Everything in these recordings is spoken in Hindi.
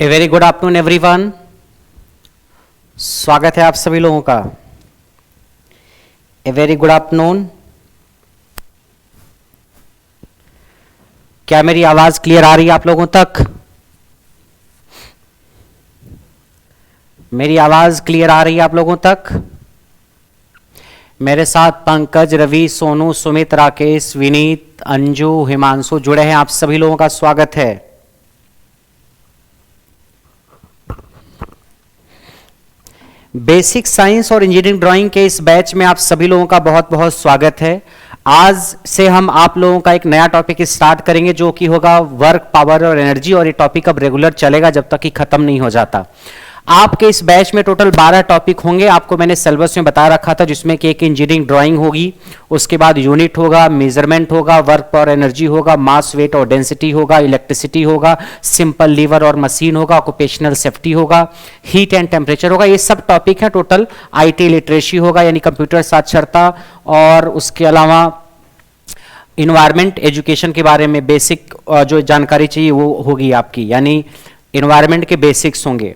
A very good afternoon everyone. स्वागत है आप सभी लोगों का। A very good afternoon. क्या मेरी आवाज क्लियर आ रही है आप लोगों तक? मेरी आवाज क्लियर आ रही है आप लोगों तक? मेरे साथ पंकज, रवि, सोनू, सुमित, राकेश, विनीत, अंजू, हिमांशु जुड़े हैं। आप सभी लोगों का स्वागत है। बेसिक साइंस और इंजीनियरिंग ड्राइंग के इस बैच में आप सभी लोगों का बहुत बहुत स्वागत है। आज से हम आप लोगों का एक नया टॉपिक स्टार्ट करेंगे जो कि होगा वर्क, पावर और एनर्जी। और ये टॉपिक अब रेगुलर चलेगा जब तक कि खत्म नहीं हो जाता। आपके इस बैच में टोटल 12 टॉपिक होंगे। आपको मैंने सिलेबस में बता रखा था, जिसमें कि एक इंजीनियरिंग ड्राइंग होगी, उसके बाद यूनिट होगा, मेजरमेंट होगा, वर्क पावर एनर्जी होगा, मास वेट और डेंसिटी होगा, इलेक्ट्रिसिटी होगा, सिंपल लीवर और मशीन होगा, ऑक्यूपेशनल सेफ्टी होगा, हीट एंड टेम्परेचर होगा। ये सब टॉपिक है। टोटल आईटी लिटरेसी होगा, यानी कंप्यूटर साक्षरता, और उसके अलावा इन्वायरमेंट एजुकेशन के बारे में बेसिक जो जानकारी चाहिए वो होगी आपकी, यानी इन्वायरमेंट के बेसिक्स होंगे।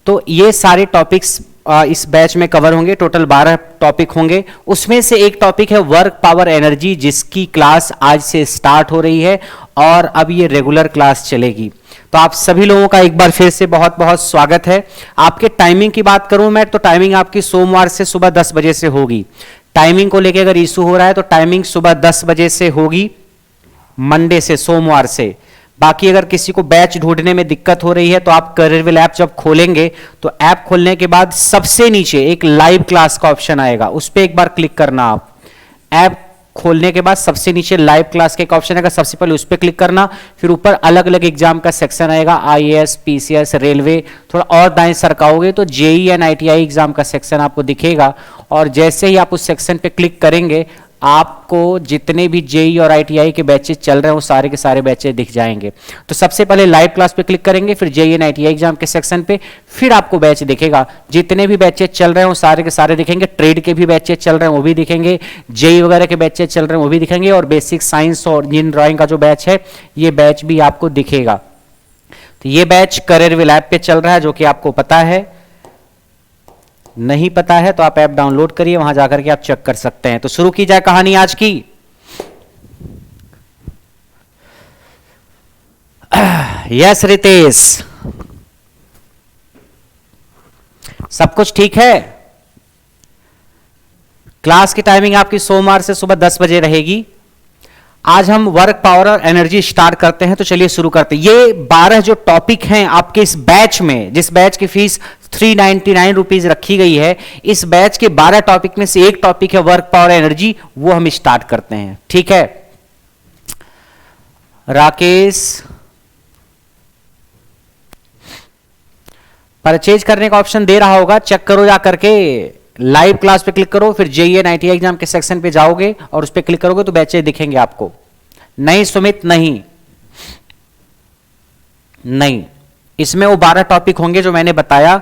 तो ये सारे टॉपिक्स इस बैच में कवर होंगे। टोटल 12 टॉपिक होंगे। उसमें से एक टॉपिक है वर्क, पावर, एनर्जी, जिसकी क्लास आज से स्टार्ट हो रही है और अब ये रेगुलर क्लास चलेगी। तो आप सभी लोगों का एक बार फिर से बहुत बहुत स्वागत है। आपके टाइमिंग की बात करूं मैं, तो टाइमिंग आपकी सोमवार से सुबह 10 बजे से होगी। टाइमिंग को लेकर अगर इशू हो रहा है तो टाइमिंग सुबह 10 बजे से होगी, मंडे से, सोमवार से। बाकी अगर किसी को बैच ढूंढने में दिक्कत हो रही है तो आप करियरविल ऐप जब खोलेंगे तो ऐप खोलने के बाद सबसे नीचे एक लाइव क्लास का ऑप्शन आएगा, उस पर एक बार क्लिक करना। आप ऐप खोलने के बाद सबसे नीचे लाइव क्लास का एक ऑप्शन आएगा, सबसे पहले उस पर क्लिक करना। फिर ऊपर अलग अलग एग्जाम का सेक्शन आएगा, आईएएस, पीसीएस, रेलवे। थोड़ा और दाएं सरकाओगे तो जेईई एंड आईटीआई एग्जाम का सेक्शन आपको दिखेगा। और जैसे ही आप उस सेक्शन पे क्लिक करेंगे आपको जितने भी जेईई और आईटीआई के बैचेस चल रहे हैं वो सारे के सारे बैचेस दिख जाएंगे। तो सबसे पहले लाइव क्लास पे क्लिक करेंगे, फिर जेईई एंड आईटीआई एग्जाम के सेक्शन पे, फिर आपको बैच दिखेगा। जितने भी बैचेस चल रहे हैं वो सारे के सारे दिखेंगे। ट्रेड के भी बैचेस चल रहे हैं वो भी दिखेंगे, जेईई वगैरह के बैचेस चल रहे हैं वो भी दिखेंगे, और बेसिक साइंस और इंजीनियरिंग ड्राइंग का जो बैच है ये बैच भी आपको दिखेगा। तो ये बैच करियरविल ऐप पे चल रहा है, जो कि आपको पता है। नहीं पता है तो आप ऐप डाउनलोड करिए, वहां जाकर के आप चेक कर सकते हैं। तो शुरू की जाए कहानी आज की। यस रितेश, सब कुछ ठीक है? क्लास की टाइमिंग आपकी सोमवार से सुबह 10 बजे रहेगी। आज हम वर्क, पावर और एनर्जी स्टार्ट करते हैं। तो चलिए शुरू करते हैं। ये 12 जो टॉपिक हैं आपके इस बैच में, जिस बैच की फीस 399 रुपीज रखी गई है, इस बैच के 12 टॉपिक में से एक टॉपिक है वर्क, पावर, एनर्जी। वो हम स्टार्ट करते हैं, ठीक है? राकेश, परचेज करने का ऑप्शन दे रहा होगा, चेक करो जा करके। लाइव क्लास पे क्लिक करो, फिर जेईई एंड आईटीआई एग्जाम के सेक्शन पे जाओगे और उस पे क्लिक करोगे तो बैचेस दिखेंगे आपको। नहीं सुमित, नहीं, इसमें वो 12 टॉपिक होंगे जो मैंने बताया,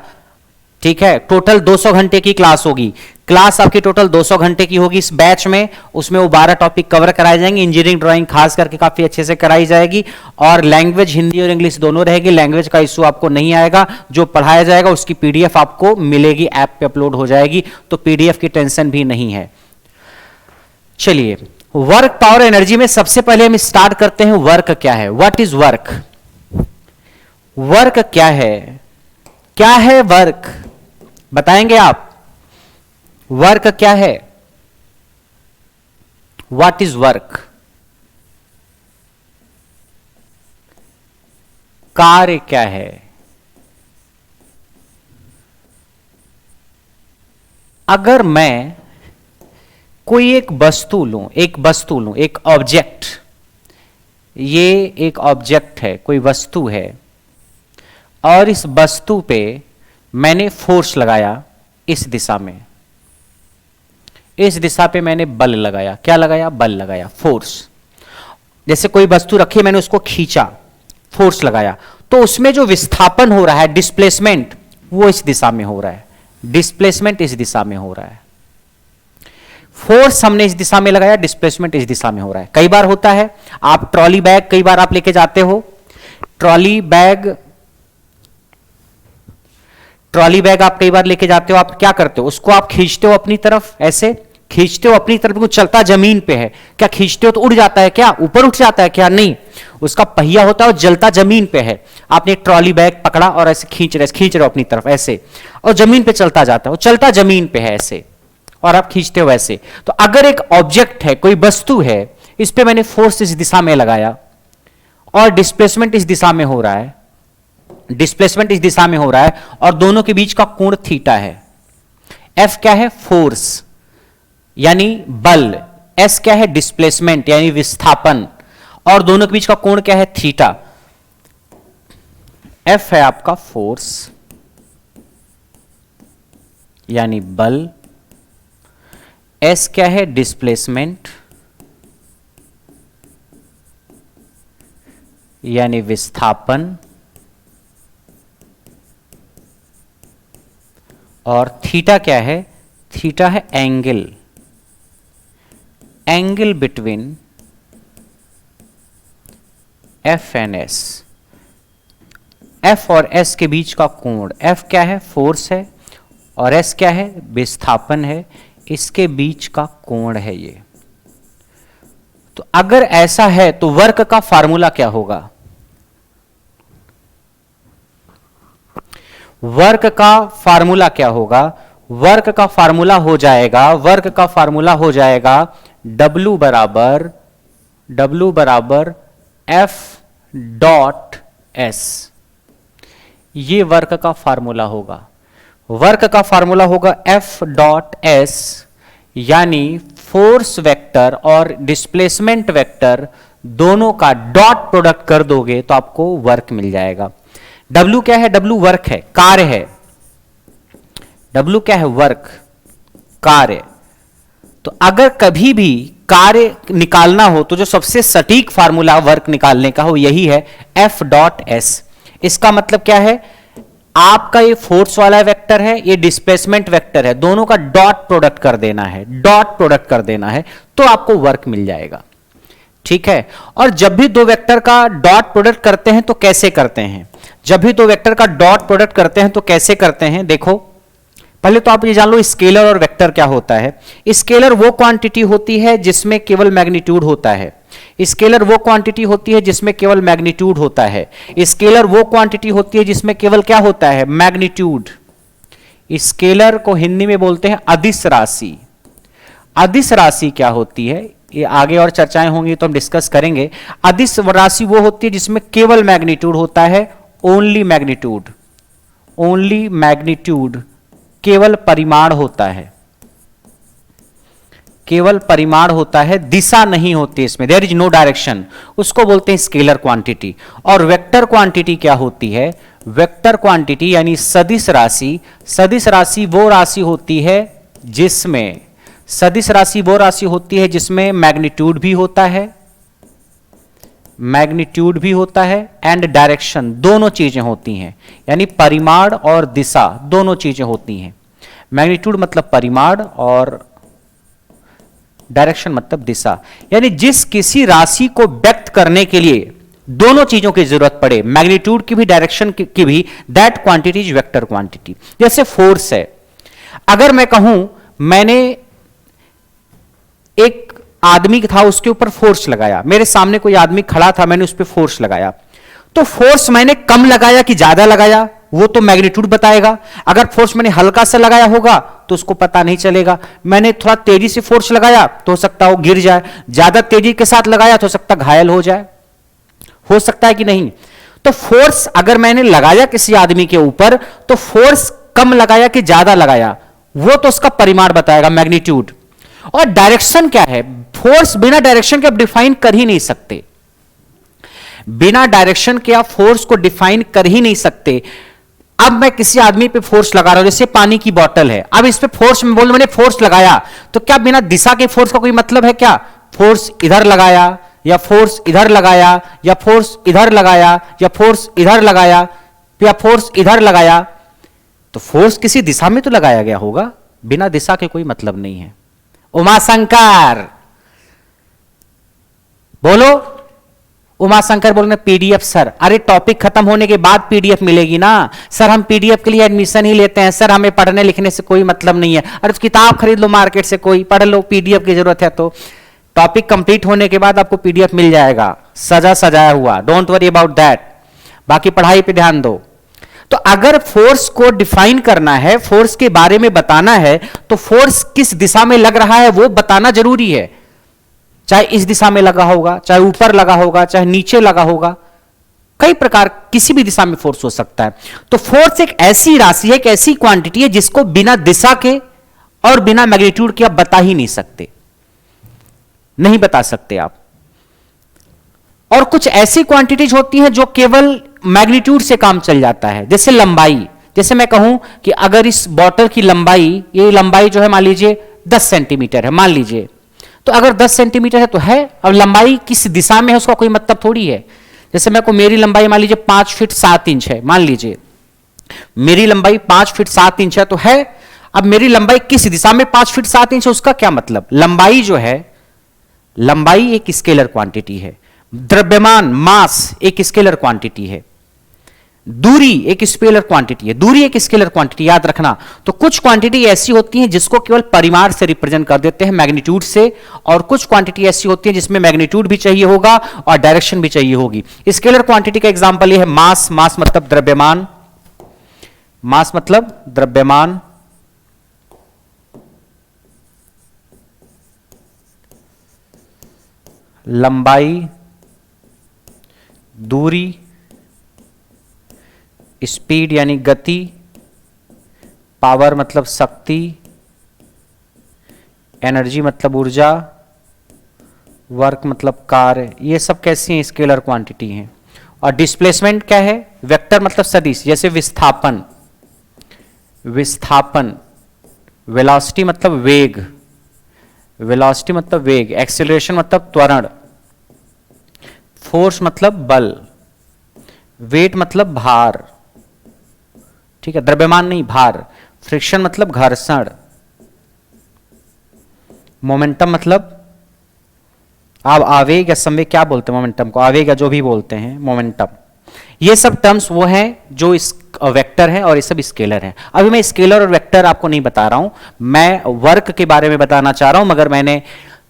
ठीक है? टोटल 200 घंटे की क्लास होगी। क्लास आपकी टोटल 200 घंटे की होगी इस बैच में। उसमें वो 12 टॉपिक कवर कराए जाएंगे। इंजीनियरिंग ड्राइंग खास करके काफी अच्छे से कराई जाएगी, और लैंग्वेज हिंदी और इंग्लिश दोनों रहेगी। लैंग्वेज का इशू आपको नहीं आएगा। जो पढ़ाया जाएगा उसकी पीडीएफ आपको मिलेगी, ऐप पे अपलोड हो जाएगी, तो पीडीएफ की टेंशन भी नहीं है। चलिए, वर्क, पावर, एनर्जी में सबसे पहले हम स्टार्ट करते हैं। वर्क क्या है? What is work? वर्क क्या है? क्या है वर्क? बताएंगे आप? वर्क क्या है? What is work? कार्य क्या है? अगर मैं कोई एक वस्तु लूं, एक ऑब्जेक्ट, ये एक ऑब्जेक्ट है, कोई वस्तु है, और इस वस्तु पे मैंने फोर्स लगाया इस दिशा में, इस दिशा पे मैंने बल लगाया। क्या लगाया? बल लगाया, फोर्स। जैसे कोई वस्तु रखी, मैंने उसको खींचा, फोर्स लगाया, तो उसमें जो विस्थापन हो रहा है, डिस्प्लेसमेंट, वो इस दिशा में हो रहा है। डिस्प्लेसमेंट इस दिशा में हो रहा है। फोर्स हमने इस दिशा में लगाया, डिस्प्लेसमेंट इस दिशा में हो रहा है। कई बार होता है, आप ट्रॉली बैग कई बार आप लेके जाते हो, ट्रॉली बैग ट्रॉली बैग आप कई बार लेके जाते हो, आप क्या करते हो, उसको आप खींचते हो अपनी तरफ, ऐसे खींचते हो अपनी तरफ, चलता जमीन पे है, क्या खींचते हो तो उड़ जाता है, क्या ऊपर उठ जाता है, क्या नहीं, उसका पहिया होता है और जलता जमीन पे है। आपने एक ट्रॉली बैग पकड़ा और ऐसे खींच रहे हो अपनी तरफ ऐसे, और जमीन पे चलता जाता है, वो चलता जमीन पे है ऐसे, और आप खींचते हो ऐसे। तो अगर एक ऑब्जेक्ट है, कोई वस्तु है, इस पे मैंने फोर्स इस दिशा में लगाया और डिस्प्लेसमेंट इस दिशा में हो रहा है, डिस्प्लेसमेंट इस दिशा में हो रहा है, और दोनों के बीच का कोण थीटा है। एफ क्या है, फोर्स यानी बल, एस क्या है, डिस्प्लेसमेंट यानी विस्थापन, और दोनों के बीच का कोण क्या है, थीटा। एफ है आपका फोर्स यानी बल, एस क्या है, डिस्प्लेसमेंट यानी विस्थापन, और थीटा क्या है, थीटा है angle, angle between F and S, F और एस के बीच का कोण। एफ क्या है, फोर्स है, और एस क्या है, विस्थापन है, इसके बीच का कोण है ये। तो अगर ऐसा है तो वर्क का फार्मूला क्या होगा, वर्क का फार्मूला क्या होगा, वर्क का फार्मूला हो जाएगा, वर्क का फार्मूला हो जाएगा W बराबर F डॉट S, ये वर्क का फार्मूला होगा। वर्क का फार्मूला होगा F डॉट S, यानी फोर्स वेक्टर और डिस्प्लेसमेंट वेक्टर दोनों का डॉट प्रोडक्ट कर दोगे तो आपको वर्क मिल जाएगा। W क्या है, W वर्क है, कार्य है। W क्या है, वर्क, कार्य। तो अगर कभी भी कार्य निकालना हो तो जो सबसे सटीक फार्मूला वर्क निकालने का हो यही है F डॉट S। इसका मतलब क्या है, आपका ये फोर्स वाला वेक्टर है, ये डिस्प्लेसमेंट वेक्टर है, दोनों का डॉट प्रोडक्ट कर देना है, डॉट प्रोडक्ट कर देना है, तो आपको वर्क मिल जाएगा। ठीक है। और जब भी दो वेक्टर का डॉट प्रोडक्ट करते हैं तो कैसे करते हैं, जब भी दो वेक्टर का डॉट प्रोडक्ट करते हैं तो कैसे करते हैं, देखो पहले तो आप ये जान लो स्केलर और वेक्टर क्या होता है। स्केलर वो क्वांटिटी होती है जिसमें केवल मैग्नीट्यूड होता है, स्केलर वो क्वांटिटी होती है जिसमें केवल मैग्नीट्यूड होता है, स्केलर वो क्वांटिटी होती है जिसमें केवल क्या होता है, मैग्नीट्यूड। स्केलर को हिंदी में बोलते हैं अदिश राशि। अदिश राशि क्या होती है, ये आगे और चर्चाएं होंगी तो हम डिस्कस करेंगे। अदिश राशि वो होती है जिसमें केवल मैग्नीट्यूड होता है, ओनली मैग्नीट्यूड, ओनली मैग्नीट्यूड, केवल परिमाण होता है, केवल परिमाण होता है, दिशा नहीं होती इसमें, देयर इज नो डायरेक्शन, उसको बोलते हैं स्केलर क्वांटिटी। और वेक्टर क्वांटिटी क्या होती है, वेक्टर क्वांटिटी यानी सदिश राशि, सदिश राशि वो राशि होती है जिसमें, सदिश राशि वो राशि होती है जिसमें मैग्नीट्यूड भी होता है, मैग्नीट्यूड भी होता है एंड डायरेक्शन, दोनों चीजें होती हैं, यानी परिमाण और दिशा दोनों चीजें होती हैं। मैग्नीट्यूड मतलब परिमाण और डायरेक्शन मतलब दिशा, यानी जिस किसी राशि को व्यक्त करने के लिए दोनों चीजों की जरूरत पड़े, मैग्नीट्यूड की भी डायरेक्शन की भी, that quantity is vector quantity. जैसे फोर्स है, अगर मैं कहूं मैंने एक आदमी था उसके ऊपर फोर्स लगाया, मेरे सामने कोई आदमी खड़ा था मैंने उस पर फोर्स लगाया, तो फोर्स मैंने कम लगाया कि ज्यादा लगाया वो तो मैग्नीट्यूड बताएगा। अगर फोर्स मैंने हल्का सा लगाया होगा तो उसको पता नहीं चलेगा, मैंने थोड़ा तेजी से फोर्स लगाया तो हो सकता है वो गिर जाए, ज्यादा तेजी के साथ लगाया तो हो सकता है घायल हो जाए, हो सकता है कि नहीं। तो फोर्स अगर मैंने लगाया किसी आदमी के ऊपर तो फोर्स कम लगाया कि ज्यादा लगाया वो तो उसका परिमाण बताएगा, मैग्नीट्यूड। और डायरेक्शन क्या है, फोर्स बिना डायरेक्शन के आप डिफाइन कर ही नहीं सकते, बिना डायरेक्शन के आप फोर्स को डिफाइन कर ही नहीं सकते। अब मैं किसी आदमी पे फोर्स लगा रहा हूं, जैसे पानी की बोतल है, अब इस पे फोर्स में बोल मैंने फोर्स लगाया, तो क्या बिना दिशा के फोर्स का कोई मतलब है क्या, फोर्स इधर लगाया या फोर्स इधर लगाया या फोर्स इधर लगाया या फोर्स इधर लगाया या फोर्स इधर लगाया, तो फोर्स किसी दिशा में तो लगाया गया होगा, बिना दिशा के कोई मतलब नहीं है। उमाशंकर बोलो, उमाशंकर बोल रहे पीडीएफ सर, अरे टॉपिक खत्म होने के बाद पीडीएफ मिलेगी ना सर, हम पीडीएफ के लिए एडमिशन ही लेते हैं सर, हमें पढ़ने लिखने से कोई मतलब नहीं है। अरे तो किताब खरीद लो मार्केट से, कोई पढ़ लो, पीडीएफ की जरूरत है तो टॉपिक कंप्लीट होने के बाद आपको पीडीएफ मिल जाएगा सजाया हुआ, डोंट वरी अबाउट दैट। बाकी पढ़ाई पे ध्यान दो। तो अगर फोर्स को डिफाइन करना है, फोर्स के बारे में बताना है, तो फोर्स किस दिशा में लग रहा है वो बताना जरूरी है। चाहे इस दिशा में लगा होगा, चाहे ऊपर लगा होगा, चाहे नीचे लगा होगा, कई प्रकार किसी भी दिशा में फोर्स हो सकता है। तो फोर्स एक ऐसी राशि है, एक ऐसी क्वांटिटी है जिसको बिना दिशा के और बिना मैग्नीट्यूड के आप बता ही नहीं सकते, नहीं बता सकते आप। और कुछ ऐसी क्वांटिटीज होती हैं जो केवल मैग्नीट्यूड से काम चल जाता है, जैसे लंबाई। जैसे मैं कहूं कि अगर इस बॉटल की लंबाई, ये लंबाई जो है मान लीजिए 10 सेंटीमीटर है, मान लीजिए, तो अगर 10 सेंटीमीटर है तो है। अब लंबाई किस दिशा में है उसका कोई मतलब थोड़ी है। जैसे मैं को मेरी लंबाई मान लीजिए 5 फीट 7 इंच है, मान लीजिए मेरी लंबाई 5 फीट 7 इंच है तो है। अब मेरी लंबाई किस दिशा में 5 फीट 7 इंच है उसका क्या मतलब। लंबाई जो है, लंबाई एक स्केलर क्वांटिटी है, द्रव्यमान मास एक स्केलर क्वांटिटी है, दूरी एक स्केलर क्वांटिटी है, दूरी एक स्केलर क्वांटिटी, याद रखना। तो कुछ क्वांटिटी ऐसी होती हैं जिसको केवल परिमाण से रिप्रेजेंट कर देते हैं, मैग्नीट्यूड से, और कुछ क्वांटिटी ऐसी होती है जिसमें मैग्नीट्यूड भी चाहिए होगा और डायरेक्शन भी चाहिए होगी। स्केलर क्वांटिटी का एग्जांपल ये है मास। मास मतलब द्रव्यमान, मास मतलब द्रव्यमान, लंबाई, दूरी, स्पीड यानी गति, पावर मतलब शक्ति, एनर्जी मतलब ऊर्जा, वर्क मतलब कार्य, ये सब कैसी हैं स्केलर क्वांटिटी हैं। और डिस्प्लेसमेंट क्या है, वेक्टर मतलब सदिश, जैसे विस्थापन, विस्थापन, वेलोसिटी मतलब वेग, वेलोसिटी मतलब वेग, एक्सेलरेशन मतलब त्वरण, फोर्स मतलब बल, वेट मतलब भार, ठीक है, द्रव्यमान नहीं भार, फ्रिक्शन मतलब घर्षण, मोमेंटम मतलब आप आवेग या संवेग क्या बोलते हैं मोमेंटम को, आवेग या जो भी बोलते हैं मोमेंटम। ये सब टर्म्स वो हैं जो इस वेक्टर है और ये सब स्केलर है। अभी मैं स्केलर और वेक्टर आपको नहीं बता रहा हूं, मैं वर्क के बारे में बताना चाह रहा हूं, मगर मैंने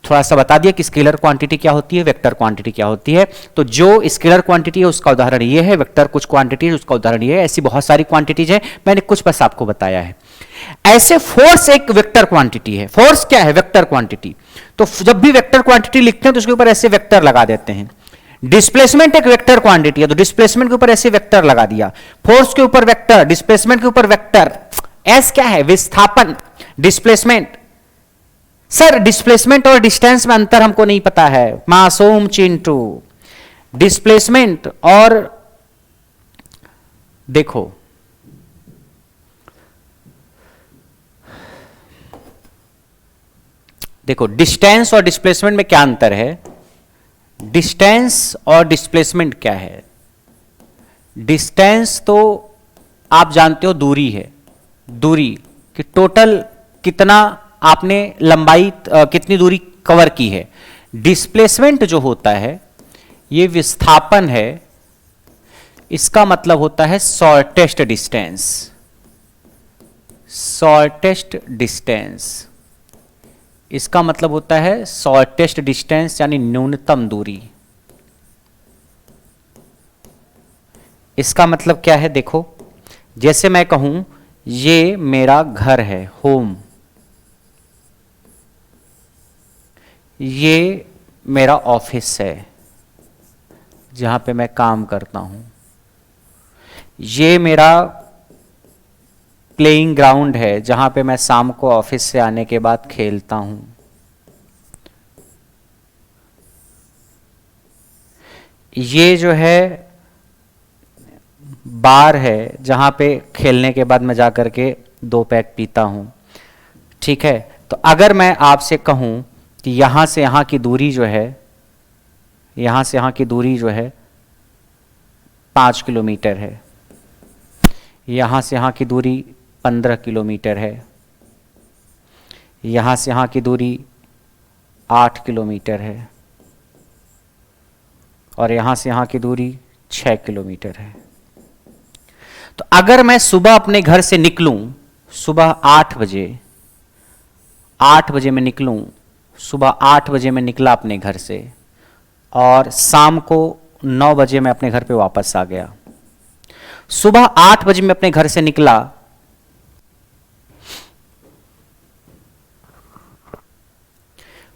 थोड़ा सा बता दिया कि स्केलर क्वांटिटी क्या होती है, वेक्टर क्वांटिटी क्या होती है। तो जो स्केलर क्वांटिटी है उसका उदाहरण ये है, वेक्टर कुछ क्वांटिटी उसका उदाहरण ये है, ऐसी बहुत सारी क्वांटिटीज है, मैंने कुछ बस आपको बताया है। ऐसे फोर्स एक वेक्टर क्वांटिटी है। फोर्स क्या है, वेक्टर क्वांटिटी। तो जब भी वेक्टर क्वांटिटी लिखते हैं तो उसके ऊपर ऐसे वेक्टर लगा देते हैं। डिस्प्लेसमेंट एक वेक्टर क्वांटिटी है तो डिस्प्लेसमेंट के ऊपर ऐसे वेक्टर लगा दिया, फोर्स के ऊपर वेक्टर, डिस्प्लेसमेंट के ऊपर वेक्टर। एस क्या है, विस्थापन, डिस्प्लेसमेंट। सर डिस्प्लेसमेंट और डिस्टेंस में अंतर हमको नहीं पता है, मासूम चिंटू। डिस्प्लेसमेंट और देखो देखो डिस्टेंस और डिस्प्लेसमेंट में क्या अंतर है। डिस्टेंस और डिस्प्लेसमेंट क्या है। डिस्टेंस तो आप जानते हो दूरी है, दूरी कि टोटल कितना आपने लंबाई कितनी दूरी कवर की है। डिस्प्लेसमेंट जो होता है ये विस्थापन है, इसका मतलब होता है शॉर्टेस्ट डिस्टेंस, शॉर्टेस्ट डिस्टेंस, इसका मतलब होता है शॉर्टेस्ट डिस्टेंस यानी न्यूनतम दूरी। इसका मतलब क्या है, देखो जैसे मैं कहूं ये मेरा घर है, होम, ये मेरा ऑफिस है जहां पे मैं काम करता हूं, ये मेरा प्लेइंग ग्राउंड है जहां पे मैं शाम को ऑफिस से आने के बाद खेलता हूं। ये जो है बार है जहां पे खेलने के बाद मैं जाकर के 2 पैक पीता हूं, ठीक है। तो अगर मैं आपसे कहूं कि यहां से यहां की दूरी जो है, यहां से यहां की दूरी जो है 5 किलोमीटर है, यहां से यहां की दूरी 15 किलोमीटर है, यहां से यहां की दूरी 8 किलोमीटर है, और यहां से यहां की दूरी 6 किलोमीटर है। तो अगर मैं सुबह अपने घर से निकलूं, सुबह 8 बजे, 8 बजे मैं निकलूं, सुबह 8 बजे मैं निकला अपने घर से और शाम को 9 बजे मैं अपने घर पे वापस आ गया। सुबह 8 बजे मैं अपने घर से निकला,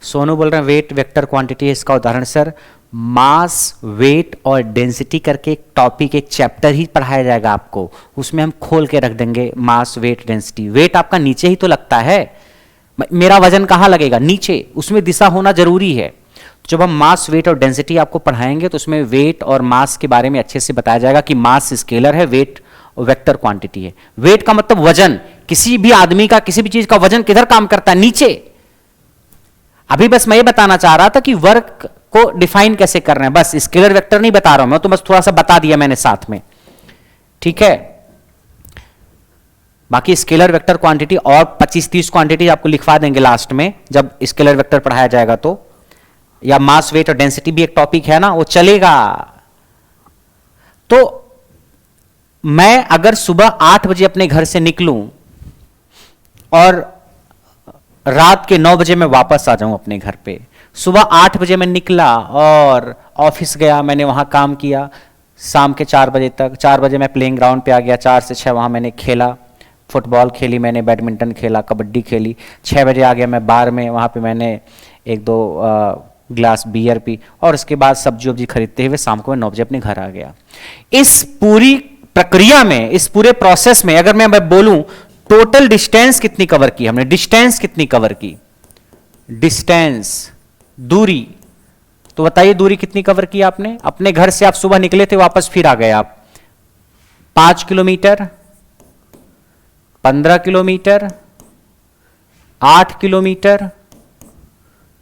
सोनू बोल रहे हैं वेट वेक्टर क्वांटिटी है इसका उदाहरण। सर मास वेट और डेंसिटी करके एक टॉपिक, एक चैप्टर ही पढ़ाया जाएगा आपको, उसमें हम खोल के रख देंगे मास वेट डेंसिटी। वेट आपका नीचे ही तो लगता है, मेरा वजन कहां लगेगा? नीचे, उसमें दिशा होना जरूरी है। जब हम मास वेट और डेंसिटी आपको पढ़ाएंगे तो उसमें वेट और मास के बारे में अच्छे से बताया जाएगा कि मास स्केलर है, वेट वेक्टर क्वांटिटी है। वेट का मतलब वजन, किसी भी आदमी का, किसी भी चीज का वजन किधर काम करता है? नीचे। अभी बस मैं ये बताना चाह रहा था कि वर्क को डिफाइन कैसे कर रहे हैं, बस स्केलर वेक्टर नहीं बता रहा हूं मैं, तो बस थोड़ा सा बता दिया मैंने साथ में, ठीक है। बाकी स्केलर वेक्टर क्वांटिटी और 25-30 क्वांटिटी आपको लिखवा देंगे लास्ट में जब स्केलर वेक्टर पढ़ाया जाएगा तो, या मास वेट और डेंसिटी भी एक टॉपिक है ना, वो चलेगा। तो मैं अगर सुबह 8 बजे अपने घर से निकलूं और रात के 9 बजे मैं वापस आ जाऊं अपने घर पे, सुबह 8 बजे मैं निकला और ऑफिस गया, मैंने वहां काम किया शाम के 4 बजे तक, 4 बजे मैं प्लेइंग ग्राउंड पे आ गया, 4 से 6 वहां मैंने खेला, फुटबॉल खेली मैंने, बैडमिंटन खेला, कबड्डी खेली, 6 बजे आ गया मैं बार में, वहां पे मैंने 1-2 ग्लास बियर पी और उसके बाद सब्जी वब्जी खरीदते हुए शाम को मैं 9 बजे अपने घर आ गया। इस पूरी प्रक्रिया में, इस पूरे प्रोसेस में अगर मैं बोलूं टोटल डिस्टेंस कितनी कवर की हमने, डिस्टेंस कितनी कवर की, डिस्टेंस दूरी, तो बताइए दूरी कितनी कवर की आपने? अपने घर से आप सुबह निकले थे, वापस फिर आ गए आप, 5 किलोमीटर, 15 किलोमीटर, 8 किलोमीटर,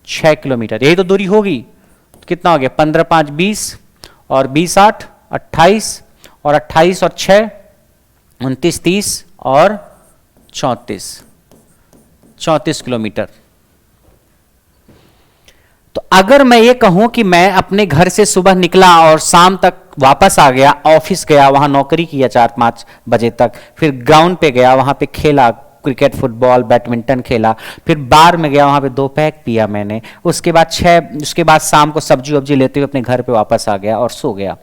6 किलोमीटर, यही तो दूरी होगी। तो कितना हो गया? 15 5 20 और 20 8 28 और 28 और 6 29 30 और 34 किलोमीटर। तो अगर मैं ये कहूं कि मैं अपने घर से सुबह निकला और शाम तक वापस आ गया, ऑफिस गया, वहां नौकरी किया 4-5 बजे तक, फिर ग्राउंड पे गया, वहां पे खेला, क्रिकेट फुटबॉल बैडमिंटन खेला, फिर बार में गया, वहां पे 2 पैक पिया मैंने, उसके बाद शाम को सब्जी वब्जी लेते हुए अपने घर पे वापस आ गया और सो गया,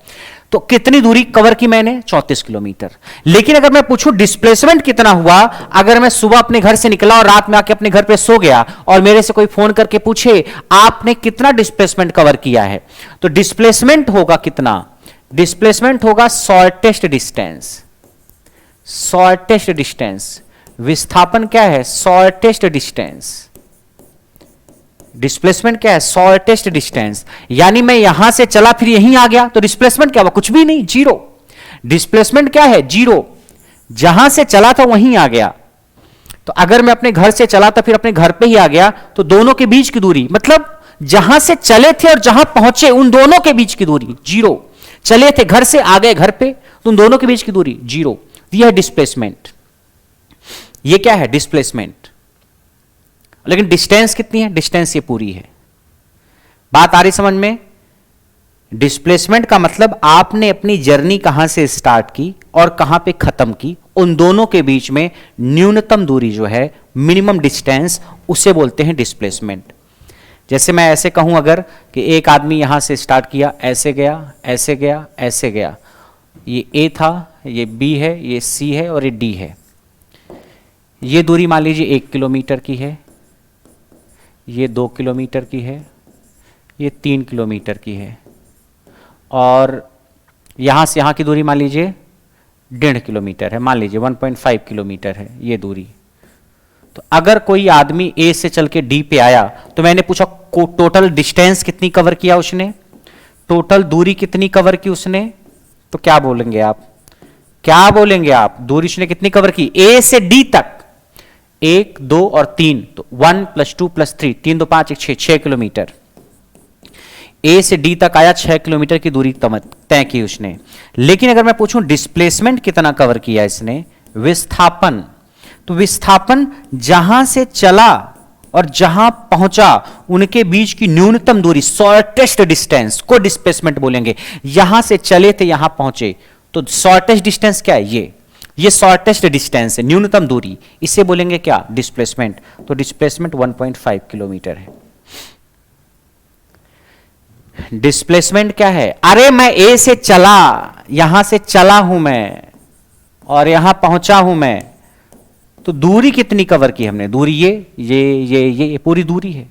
तो कितनी दूरी कवर की मैंने? 34 किलोमीटर। लेकिन अगर मैं पूछूं डिस्प्लेसमेंट कितना हुआ, अगर मैं सुबह अपने घर से निकला और रात में आके अपने घर पे सो गया और मेरे से कोई फोन करके पूछे आपने कितना डिस्प्लेसमेंट कवर किया है, तो डिस्प्लेसमेंट होगा कितना? डिस्प्लेसमेंट होगा शॉर्टेस्ट डिस्टेंस। शॉर्टेस्ट डिस्टेंस, विस्थापन क्या है? Shortest distance. डिस्प्लेसमेंट क्या है? Shortest distance. यानी मैं यहां से चला फिर यहीं आ गया, तो डिस्प्लेसमेंट क्या हुआ? कुछ भी नहीं, जीरो। डिस्प्लेसमेंट क्या है? जीरो। जहां से चला था वहीं आ गया। तो अगर मैं अपने घर से चला था फिर अपने घर पे ही आ गया, तो दोनों के बीच की दूरी, मतलब जहां से चले थे और जहां पहुंचे उन दोनों के बीच की दूरी जीरो। चले थे घर से, आ गए घर पे, तो उन दोनों के बीच की दूरी जीरो। यह है डिस्प्लेसमेंट। ये क्या है? डिस्प्लेसमेंट। लेकिन डिस्टेंस कितनी है? डिस्टेंस ये पूरी है। बात आ रही समझ में? डिस्प्लेसमेंट का मतलब आपने अपनी जर्नी कहां से स्टार्ट की और कहां पे खत्म की, उन दोनों के बीच में न्यूनतम दूरी जो है, मिनिमम डिस्टेंस, उसे बोलते हैं डिस्प्लेसमेंट। जैसे मैं ऐसे कहूं अगर कि एक आदमी यहां से स्टार्ट किया, ऐसे गया, ऐसे गया, ऐसे गया, ये ए था, ये बी है, ये सी है और ये डी है। ये दूरी मान लीजिए 1 किलोमीटर की है, ये 2 किलोमीटर की है, ये 3 किलोमीटर की है, और यहां से यहां की दूरी मान लीजिए 1.5 किलोमीटर है, मान लीजिए 1.5 किलोमीटर है ये दूरी। तो अगर कोई आदमी ए से चल के डी पे आया, तो मैंने पूछा टोटल डिस्टेंस कितनी कवर किया उसने, टोटल दूरी कितनी कवर की उसने, तो क्या बोलेंगे आप? क्या बोलेंगे आप? दूरी उसने कितनी कवर की ए से डी तक? 1 2 और 3, तो 1 + 2 + 3, 3 2 5 1 6 किलोमीटर। ए से डी तक आया, 6 किलोमीटर की दूरी तय की उसने। लेकिन अगर मैं पूछूं डिस्प्लेसमेंट कितना कवर किया इसने, विस्थापन, तो विस्थापन जहां से चला और जहां पहुंचा उनके बीच की न्यूनतम दूरी, शॉर्टेस्ट डिस्टेंस को डिस्प्लेसमेंट बोलेंगे। यहां से चले थे यहां पहुंचे, तो शॉर्टेस्ट डिस्टेंस क्या है? ये शॉर्टेस्ट डिस्टेंस है, न्यूनतम दूरी, इसे बोलेंगे क्या? डिस्प्लेसमेंट। तो डिस्प्लेसमेंट 1.5 किलोमीटर है। डिस्प्लेसमेंट क्या है? अरे मैं ए से चला, यहां से चला हूं मैं और यहां पहुंचा हूं मैं, तो दूरी कितनी कवर की हमने? दूरी ये पूरी दूरी है।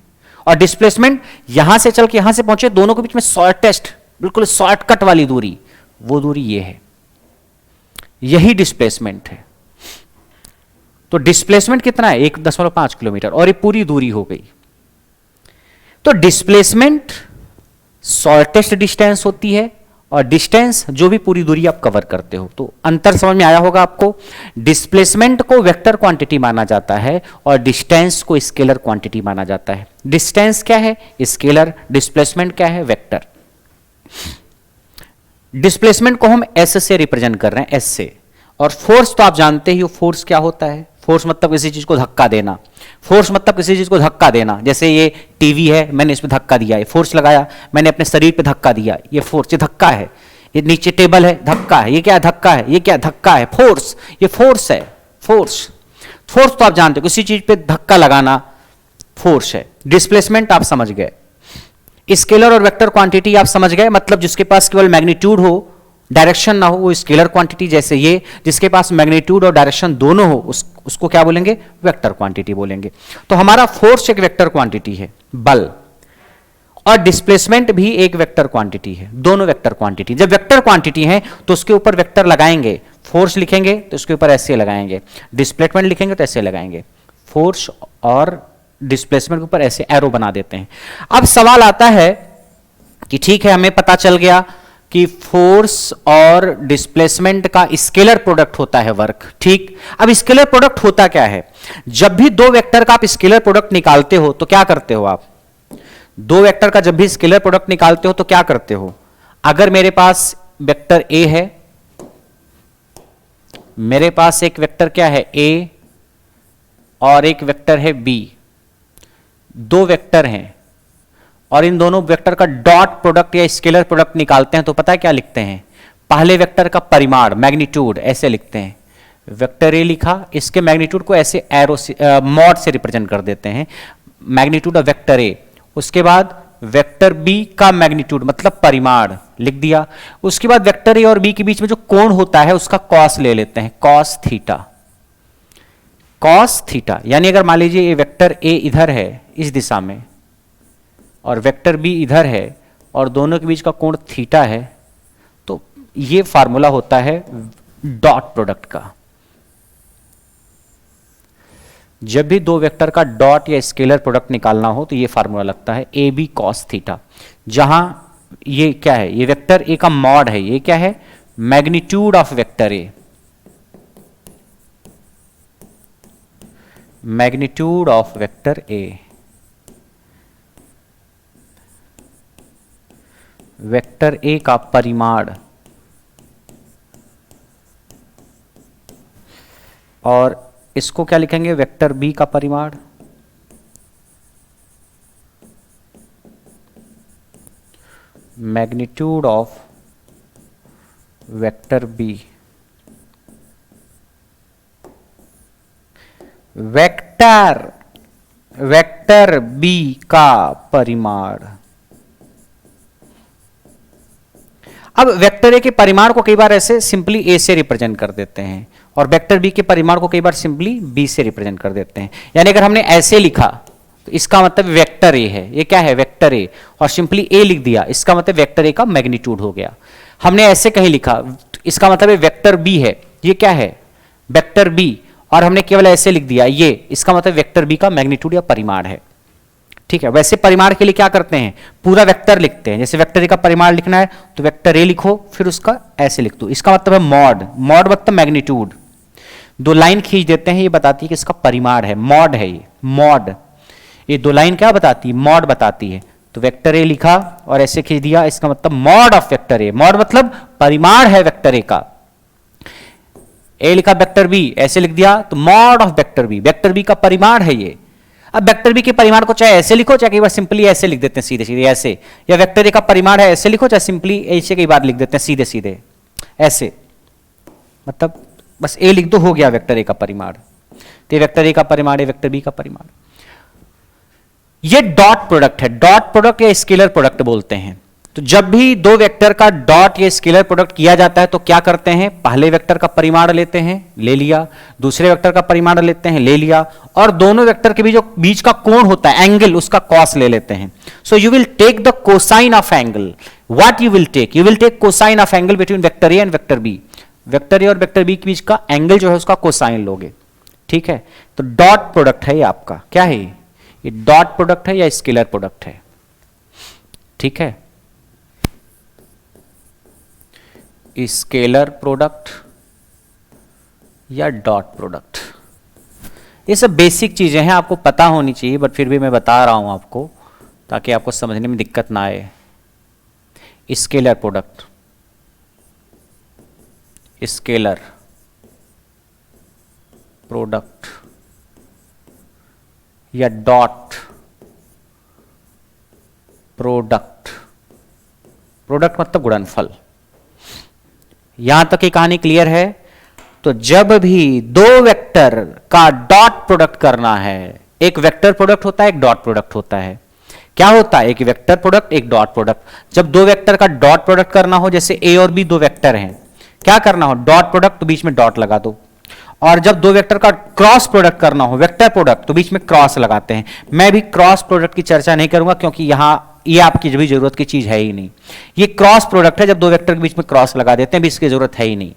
और डिस्प्लेसमेंट यहां से चल के यहां से पहुंचे, दोनों के बीच में शॉर्टेस्ट, बिल्कुल शॉर्टकट वाली दूरी, वो दूरी ये है। यही डिस्प्लेसमेंट है। तो डिस्प्लेसमेंट कितना है? 1.5 किलोमीटर, और ये पूरी दूरी हो गई। तो डिस्प्लेसमेंट शॉर्टेस्ट डिस्टेंस होती है, और डिस्टेंस जो भी पूरी दूरी आप कवर करते हो। तो अंतर समझ में आया होगा आपको। डिस्प्लेसमेंट को वेक्टर क्वांटिटी माना जाता है और डिस्टेंस को स्केलर क्वांटिटी माना जाता है। डिस्टेंस क्या है? स्केलर। डिस्प्लेसमेंट क्या है? वेक्टर। डिस्प्लेसमेंट को हम एस से रिप्रेजेंट कर रहे हैं, एस से। और फोर्स तो आप जानते ही हो, फोर्स क्या होता है? फोर्स मतलब किसी चीज को धक्का देना। फोर्स मतलब किसी चीज को धक्का देना, जैसे ये टीवी है, मैंने इस पे धक्का दिया, ये फोर्स लगाया, मैंने अपने शरीर पे धक्का दिया, ये फोर्स, ये धक्का है। ये नीचे टेबल है, धक्का है। ये क्या है? धक्का है। ये क्या? धक्का है। फोर्स, ये फोर्स है। फोर्स, फोर्स तो आप जानते हो, किसी चीज पे धक्का लगाना फोर्स है। डिस्प्लेसमेंट आप समझ गए। स्केलर और वेक्टर क्वांटिटी आप समझ गए, मतलब जिसके पास केवल मैग्नीट्यूड हो, डायरेक्शन ना हो, वो स्केलर क्वांटिटी। जैसे ये, जिसके पास मैग्नीट्यूड और डायरेक्शन दोनों हो, उसको क्या बोलेंगे? वेक्टर क्वांटिटी बोलेंगे। तो हमारा फोर्स एक वेक्टर क्वांटिटी है, बल, और डिस्प्लेसमेंट भी एक वेक्टर क्वांटिटी है, दोनों वेक्टर क्वांटिटी। जब वेक्टर क्वांटिटी है तो उसके ऊपर वेक्टर लगाएंगे। फोर्स लिखेंगे तो उसके ऊपर ऐसे लगाएंगे, डिस्प्लेसमेंट लिखेंगे तो ऐसे लगाएंगे। फोर्स और डिस्प्लेसमेंट के ऊपर ऐसे एरो बना देते हैं। अब सवाल आता है कि ठीक है, हमें पता चल गया कि फोर्स और डिस्प्लेसमेंट का स्केलर प्रोडक्ट होता है वर्क। ठीक, अब स्केलर प्रोडक्ट होता क्या है? जब भी दो वेक्टर का आप स्केलर प्रोडक्ट निकालते हो तो क्या करते हो आप? दो वेक्टर का जब भी स्केलर प्रोडक्ट निकालते हो तो क्या करते हो? अगर मेरे पास वेक्टर ए है, मेरे पास एक वेक्टर क्या है? ए, और एक वेक्टर है बी। दो वेक्टर हैं और इन दोनों वेक्टर का डॉट प्रोडक्ट या स्केलर प्रोडक्ट निकालते हैं तो पता है क्या लिखते हैं? पहले वेक्टर का परिमाण, मैग्नीट्यूड, ऐसे लिखते हैं। वेक्टर ए लिखा, इसके मैग्नीट्यूड को ऐसे एरो से, मॉड से रिप्रेजेंट कर देते हैं, मैग्नीट्यूड ऑफ वेक्टर ए। उसके बाद वेक्टर बी का मैग्नीट्यूड मतलब परिमाण लिख दिया। उसके बाद वेक्टर ए और बी के बीच में जो कोण होता है उसका कॉस ले लेते हैं, कॉस थीटा। कॉस थीटा, यानी अगर मान लीजिए ये वेक्टर ए इधर है इस दिशा में और वेक्टर बी इधर है और दोनों के बीच का कोण थीटा है, तो ये फार्मूला होता है डॉट प्रोडक्ट का। जब भी दो वेक्टर का डॉट या स्केलर प्रोडक्ट निकालना हो तो ये फार्मूला लगता है ए बी कॉस थीटा। जहां ये क्या है? ये वेक्टर ए का मॉड है। ये क्या है? Magnitude of vector A, magnitude of vector A. Vector A का परिमाण, और इसको क्या लिखेंगे? वेक्टर बी का परिमाण। Magnitude of vector B. Vector B का परिमाण। अब वेक्टर ए के परिमाण को कई बार ऐसे सिंपली ए से रिप्रेजेंट कर देते हैं और वेक्टर बी के परिमाण को कई बार सिंपली बी से रिप्रेजेंट कर देते हैं। यानी अगर हमने ऐसे लिखा तो इसका मतलब वेक्टर ए है। ये क्या है? वेक्टर ए, और सिंपली ए लिख दिया, इसका मतलब वेक्टर ए का मैग्नीट्यूड हो गया। हमने ऐसे कहीं लिखा, इसका मतलब वेक्टर बी है। ये क्या है? वेक्टर बी, और हमने केवल ऐसे लिख दिया ये, इसका मतलब वेक्टर बी का मैग्नीट्यूड या परिमाण है। ठीक है, वैसे परिमाण के लिए क्या करते हैं? पूरा वेक्टर लिखते हैं। जैसे वेक्टर ए का परिमाण लिखना है तो वेक्टर ए लिखो, फिर उसका ऐसे लिख दो, इसका मतलब है मॉड। मॉड मतलब मैग्नीट्यूड। दो लाइन खींच देते हैं, ये बताती है कि इसका परिमाण है, मॉड है ये, मॉड। ये दो लाइन क्या बताती है? मॉड बताती है। तो वेक्टर ए लिखा और ऐसे खींच दिया, इसका मतलब mod of vector A. Mod मतलब परिमाण है वेक्टर ए का। ए लिखा वेक्टर बी, ऐसे लिख दिया तो mod of vector B, vector B का परिमाण है ये। अब वेक्टर बी के परिमाण को चाहे ऐसे लिखो, चाहे कई बार सिंपली ऐसे लिख देते हैं सीधे सीधे ऐसे, या वेक्टर ए का परिमाण है ऐसे लिखो, चाहे सिंपली ऐसे कई बार लिख देते हैं सीधे सीधे ऐसे, मतलब बस ए लिख दो, हो गया वेक्टर ए का परिमाण। तो वेक्टर ए का परिमाण है वेक्टर बी का परिमाण। ये डॉट प्रोडक्ट है, डॉट प्रोडक्ट या स्केलर प्रोडक्ट बोलते हैं। तो जब भी दो वेक्टर का डॉट या स्केलर प्रोडक्ट किया जाता है तो क्या करते हैं, पहले वेक्टर का परिमाण लेते हैं, ले लिया, दूसरे वेक्टर का परिमाण लेते हैं, ले लिया, और दोनों वेक्टर के बीच का कोण होता है एंगल, उसका कॉस ले लेते हैं। So you will take the cosine of angle. What you will take cosine of angle between vector A and vector B. Vector A और वेक्टर बी के बीच का एंगल जो है उसका कोसाइन लोगे, ठीक है। तो डॉट प्रोडक्ट है ये आपका, क्या है ये डॉट प्रोडक्ट है या स्केलर प्रोडक्ट है, ठीक है। स्केलर प्रोडक्ट या डॉट प्रोडक्ट, ये सब बेसिक चीजें हैं, आपको पता होनी चाहिए, बट फिर भी मैं बता रहा हूं आपको ताकि आपको समझने में दिक्कत ना आए। स्केलर प्रोडक्ट, स्केलर प्रोडक्ट या डॉट प्रोडक्ट, प्रोडक्ट मतलब गुणनफल। यहां तक की कहानी क्लियर है। तो जब भी दो वेक्टर का डॉट प्रोडक्ट करना है, एक वेक्टर प्रोडक्ट होता है, एक डॉट प्रोडक्ट होता है। क्या होता है, एक वेक्टर प्रोडक्ट, एक डॉट प्रोडक्ट। जब दो वेक्टर का डॉट प्रोडक्ट करना हो, जैसे ए और बी दो वेक्टर हैं, क्या करना हो, डॉट प्रोडक्ट, तो बीच में डॉट लगा दो। और जब दो वेक्टर का क्रॉस प्रोडक्ट करना हो, वेक्टर प्रोडक्ट, तो बीच में क्रॉस लगाते हैं। मैं भी क्रॉस प्रोडक्ट की चर्चा नहीं करूंगा क्योंकि यहां ये आपकी भी जरूरत की चीज है ही नहीं। ये क्रॉस प्रोडक्ट है, जब दो वेक्टर के बीच में क्रॉस लगा देते हैं, भी इसकी जरूरत है ही नहीं।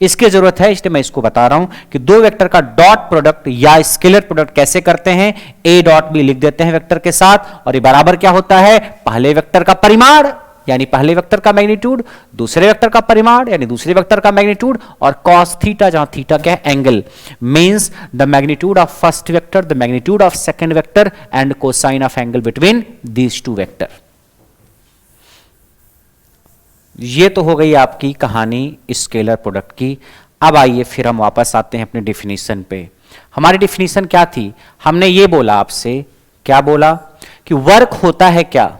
इसकी जरूरत है, इसलिए मैं इसको बता रहा हूं कि दो वेक्टर का डॉट प्रोडक्ट या स्केलर प्रोडक्ट कैसे करते हैं। ए डॉट बी लिख देते हैं वेक्टर के साथ, और ये बराबर क्या होता है, पहले वेक्टर का परिमाण यानी पहले वेक्टर का मैग्नीट्यूड, दूसरे वेक्टर का परिमाण यानी दूसरे वेक्टर का मैग्नीट्यूड, और cos थीटा, जहां थीटा क्या है, angle, means the magnitude of first vector, the magnitude of second vector and cosine of angle between these two vector. ये तो हो गई आपकी कहानी स्केलर प्रोडक्ट की। अब आइए फिर हम वापस आते हैं अपने डिफिनीशन पे। हमारी डिफिनीशन क्या थी, हमने ये बोला आपसे, क्या बोला कि वर्क होता है क्या,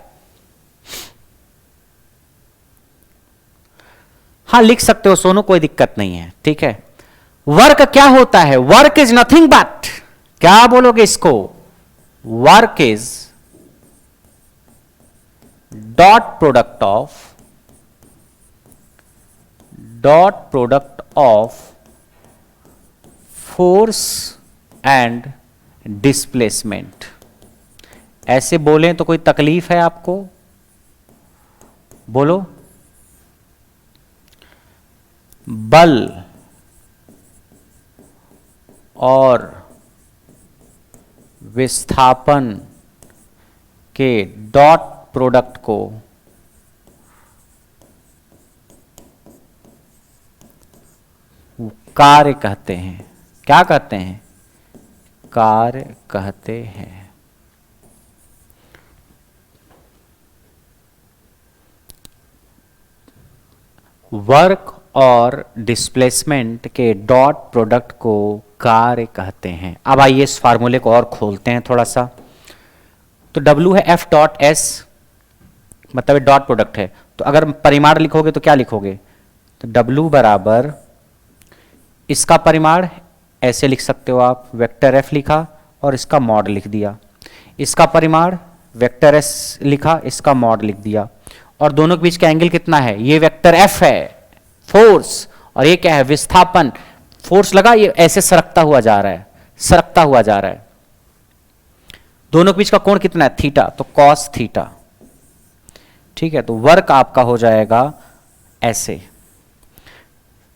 हाँ लिख सकते हो सोनू, कोई दिक्कत नहीं है, ठीक है। वर्क क्या होता है, वर्क इज नथिंग बट, क्या बोलोगे इसको, work is dot product of force and displacement. ऐसे बोलें तो कोई तकलीफ है आपको, बोलो। बल और विस्थापन के डॉट प्रोडक्ट को कार्य कहते हैं। क्या कहते हैं, कार्य कहते हैं। वर्क और डिस्प्लेसमेंट के डॉट प्रोडक्ट को कार्य कहते हैं। अब आइए इस फार्मूले को और खोलते हैं थोड़ा सा। तो W है F डॉट S, मतलब ये डॉट प्रोडक्ट है। तो अगर परिमाण लिखोगे तो क्या लिखोगे, तो W बराबर इसका परिमाण ऐसे लिख सकते हो आप, वेक्टर F लिखा और इसका मॉड लिख दिया। इसका परिमाण वेक्टर S लिखा, इसका मॉड लिख दिया। और दोनों के बीच का एंगल कितना है, ये वेक्टर F है फोर्स, और ये क्या है, विस्थापन। फोर्स लगा, ये ऐसे सरकता हुआ जा रहा है, सरकता हुआ जा रहा है। दोनों के बीच का कोण कितना है, थीटा, तो कॉस थीटा, ठीक है। तो वर्क आपका हो जाएगा ऐसे,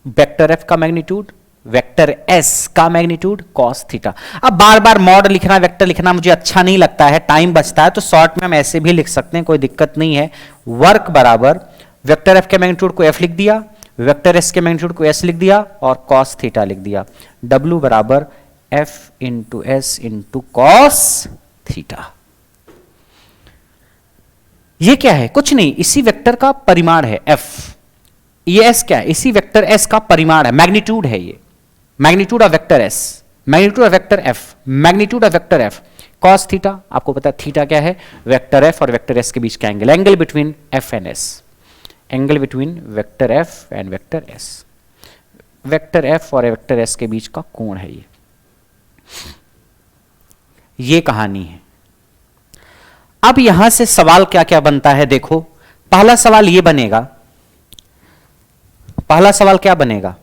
वेक्टर एफ का मैग्नीट्यूड, वेक्टर एस का मैग्नीट्यूड, कॉस थीटा। अब बार बार मॉड लिखना, वेक्टर लिखना मुझे अच्छा नहीं लगता है, टाइम बचता है, तो शॉर्ट में हम ऐसे भी लिख सकते हैं, कोई दिक्कत नहीं है। वर्क बराबर वेक्टर एफ के मैग्नीट्यूड को एफ लिख दिया, वेक्टर एस के मैग्नीट्यूड को एस लिख दिया, और कॉस थीटा लिख दिया। डब्ल्यू बराबर F into S into cos theta. ये क्या है, कुछ नहीं, इसी वेक्टर का परिमाण है एफ। ये एस क्या है, इसी वेक्टर एस का परिमाण है, मैग्नीट्यूड है ये, magnitude of vector S, magnitude of vector F, magnitude of vector F. Cos theta, आपको पता है थीटा क्या है, वेक्टर एफ और वेक्टर एस के बीच का angle, angle between F and S, angle between vector F and vector S, vector F और वेक्टर एस के बीच का कोण है ये कहानी है। अब यहां से सवाल क्या क्या बनता है, देखो पहला सवाल ये बनेगा, पहला सवाल क्या बनेगा,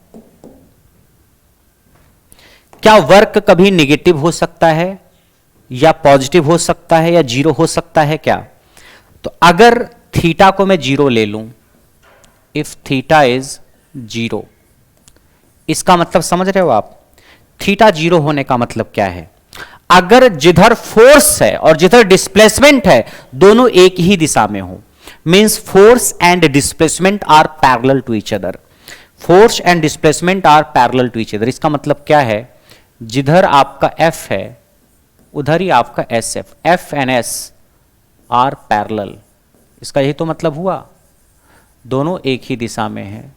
क्या वर्क कभी निगेटिव हो सकता है या पॉजिटिव हो सकता है या जीरो हो सकता है क्या? तो अगर थीटा को मैं जीरो ले लूं, इफ थीटा इज जीरो, इसका मतलब समझ रहे हो आप, थीटा जीरो होने का मतलब क्या है, अगर जिधर फोर्स है और जिधर डिस्प्लेसमेंट है दोनों एक ही दिशा में हो, means force and displacement are parallel to each other, force and displacement are parallel to each other, इसका मतलब क्या है, जिधर आपका F है उधर ही आपका SF, F and S are parallel, इसका यही तो मतलब हुआ, दोनों एक ही दिशा में है,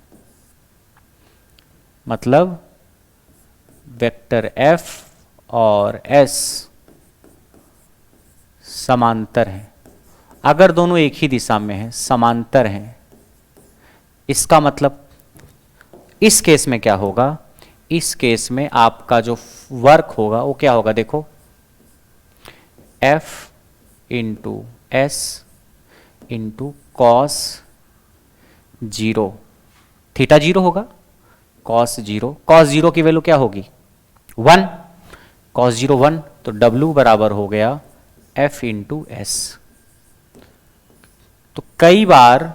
मतलब वेक्टर F और S समांतर हैं, अगर दोनों एक ही दिशा में हैं, समांतर हैं, इसका मतलब इस केस में क्या होगा, इस केस में आपका जो वर्क होगा वो क्या होगा, देखो F into S into cos zero, theta zero होगा, कॉस जीरो की वैल्यू क्या होगी 1, कॉस जीरो 1, तो W बराबर हो गया F इंटू एस। तो कई बार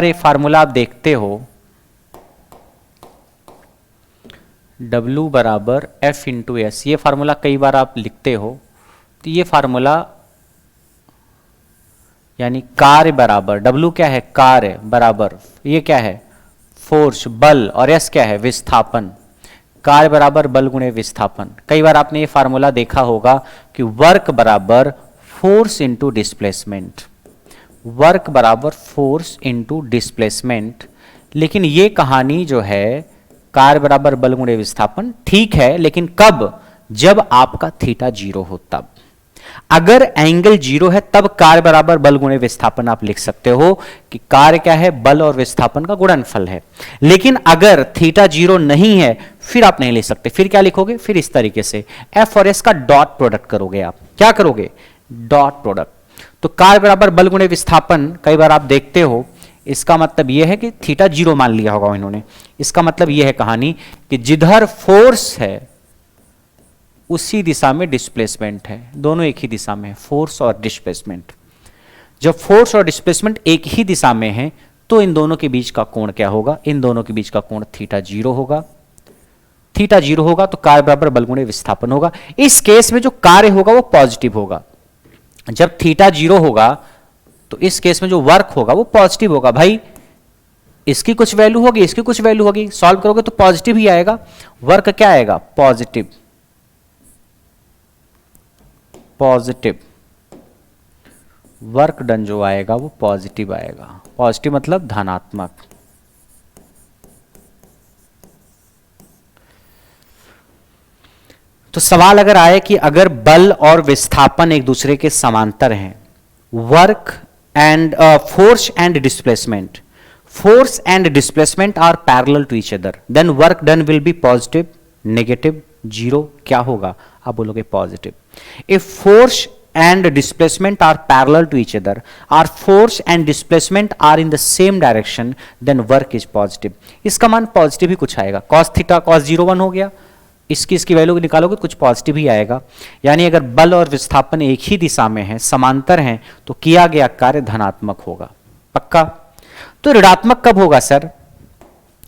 ये फार्मूला आप देखते हो, W बराबर F इंटू एस, ये फार्मूला कई बार आप लिखते हो, तो ये फार्मूला यानी कार्य बराबर, W क्या है, कार्य बराबर, ये क्या है फोर्स बल, और S क्या है विस्थापन, कार्य बराबर बल गुणे विस्थापन। कई बार आपने ये फार्मूला देखा होगा कि वर्क बराबर फोर्स इंटू डिस्प्लेसमेंट, वर्क बराबर फोर्स इंटू डिस्प्लेसमेंट, लेकिन ये कहानी जो है कार्य बराबर बल गुणे विस्थापन ठीक है, लेकिन कब, जब आपका थीटा जीरो हो तब, अगर एंगल जीरो है तब कार्य बराबर बल गुणे विस्थापन आप लिख सकते हो कि कार्य क्या है, बल और विस्थापन का गुणनफल है, लेकिन अगर थीटा जीरो नहीं है फिर आप नहीं लिख सकते, फिर क्या लिखोगे, फिर इस तरीके से F और S का डॉट प्रोडक्ट करोगे, आप क्या करोगे, डॉट प्रोडक्ट, तो कार्य बराबर बल गुणे विस्थापन कई बार आप देखते हो, इसका मतलब यह है कि थीटा जीरो मान लिया होगा इन्होंने, इसका मतलब यह है कहानी कि जिधर फोर्स है उसी दिशा में डिस्प्लेसमेंट है, दोनों एक ही दिशा में है, फोर्स और डिस्प्लेसमेंट, जब फोर्स और डिस्प्लेसमेंट एक ही दिशा में है तो इन दोनों के बीच का कोण क्या होगा, इन दोनों के बीच का कोण थीटा जीरो होगा, थीटा जीरो होगा तो कार्य बराबर बल गुणे विस्थापन होगा, इस केस में जो कार्य होगा वो पॉजिटिव होगा, जब थीटा जीरो होगा तो इस केस में जो वर्क होगा वो पॉजिटिव होगा, भाई इसकी कुछ वैल्यू होगी, इसकी कुछ वैल्यू होगी, सॉल्व करोगे तो पॉजिटिव ही आएगा, वर्क क्या आएगा पॉजिटिव, पॉजिटिव वर्क डन जो आएगा वो पॉजिटिव आएगा, पॉजिटिव मतलब धनात्मक। तो सवाल अगर आए कि अगर बल और विस्थापन एक दूसरे के समांतर हैं, work and force and displacement, force and displacement are parallel to each other, then work done will be positive, negative, zero, क्या होगा, आप बोलोगे positive. If force and displacement are parallel to each other, or force and displacement are in the same direction, then work is positive. इसका मान positive ही कुछ आएगा, cos थीटा cos 01 हो गया, इसकी वैल्यू निकालोगे कुछ पॉजिटिव ही आएगा, यानी अगर बल और विस्थापन एक ही दिशा में है, समांतर हैं, तो किया गया कार्य धनात्मक होगा, पक्का। तो ऋणात्मक कब होगा सर,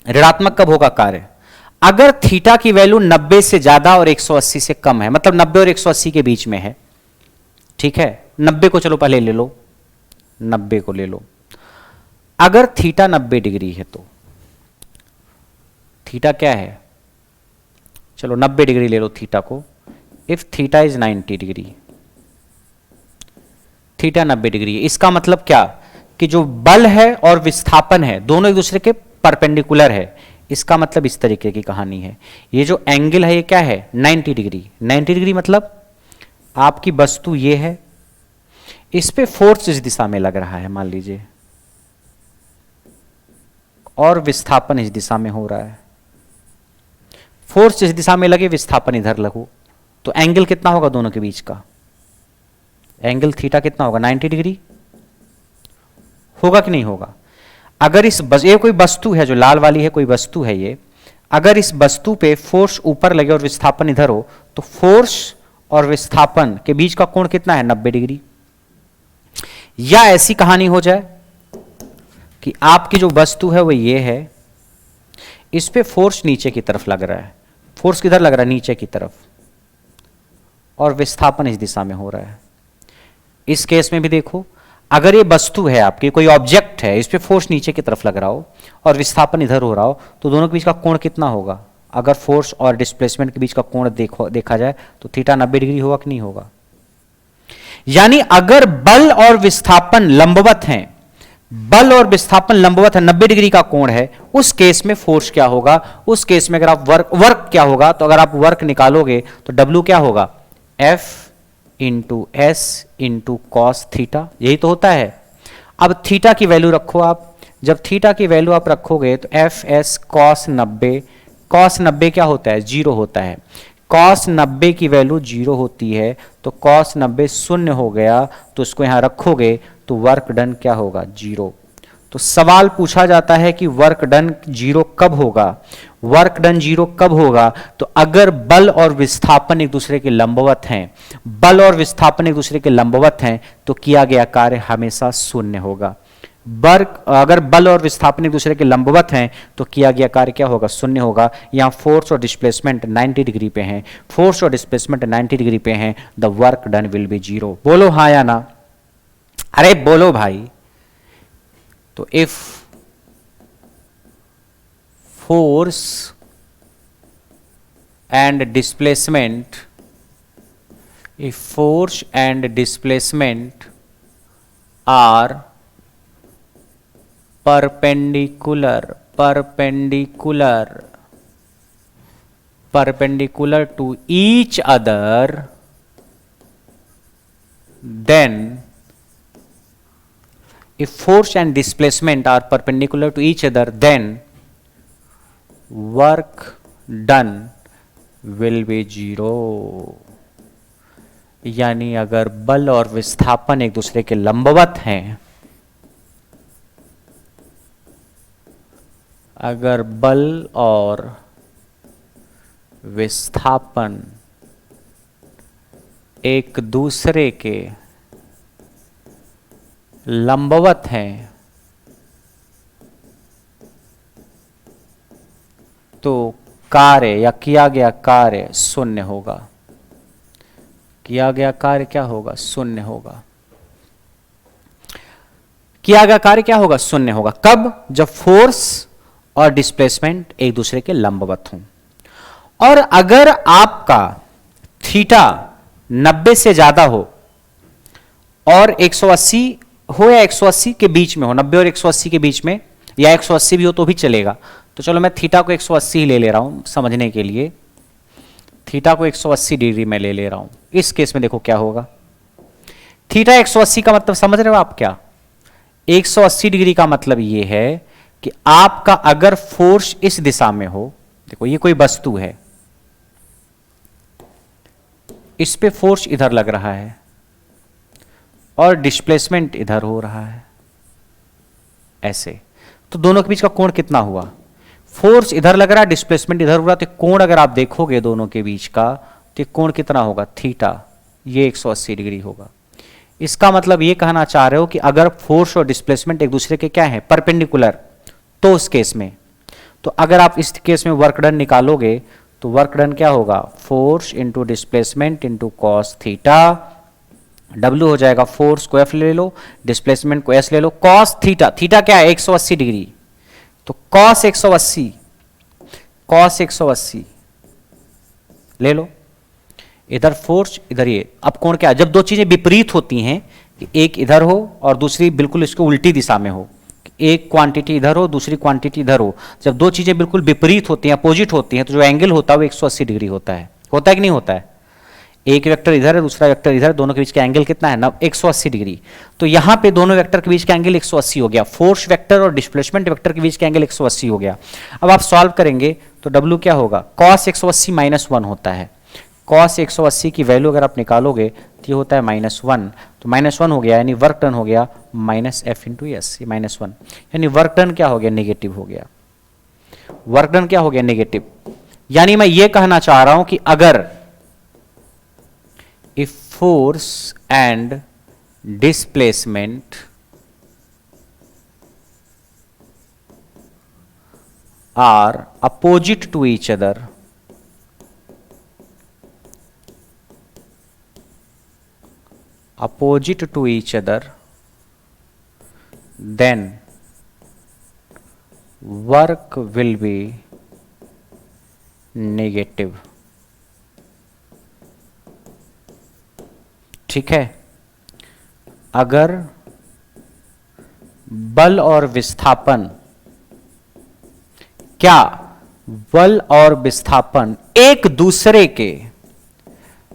ऋणात्मक कब होगा कार्य, अगर थीटा की वैल्यू 90 से ज्यादा और 180 से कम है, मतलब 90 और 180 के बीच में है, ठीक है, 90 को चलो पहले ले लो, 90 को ले लो, अगर थीटा 90 डिग्री है तो थीटा क्या है, चलो 90 डिग्री ले लो थीटा को, if theta is 90 degree, theta 90 degree है, इसका मतलब क्या कि जो बल है और विस्थापन है दोनों एक दूसरे के परपेंडिकुलर है, इसका मतलब इस तरीके की कहानी है। ये जो एंगल है ये क्या है 90 डिग्री। 90 डिग्री मतलब आपकी वस्तु ये है, इस पे फोर्स इस दिशा में लग रहा है मान लीजिए, और विस्थापन इस दिशा में हो रहा है। फोर्स इस दिशा में लगे, विस्थापन इधर लगो, तो एंगल कितना होगा दोनों के बीच का? एंगल थीटा कितना होगा? 90 डिग्री होगा कि नहीं होगा? अगर ये कोई वस्तु है जो लाल वाली है, कोई वस्तु है ये, अगर इस वस्तु पे फोर्स ऊपर लगे और विस्थापन इधर हो, तो फोर्स और विस्थापन के बीच का कोण कितना है? 90 डिग्री। या ऐसी कहानी हो जाए कि आपकी जो वस्तु है वो ये है, इस पे फोर्स नीचे की तरफ लग रहा है, फोर्स किधर लग रहा है? नीचे की तरफ, और विस्थापन इस दिशा में हो रहा है। इस केस में भी देखो, अगर ये वस्तु है आपकी, कोई ऑब्जेक्ट है, इस पे फोर्स नीचे की तरफ लग रहा हो और विस्थापन इधर हो रहा हो, तो दोनों के बीच का कोण कितना होगा? अगर फोर्स और डिस्प्लेसमेंट के बीच का कोण देखा जाए तो थीटा 90 डिग्री होगा कि नहीं होगा? यानी अगर बल और विस्थापन लंबवत हैं, बल और विस्थापन लंबवत है, 90 डिग्री का कोण है, उस केस में फोर्स क्या होगा? उस केस में अगर आप वर्क क्या होगा? तो अगर आप वर्क निकालोगे तो W क्या होगा? F into S into cos theta, यही तो होता है। अब थीटा की वैल्यू रखो आप, जब थीटा की वैल्यू आप रखोगे तो एफ एस कॉस 90, कॉस 90 क्या होता है? 0 होता है। कॉस 90 की वैल्यू 0 होती है, तो कॉस 90 शून्य हो गया, तो इसको यहां रखोगे तो वर्क डन क्या होगा? 0। तो सवाल पूछा जाता है कि वर्क डन 0 कब होगा? वर्क डन 0 कब होगा? तो अगर बल और विस्थापन एक दूसरे के लंबवत हैं, बल और विस्थापन एक दूसरे के लंबवत हैं, तो किया गया कार्य हमेशा शून्य होगा। अगर बल और विस्थापन एक दूसरे के लंबवत हैं तो किया गया कार्य क्या होगा? शून्य होगा। यहां फोर्स और डिस्प्लेसमेंट 90 डिग्री पे हैं, फोर्स और डिस्प्लेसमेंट 90 डिग्री पे हैं, the work done will B 0। बोलो हाँ या ना? अरे बोलो भाई। तो if force and displacement, if force and displacement are perpendicular to each other, then if force and displacement are perpendicular to each other, then work done will be 0। यानी अगर बल और विस्थापन एक दूसरे के लंबवत हैं, अगर बल और विस्थापन एक दूसरे के लंबवत हैं, तो कार्य या किया गया कार्य शून्य होगा। किया गया कार्य क्या होगा? शून्य होगा। किया गया कार्य क्या होगा? शून्य होगा। कब? जब फोर्स और डिस्प्लेसमेंट एक दूसरे के लंबवत हों। और अगर आपका थीटा 90 से ज्यादा हो और 180 हो या 180 के बीच में हो, 90 और 180 के बीच में, या 180 भी हो तो भी चलेगा। तो चलो मैं थीटा को 180 ही ले ले रहा हूं समझने के लिए, थीटा को 180 डिग्री में ले रहा हूं। इस केस में देखो क्या होगा। थीटा 180 का मतलब समझ रहे हो आप क्या? 180 डिग्री का मतलब यह है कि आपका अगर फोर्स इस दिशा में हो, देखो ये कोई वस्तु है, इस पे फोर्स इधर लग रहा है और डिस्प्लेसमेंट इधर हो रहा है ऐसे, तो दोनों के बीच का कोण कितना हुआ? फोर्स इधर लग रहा है, डिस्प्लेसमेंट इधर हो रहा है, तो कोण अगर आप देखोगे दोनों के बीच का, तो कोण कितना होगा? थीटा। ये 180 डिग्री होगा। इसका मतलब ये कहना चाह रहे हो कि अगर फोर्स और डिस्प्लेसमेंट एक दूसरे के क्या है? परपेंडिकुलर, तो उस केस में, तो अगर आप इस केस में वर्क डन निकालोगे तो वर्क डन क्या होगा? Force into displacement into cos theta. W हो जाएगा, फोर्स को F ले लो, डिस्प्लेसमेंट को S ले लो, कॉस थीटा, थीटा क्या है? 180 डिग्री, तो कॉस 180, कॉस 180 ले लो, इधर फोर्स इधर ये। अब कोण क्या है? जब दो चीजें विपरीत होती हैं कि एक इधर हो और दूसरी बिल्कुल इसको उल्टी दिशा में हो, एक क्वांटिटी इधर हो, दूसरी क्वांटिटी इधर हो, जब दो चीजें बिल्कुल विपरीत होती हैं, अपोजिट होती हैं, तो जो एंगल होता है वो 180 डिग्री होता है कि नहीं होता है? एक वेक्टर इधर है, दूसरा वेक्टर इधर, दोनों के बीच का एंगल कितना है ना, 180 डिग्री। तो यहां पे दोनों वेक्टर के बीच का एंगल 180 हो गया, फोर्स वेक्टर और डिस्प्लेसमेंट वेक्टर के बीच का एंगल 180 हो गया। अब आप सॉल्व करेंगे तो W क्या होगा, cos 180 -1 होता है। cos 180 की वैल्यू अगर आप निकालोगे तो ये होता है -1, तो -1 हो गया, यानी वर्क डन हो गया -F × S, ये -1, यानी वर्क डन क्या हो गया, नेगेटिव हो गया। वर्क डन क्या हो गया, नेगेटिव। यानी मैं ये कहना चाह रहा हूं कि अगर if force and displacement are opposite to each other, then work will be negative। ठीक है, अगर बल और विस्थापन, क्या बल और विस्थापन एक दूसरे के,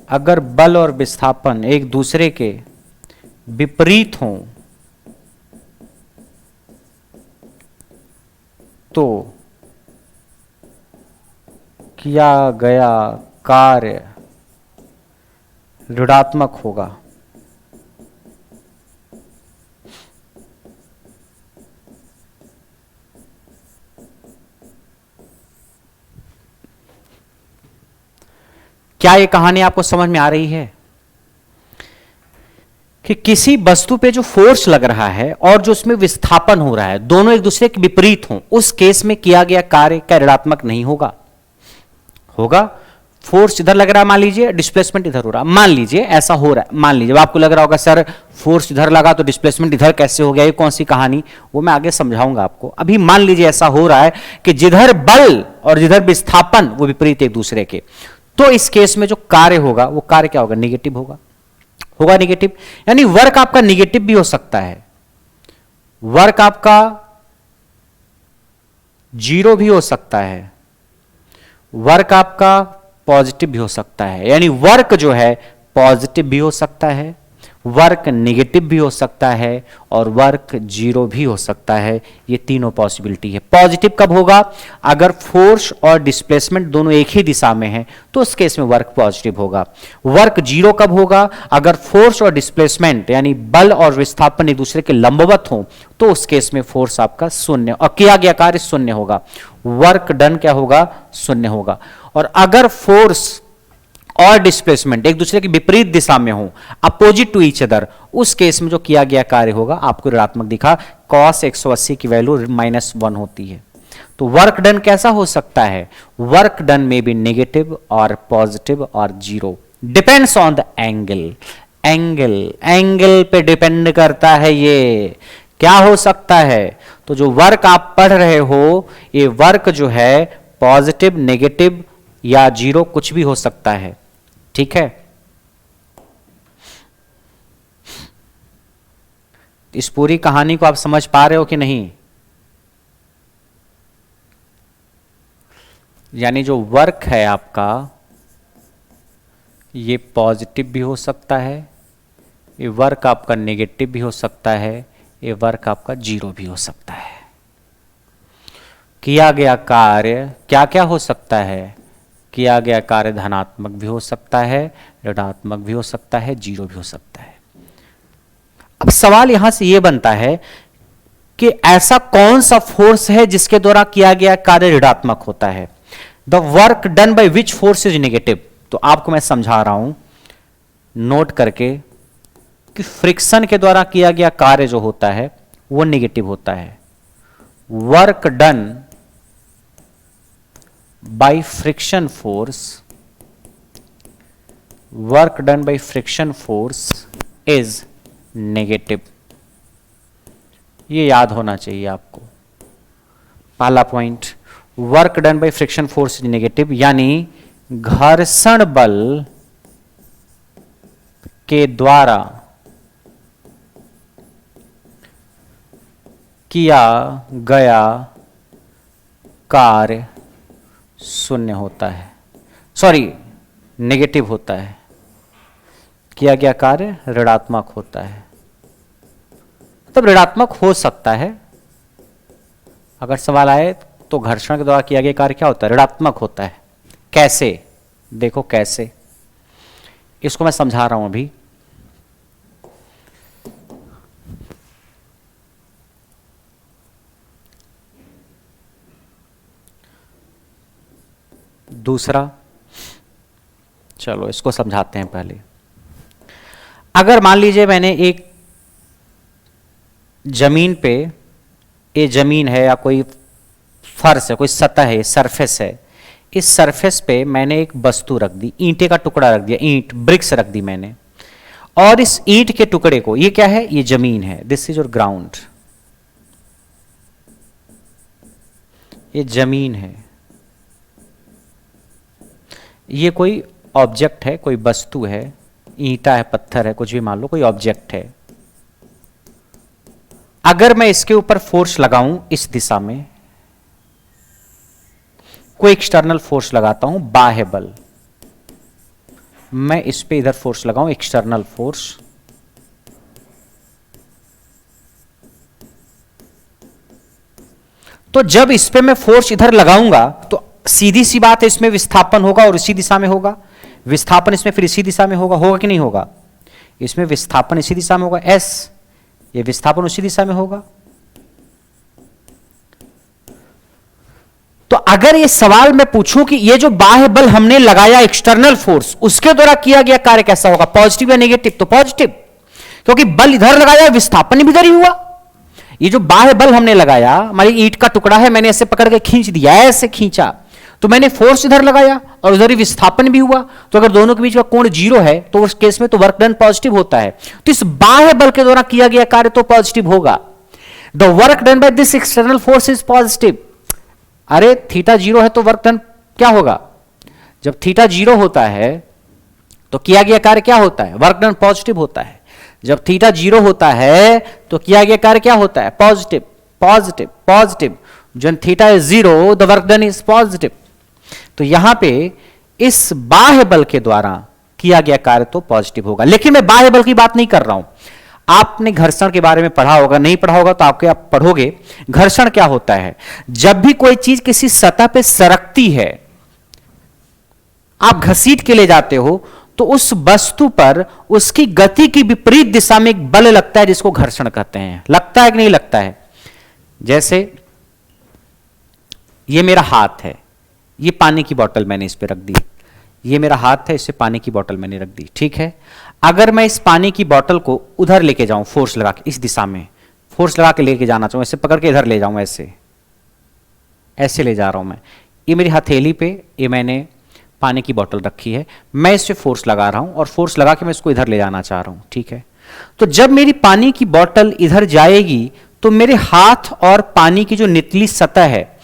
अगर बल और विस्थापन एक दूसरे के विपरीत हों तो किया गया कार्य ऋणात्मक होगा। क्या ये कहानी आपको समझ में आ रही है कि किसी वस्तु पे जो फोर्स लग रहा है और जो उसमें विस्थापन हो रहा है, दोनों एक दूसरे के विपरीत हों, उस केस में किया गया कार्य क्या ऋणात्मक नहीं होगा? होगा। फोर्स इधर लग रहा है मान लीजिए, डिस्प्लेसमेंट इधर हो रहा है, मान लीजिए ऐसा हो रहा है, मान लीजिए। अब आपको लग रहा होगा सर फोर्स इधर लगा तो डिस्प्लेसमेंट इधर कैसे हो गया, ये कौन सी कहानी, वो मैं आगे समझाऊंगा आपको। अभी मान लीजिए ऐसा हो रहा है कि जिधर बल और जिधर विस्थापन वो विपरीत एक दूसरे के, तो इस केस में जो कार्य होगा वो कार्य क्या होगा, निगेटिव होगा। होगा निगेटिव, यानी वर्क आपका निगेटिव भी हो सकता है, वर्क आपका 0 भी हो सकता है, वर्क आपका पॉजिटिव भी हो सकता है। यानी वर्क जो है पॉजिटिव भी हो सकता है, वर्क नेगेटिव भी हो सकता है और वर्क 0 भी हो सकता है। ये तीनों पॉसिबिलिटी है। पॉजिटिव कब होगा, अगर फोर्स और डिस्प्लेसमेंट दोनों एक ही दिशा में है तो उस केस में वर्क पॉजिटिव होगा। वर्क 0 कब होगा, अगर फोर्स और डिस्प्लेसमेंट यानी बल और विस्थापन एक दूसरे के लंबवत हो तो उस केस में फोर्स आपका शून्य और किया गया कार्य शून्य होगा, वर्क डन क्या होगा, शून्य होगा। और अगर फोर्स और डिस्प्लेसमेंट एक दूसरे के विपरीत दिशा में हो, अपोजिट टू ईच अदर, उस केस में जो किया गया कार्य होगा आपको ऋणात्मक दिखा, cos 180 की वैल्यू -1 होती है। तो वर्क डन कैसा हो सकता है, वर्क डन में बी नेगेटिव और पॉजिटिव और 0, depends on the angle. Angle पे डिपेंड करता है ये क्या हो सकता है। तो जो वर्क आप पढ़ रहे हो, ये वर्क जो है पॉजिटिव, नेगेटिव या 0 कुछ भी हो सकता है। ठीक है, इस पूरी कहानी को आप समझ पा रहे हो कि नहीं? यानी जो वर्क है आपका ये पॉजिटिव भी हो सकता है, ये वर्क आपका नेगेटिव भी हो सकता है, ये वर्क आपका 0 भी हो सकता है। किया गया कार्य क्या क्या हो सकता है, किया गया कार्य धनात्मक भी हो सकता है, ऋणात्मक भी हो सकता है, 0 भी हो सकता है। अब सवाल यहां से यह बनता है कि ऐसा कौन सा फोर्स है जिसके द्वारा किया गया कार्य ऋणात्मक होता है। The work done by which force is negative. तो आपको मैं समझा रहा हूं नोट करके कि फ्रिक्शन के द्वारा किया गया कार्य जो होता है वो नेगेटिव होता है। Work done by friction force, work done by friction force is negative. ये याद होना चाहिए आपको। पहला point, work done by friction force is negative, यानी घर्षण बल के द्वारा किया गया कार्य शून्य होता है, सॉरी नेगेटिव होता है, किया गया कार्य ऋणात्मक होता है। तब ऋणात्मक हो सकता है। अगर सवाल आए तो घर्षण के द्वारा किया गया कार्य क्या होता है? ऋणात्मक होता है। कैसे? देखो कैसे, इसको मैं समझा रहा हूं अभी। दूसरा, चलो इसको समझाते हैं पहले। अगर मान लीजिए मैंने एक जमीन पे, ये जमीन है या कोई फर्श है, कोई सतह है, सरफेस है, इस सरफेस पे मैंने एक वस्तु रख दी, ईंटे का टुकड़ा रख दिया, ईंट ब्रिक्स रख दी मैंने, और इस ईंट के टुकड़े को, ये क्या है? ये जमीन है, दिस इज योर ग्राउंड, ये जमीन है, ये कोई ऑब्जेक्ट है, कोई वस्तु है, ईंटा है, पत्थर है, कुछ भी मान लो, कोई ऑब्जेक्ट है। अगर मैं इसके ऊपर फोर्स लगाऊं इस दिशा में, कोई एक्सटर्नल फोर्स लगाता हूं, बाह्य बल, मैं इस पे इधर फोर्स लगाऊं, एक्सटर्नल फोर्स, तो जब इस पे मैं फोर्स इधर लगाऊंगा तो सीधी सी बात है, इसमें विस्थापन होगा और इसी दिशा में होगा, विस्थापन इसमें फिर इसी दिशा में होगा, होगा कि नहीं होगा? इसमें विस्थापन इसी दिशा में होगा, एस, ये विस्थापन उसी दिशा में होगा। तो अगर ये सवाल मैं पूछूं कि ये जो बाह्य बल हमने लगाया, एक्सटर्नल फोर्स, उसके द्वारा किया गया कार्य कैसा होगा, पॉजिटिव या नेगेटिव? तो पॉजिटिव, क्योंकि बल इधर लगाया, विस्थापन भी इधर ही हुआ। ये जो बाह्य बल हमने लगाया, हमारी ईंट का टुकड़ा है, मैंने ऐसे पकड़ के खींच दिया, ऐसे खींचा, तो मैंने फोर्स इधर लगाया और उधर ही विस्थापन भी हुआ। तो अगर दोनों के बीच का कोण 0 है तो उस केस में तो वर्क डन पॉजिटिव होता है। तो इस बाह्य बल के द्वारा किया गया कार्य तो पॉजिटिव होगा। The work done by this external force is positive. अरे थीटा 0 है तो वर्क डन क्या होगा? जब थीटा 0 होता है तो किया गया कार्य क्या होता है? वर्क डन पॉजिटिव होता है। जब थीटा 0 होता है तो किया गया कार्य क्या होता है? Positive, positive, positive. जब theta is 0 the work done is positive. तो यहां पे इस बाह्य बल के द्वारा किया गया कार्य तो पॉजिटिव होगा। लेकिन मैं बाह्य बल की बात नहीं कर रहा हूं। आपने घर्षण के बारे में पढ़ा होगा, नहीं पढ़ा होगा तो आपके आप पढ़ोगे। घर्षण क्या होता है? जब भी कोई चीज किसी सतह पे सरकती है, आप घसीट के ले जाते हो, तो उस वस्तु पर उसकी गति की विपरीत दिशा में एक बल लगता है जिसको घर्षण कहते हैं। लगता है कि नहीं लगता है? जैसे ये मेरा हाथ है, ये पानी की बोतल मैंने इस पे रख दी, ये मेरा हाथ है, इससे पानी की बोतल मैंने रख दी, ठीक है। अगर मैं इस पानी की बोतल को उधर लेके जाऊं, फोर्स लगा के, इस दिशा में फोर्स लगा के लेके जाना चाहूं, ऐसे पकड़ के इधर ले जाऊं, ऐसे ऐसे ले जा रहा हूं मैं, ये मेरी हथेली पे ये मैंने पानी की बोतल रखी है, मैं इस पे फोर्स लगा रहा हूं और फोर्स लगा के मैं इसको इधर ले जाना चाह रहा हूं, ठीक है। तो जब मेरी पानी की बोतल इधर जाएगी तो मेरे हाथ और पानी की जो निचली सतह है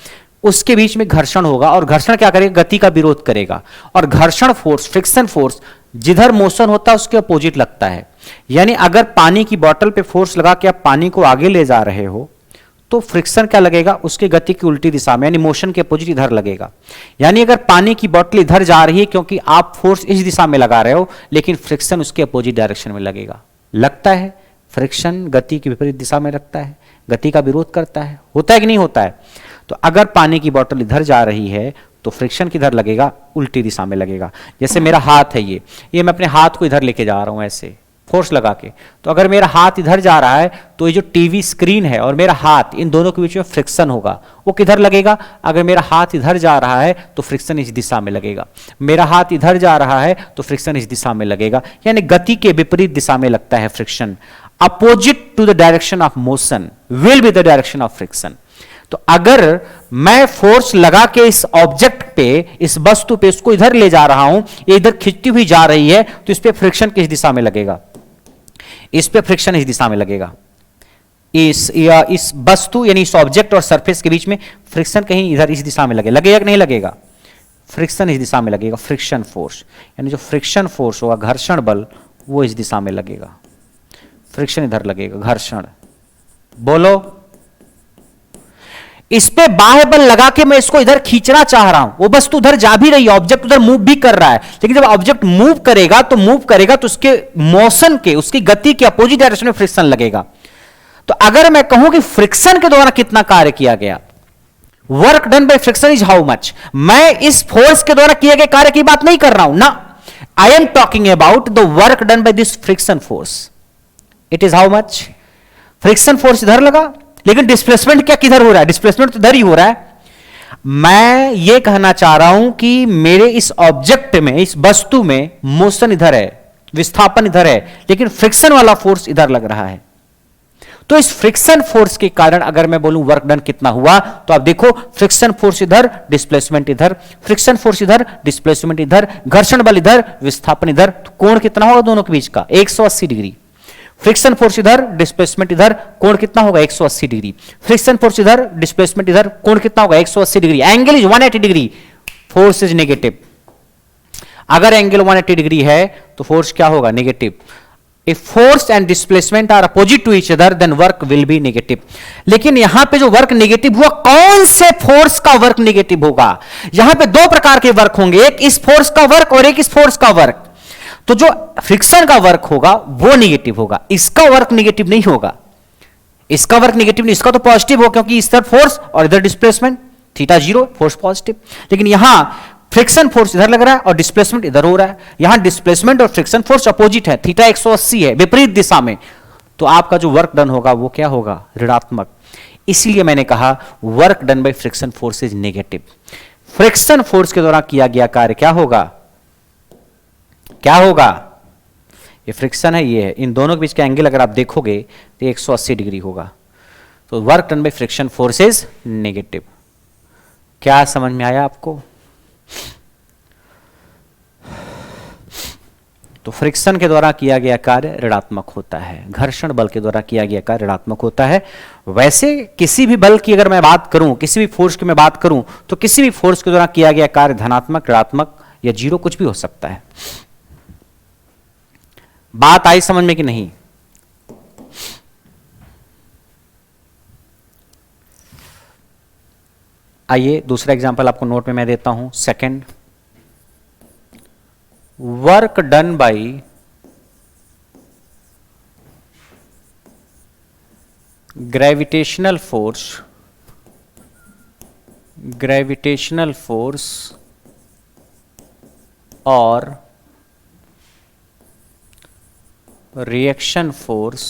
उसके बीच में घर्षण होगा, और घर्षण क्या करेगा? गति का विरोध करेगा। और घर्षण फोर्स, फ्रिक्शन फोर्स, जिधर मोशन होता है उसके अपोजिट लगता है। यानी अगर पानी की बोतल पे फोर्स लगा के आप पानी को आगे ले जा रहे हो तो फ्रिक्शन क्या लगेगा? उसकी गति की उल्टी दिशा में, यानी मोशन के अपोजिट इधर लगेगा। यानी अगर पानी की बोतल इधर जा रही है क्योंकि आप फोर्स इस दिशा में लगा रहे हो, लेकिन फ्रिक्शन उसके अपोजिट डायरेक्शन में लगेगा। लगता है फ्रिक्शन गति की विपरीत दिशा में लगता है, गति का विरोध करता है। होता है कि नहीं होता है? तो अगर पानी की बोतल इधर जा रही है तो फ्रिक्शन किधर लगेगा? उल्टी दिशा में लगेगा। जैसे मेरा हाथ है, ये मैं अपने हाथ को इधर लेके जा रहा हूं ऐसे फोर्स लगा के, तो अगर मेरा हाथ इधर जा रहा है तो ये जो टीवी स्क्रीन है और मेरा हाथ, इन दोनों के बीच में फ्रिक्शन होगा, वो किधर लगेगा? अगर मेरा हाथ इधर जा रहा है तो फ्रिक्शन इस दिशा में लगेगा, मेरा हाथ इधर जा रहा है तो फ्रिक्शन इस दिशा में लगेगा। यानी गति के विपरीत दिशा में लगता है friction. Opposite to the direction of motion will be the direction of friction. तो अगर मैं फोर्स लगा के इस ऑब्जेक्ट पे, इस वस्तु पे इसको इधर ले जा रहा हूं, ये इधर खिंचती हुई जा रही है, तो इस पे फ्रिक्शन किस दिशा में लगेगा? इस पे फ्रिक्शन इस दिशा में लगेगा। इस वस्तु यानी इस ऑब्जेक्ट और सरफेस के बीच में फ्रिक्शन कहीं इधर इस दिशा में लगेगा कि नहीं लगेगा? फ्रिक्शन इस दिशा में लगेगा, फ्रिक्शन फोर्स। यानी जो फ्रिक्शन फोर्स होगा, घर्षण बल, वो इस दिशा में लगेगा, फ्रिक्शन इधर लगेगा, घर्षण। बोलो इस पे बाह्य बल लगा के मैं इसको इधर खींचना चाह रहा हूं, वो वस्तु उधर जा भी रही है, ऑब्जेक्ट उधर मूव भी कर रहा है, लेकिन जब ऑब्जेक्ट मूव करेगा तो उसके मोशन के, उसकी गति के अपोजिट डायरेक्शन में फ्रिक्शन लगेगा। तो अगर मैं कहूं कि फ्रिक्शन के द्वारा कितना कार्य किया गया, work done by friction is how much, मैं इस फोर्स के द्वारा किए गए कार्य की बात नहीं कर रहा हूं ना, I am talking about the work done by this friction force, it is how much. Friction force इधर लगा, लेकिन डिस्प्लेसमेंट क्या किधर हो रहा है, डिस्प्लेसमेंट तो इधर ही हो रहा है। मैं ये कहना चाह रहा हूं कि मेरे इस ऑब्जेक्ट में, इस वस्तु में मोशन इधर है, विस्थापन इधर है, लेकिन फ्रिक्शन वाला फोर्स इधर लग रहा है। तो इस फ्रिक्शन फोर्स के कारण अगर मैं बोलूं वर्क डन कितना हुआ, तो आप देखो फ्रिक्शन फोर्स इधर, डिस्प्लेसमेंट इधर, फ्रिक्शन फोर्स इधर, डिस्प्लेसमेंट इधर, घर्षण बल इधर, विस्थापन इधर, तो कोण कितना होगा दोनों के बीच का, 180 डिग्री। फ्रिक्शन फोर्स इधर, डिस्प्लेसमेंट इधर, कोण कितना होगा 180 डिग्री। फ्रिक्शन फोर्स इधर, डिस्प्लेसमेंट इधर, कोण कितना होगा 180 degree. Angle is 180 degree, force is negative. अगर एंगल 180 डिग्री है तो फोर्स क्या होगा, negative. If force and displacement are opposite to each other then work will be negative. लेकिन यहां पे जो वर्क नेगेटिव हुआ, कौन से फोर्स का वर्क नेगेटिव होगा? यहां पे दो प्रकार के वर्क होंगे, एक इस फोर्स का वर्क और एक इस फोर्स का वर्क। तो जो फ्रिक्शन का वर्क होगा वो नेगेटिव होगा, इसका वर्क नेगेटिव नहीं होगा, इसका वर्क नेगेटिव नहीं, इसका तो पॉजिटिव हो, क्योंकि इस तरफ फोर्स और इधर डिस्प्लेसमेंट, थीटा 0, फोर्स पॉजिटिव। लेकिन यहां फ्रिक्शन फोर्स इधर लग रहा है और डिस्प्लेसमेंट इधर हो रहा है, यहां डिस्प्लेसमेंट और फ्रिक्शन फोर्स अपोजिट है, थीटा 180 है, विपरीत दिशा में, तो आपका जो वर्क डन होगा वो क्या होगा, ऋणात्मक। इसलिए मैंने कहा work done by friction force is negative. Friction force के द्वारा किया गया कार्य क्या होगा, क्या होगा, ये फ्रिक्शन है, ये है, इन दोनों के बीच का एंगल अगर आप देखोगे तो 180 डिग्री होगा। तो work done by friction force is negative. क्या समझ में आया आपको? तो फ्रिक्शन के द्वारा किया गया कार्य ऋणात्मक होता है, घर्षण बल के द्वारा किया गया कार्य ऋणात्मक होता है। वैसे किसी भी बल की अगर मैं बात करूं, किसी भी फोर्स की मैं बात करूं, तो किसी भी फोर्स के द्वारा किया गया कार्य धनात्मक, ऋणात्मक या जीरो कुछ भी हो सकता है। बात आई समझ में कि नहीं? आइए दूसरा एग्जांपल आपको नोट में मैं देता हूं। Second, work done by gravitational force और रिएक्शन फोर्स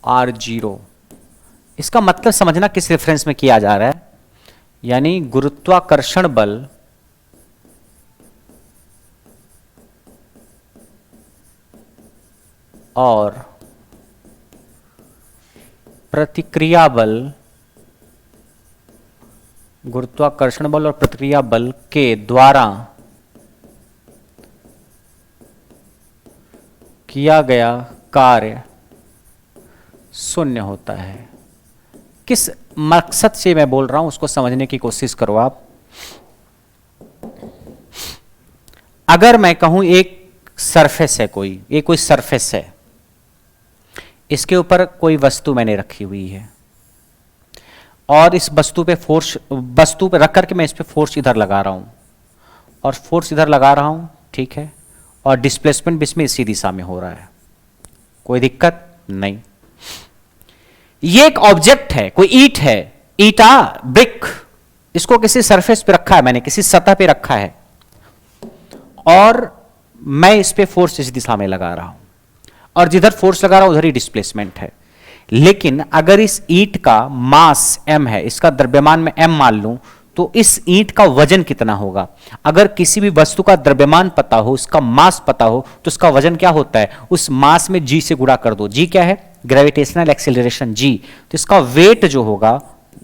आर 0। इसका मतलब समझना किस रेफरेंस में किया जा रहा है, यानी गुरुत्वाकर्षण बल और प्रतिक्रिया बल, गुरुत्वाकर्षण बल और प्रतिक्रिया बल के द्वारा किया गया कार्य शून्य होता है। किस मकसद से मैं बोल रहा हूं उसको समझने की कोशिश करो आप। अगर मैं कहूं एक सरफेस है, कोई सरफेस है, इसके ऊपर कोई वस्तु मैंने रखी हुई है और इस वस्तु पे रख करके मैं इस पे फोर्स इधर लगा रहा हूं और फोर्स इधर लगा रहा हूं, ठीक है, और डिस्प्लेसमेंट भी इसमें इसी दिशा में हो रहा है, कोई दिक्कत नहीं। ये एक ऑब्जेक्ट है, कोई ईंट है, ईटा, ब्रिक, इसको किसी सरफेस पे रखा है मैंने, किसी सतह पे रखा है और मैं इस पे फोर्स इस दिशा में लगा रहा हूं और जिधर फोर्स लगा रहा हूं उधर ही डिस्प्लेसमेंट है। लेकिन अगर इस ईंट का मास m है, इसका द्रव्यमान में m मान लूं, तो इस ईंट का वजन कितना होगा? अगर किसी भी वस्तु का द्रव्यमान पता हो, उसका मास पता हो, तो उसका वजन क्या होता है? उस मास में g से गुणा कर दो। g क्या है? Gravitational acceleration g। तो इसका वेट जो होगा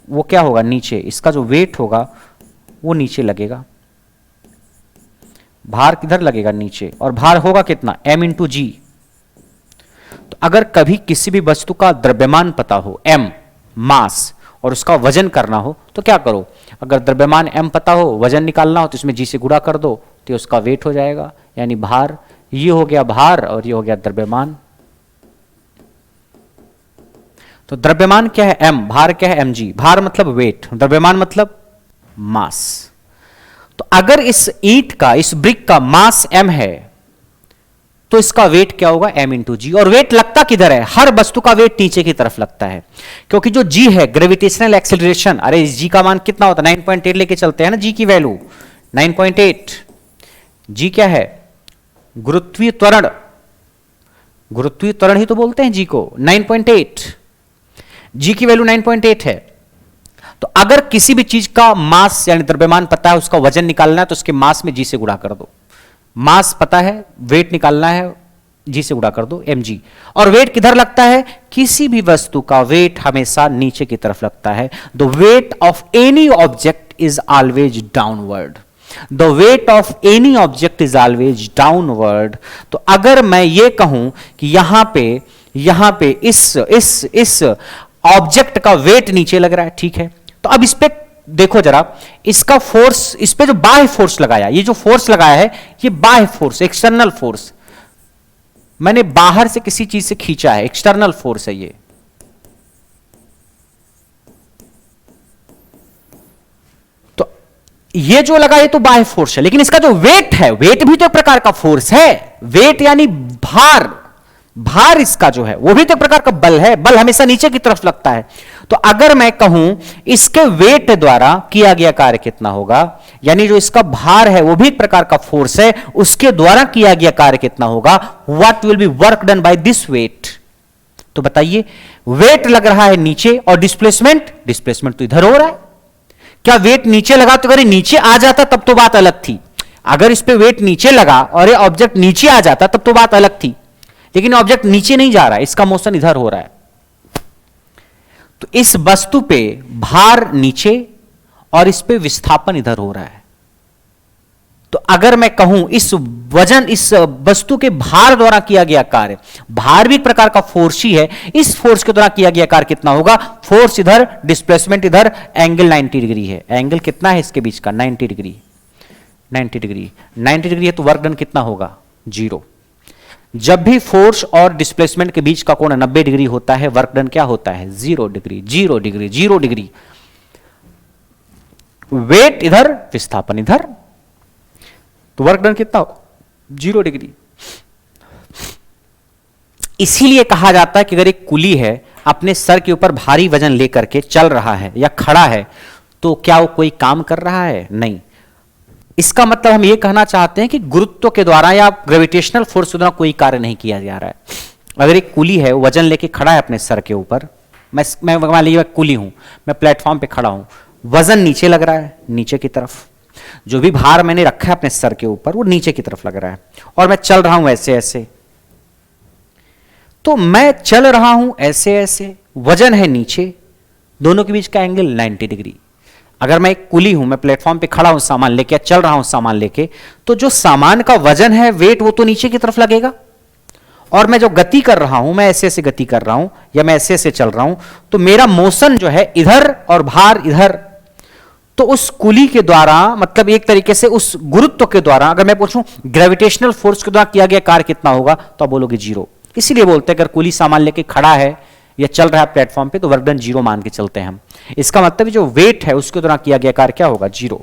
वो क्या होगा? नीचे, इसका जो वेट होगा वो नीचे लगेगा, भार किधर लगेगा? नीचे, और भार होगा कितना? m इंटू जी। तो अगर कभी किसी भी वस्तु का द्रव्यमान पता हो, m मास, और उसका वजन करना हो तो क्या करो? अगर द्रव्यमान m पता हो, वजन निकालना हो तो इसमें g से गुणा कर दो, तो उसका वेट हो जाएगा, यानी भार। ये हो गया भार और ये हो गया द्रव्यमान। तो द्रव्यमान क्या है m, भार क्या है mg, भार मतलब वेट, द्रव्यमान मतलब मास। तो अगर इस ईंट का, इस ब्रिक का मास m है तो इसका वेट क्या होगा m इंटू जी। और वेट लगता किधर है, हर वस्तु का वेट नीचे की तरफ लगता है, क्योंकि जो g है ग्रेविटेशनल एक्सेलरेशन, अरे इस g का मान कितना होता है 9.8 लेके चलते हैं ना, g की वैल्यू 9.8। g क्या है, गुरुत्वीय त्वरण, गुरुत्वीय त्वरण ही तो बोलते हैं जी को, 9.8, जी की वैल्यू 9.8 है। तो अगर किसी भी चीज का मास यानी द्रव्यमान पता है, उसका वजन निकालना है तो उसके मास में जी से गुणा कर दो। मास पता है, वेट निकालना है, जी से गुणा कर दो mg। और वेट किधर लगता है, किसी भी वस्तु का वेट हमेशा नीचे की तरफ लगता है। The weight of any object is always downward, the weight of any object is always downward. तो अगर मैं ये कहूं कि यहां पे इस ऑब्जेक्ट का वेट नीचे लग रहा है, ठीक है, तो अब इस पे देखो जरा, इसका फोर्स, इस पे जो बाह्य फोर्स लगाया, ये जो फोर्स लगाया है ये बाह्य फोर्स, एक्सटर्नल फोर्स, मैंने बाहर से किसी चीज से खींचा है, एक्सटर्नल फोर्स है ये। तो ये जो लगा ये तो बाह्य फोर्स है, लेकिन इसका जो वेट है, वेट भी तो एक प्रकार का फोर्स है। वेट यानी भार, भार इसका जो है वो भी तो एक प्रकार का बल है, बल हमेशा नीचे की तरफ लगता है। तो अगर मैं कहूं इसके वेट द्वारा किया गया कार्य कितना होगा, यानी जो इसका भार है वो भी एक प्रकार का फोर्स है, उसके द्वारा किया गया कार्य कितना होगा, what will be work done by this weight. तो बताइए, वेट लग रहा है नीचे और डिस्प्लेसमेंट तो इधर हो रहा है। क्या वेट नीचे लगा तो अगर नीचे आ जाता तब तो बात अलग थी, अगर इस पे वेट नीचे लगा और ये ऑब्जेक्ट नीचे आ जाता तब तो बात अलग थी, लेकिन ऑब्जेक्ट नीचे नहीं जा रहा है, इसका मोशन इधर हो रहा है। तो इस वस्तु पे भार नीचे और इस पे विस्थापन इधर हो रहा है। तो अगर मैं कहूं इस वजन, इस वस्तु के भार द्वारा किया गया कार्य, भार भी एक प्रकार का फोर्स ही है, इस फोर्स के द्वारा किया गया कार्य कितना होगा, फोर्स इधर, डिस्प्लेसमेंट इधर, एंगल 90 डिग्री है। एंगल कितना है इसके बीच का, 90 डिग्री, 90 डिग्री, 90 डिग्री है तो वर्क डन कितना होगा, 0। जब भी फोर्स और डिस्प्लेसमेंट के बीच का कोण 90 डिग्री होता है, वर्क डन क्या होता है, 0 डिग्री, 0 डिग्री, 0 डिग्री। वेट इधर, विस्थापन इधर, तो वर्क डन कितना हो, 0 डिग्री। इसीलिए कहा जाता है कि अगर एक कुली है अपने सर के ऊपर भारी वजन लेकर के चल रहा है या खड़ा है, तो क्या वो कोई काम कर रहा है, नहीं। इसका मतलब हम ये कहना चाहते हैं कि गुरुत्व के द्वारा या ग्रेविटेशनल फोर्स के द्वारा कोई कार्य नहीं किया जा रहा है। अगर एक कुली है, वजन लेके खड़ा है अपने सर के ऊपर, मैं मान लीजिए कुली हूं, मैं प्लेटफॉर्म पे खड़ा हूं, वजन नीचे लग रहा है, नीचे की तरफ, जो भी भार मैंने रखा है अपने सर के ऊपर वो नीचे की तरफ लग रहा है, और मैं चल रहा हूं ऐसे ऐसे, तो मैं चल रहा हूं ऐसे ऐसे, वजन है नीचे, दोनों के बीच का एंगल 90 डिग्री। अगर मैं एक कुली हूं, मैं प्लेटफॉर्म पे खड़ा हूं सामान लेके, चल रहा हूं सामान लेके, तो जो सामान का वजन है, वेट, वो तो नीचे की तरफ लगेगा, और मैं जो गति कर रहा हूं, मैं ऐसे ऐसे गति कर रहा हूं या मैं ऐसे ऐसे चल रहा हूं, तो मेरा मोशन जो है इधर और भार इधर। तो उस कुली के द्वारा, मतलब एक तरीके से उस गुरुत्व के द्वारा, अगर मैं पूछूं ग्रेविटेशनल फोर्स के द्वारा किया गया कार्य कितना होगा, तो आप बोलोगे 0। इसीलिए बोलते हैं अगर कुली सामान लेके खड़ा है या चल रहा है प्लेटफॉर्म पे, तो वर्क डन 0 मान के चलते हैं हम। इसका मतलब जो वेट है उसके द्वारा किया गया कार्य क्या होगा, 0।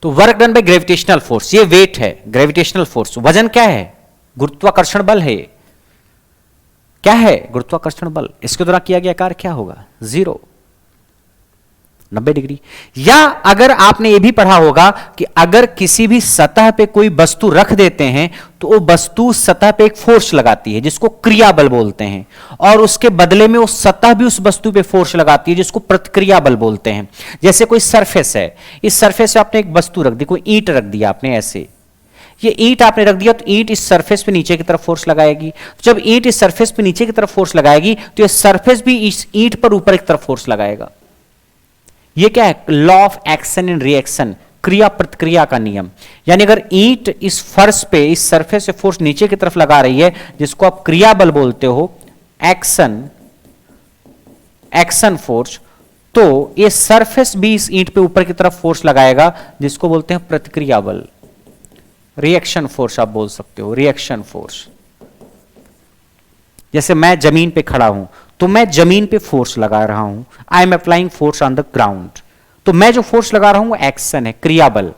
तो work done by gravitational force, ये वेट है, ग्रेविटेशनल फोर्स। वजन क्या है, गुरुत्वाकर्षण बल है। क्या है, गुरुत्वाकर्षण बल। इसके द्वारा किया गया कार्य क्या होगा, 0, 90 डिग्री। या अगर आपने ये भी पढ़ा होगा कि अगर किसी भी सतह पे कोई वस्तु रख देते हैं तो वो वस्तु सतह पे एक फोर्स लगाती है जिसको क्रिया बल बोलते हैं, और उसके बदले में वो सतह भी उस वस्तु पे फोर्स लगाती है जिसको प्रतिक्रिया बल बोलते हैं। जैसे कोई सरफेस है, इस सरफेस पे आपने एक वस्तु रख दी, कोई ईंट रख दिया आपने ऐसे, ये ईंट आपने रख दिया, तो ईंट इस सरफेस पे नीचे की तरफ फोर्स लगाएगी। तो जब ईंट इस सरफेस पे नीचे की तरफ फोर्स लगाएगी तो ये सरफेस भी इस ईंट पर ऊपर की तरफ फोर्स लगाएगा। ये क्या है, law of action and reaction, क्रिया प्रतिक्रिया का नियम। यानी अगर ईंट इस फर्श पे, इस सरफेस से फोर्स नीचे की तरफ लगा रही है, जिसको आप क्रिया बल बोलते हो, एक्शन फोर्स, तो ये सरफेस भी इस ईंट पे ऊपर की तरफ फोर्स लगाएगा जिसको बोलते हैं प्रतिक्रिया बल, रिएक्शन फोर्स आप बोल सकते हो, रिएक्शन फोर्स। जैसे मैं जमीन पे खड़ा हूं तो मैं जमीन पे फोर्स लगा रहा हूं, I am applying force on the ground. तो मैं जो फोर्स लगा रहा हूं वो एक्शन है, क्रियाबल।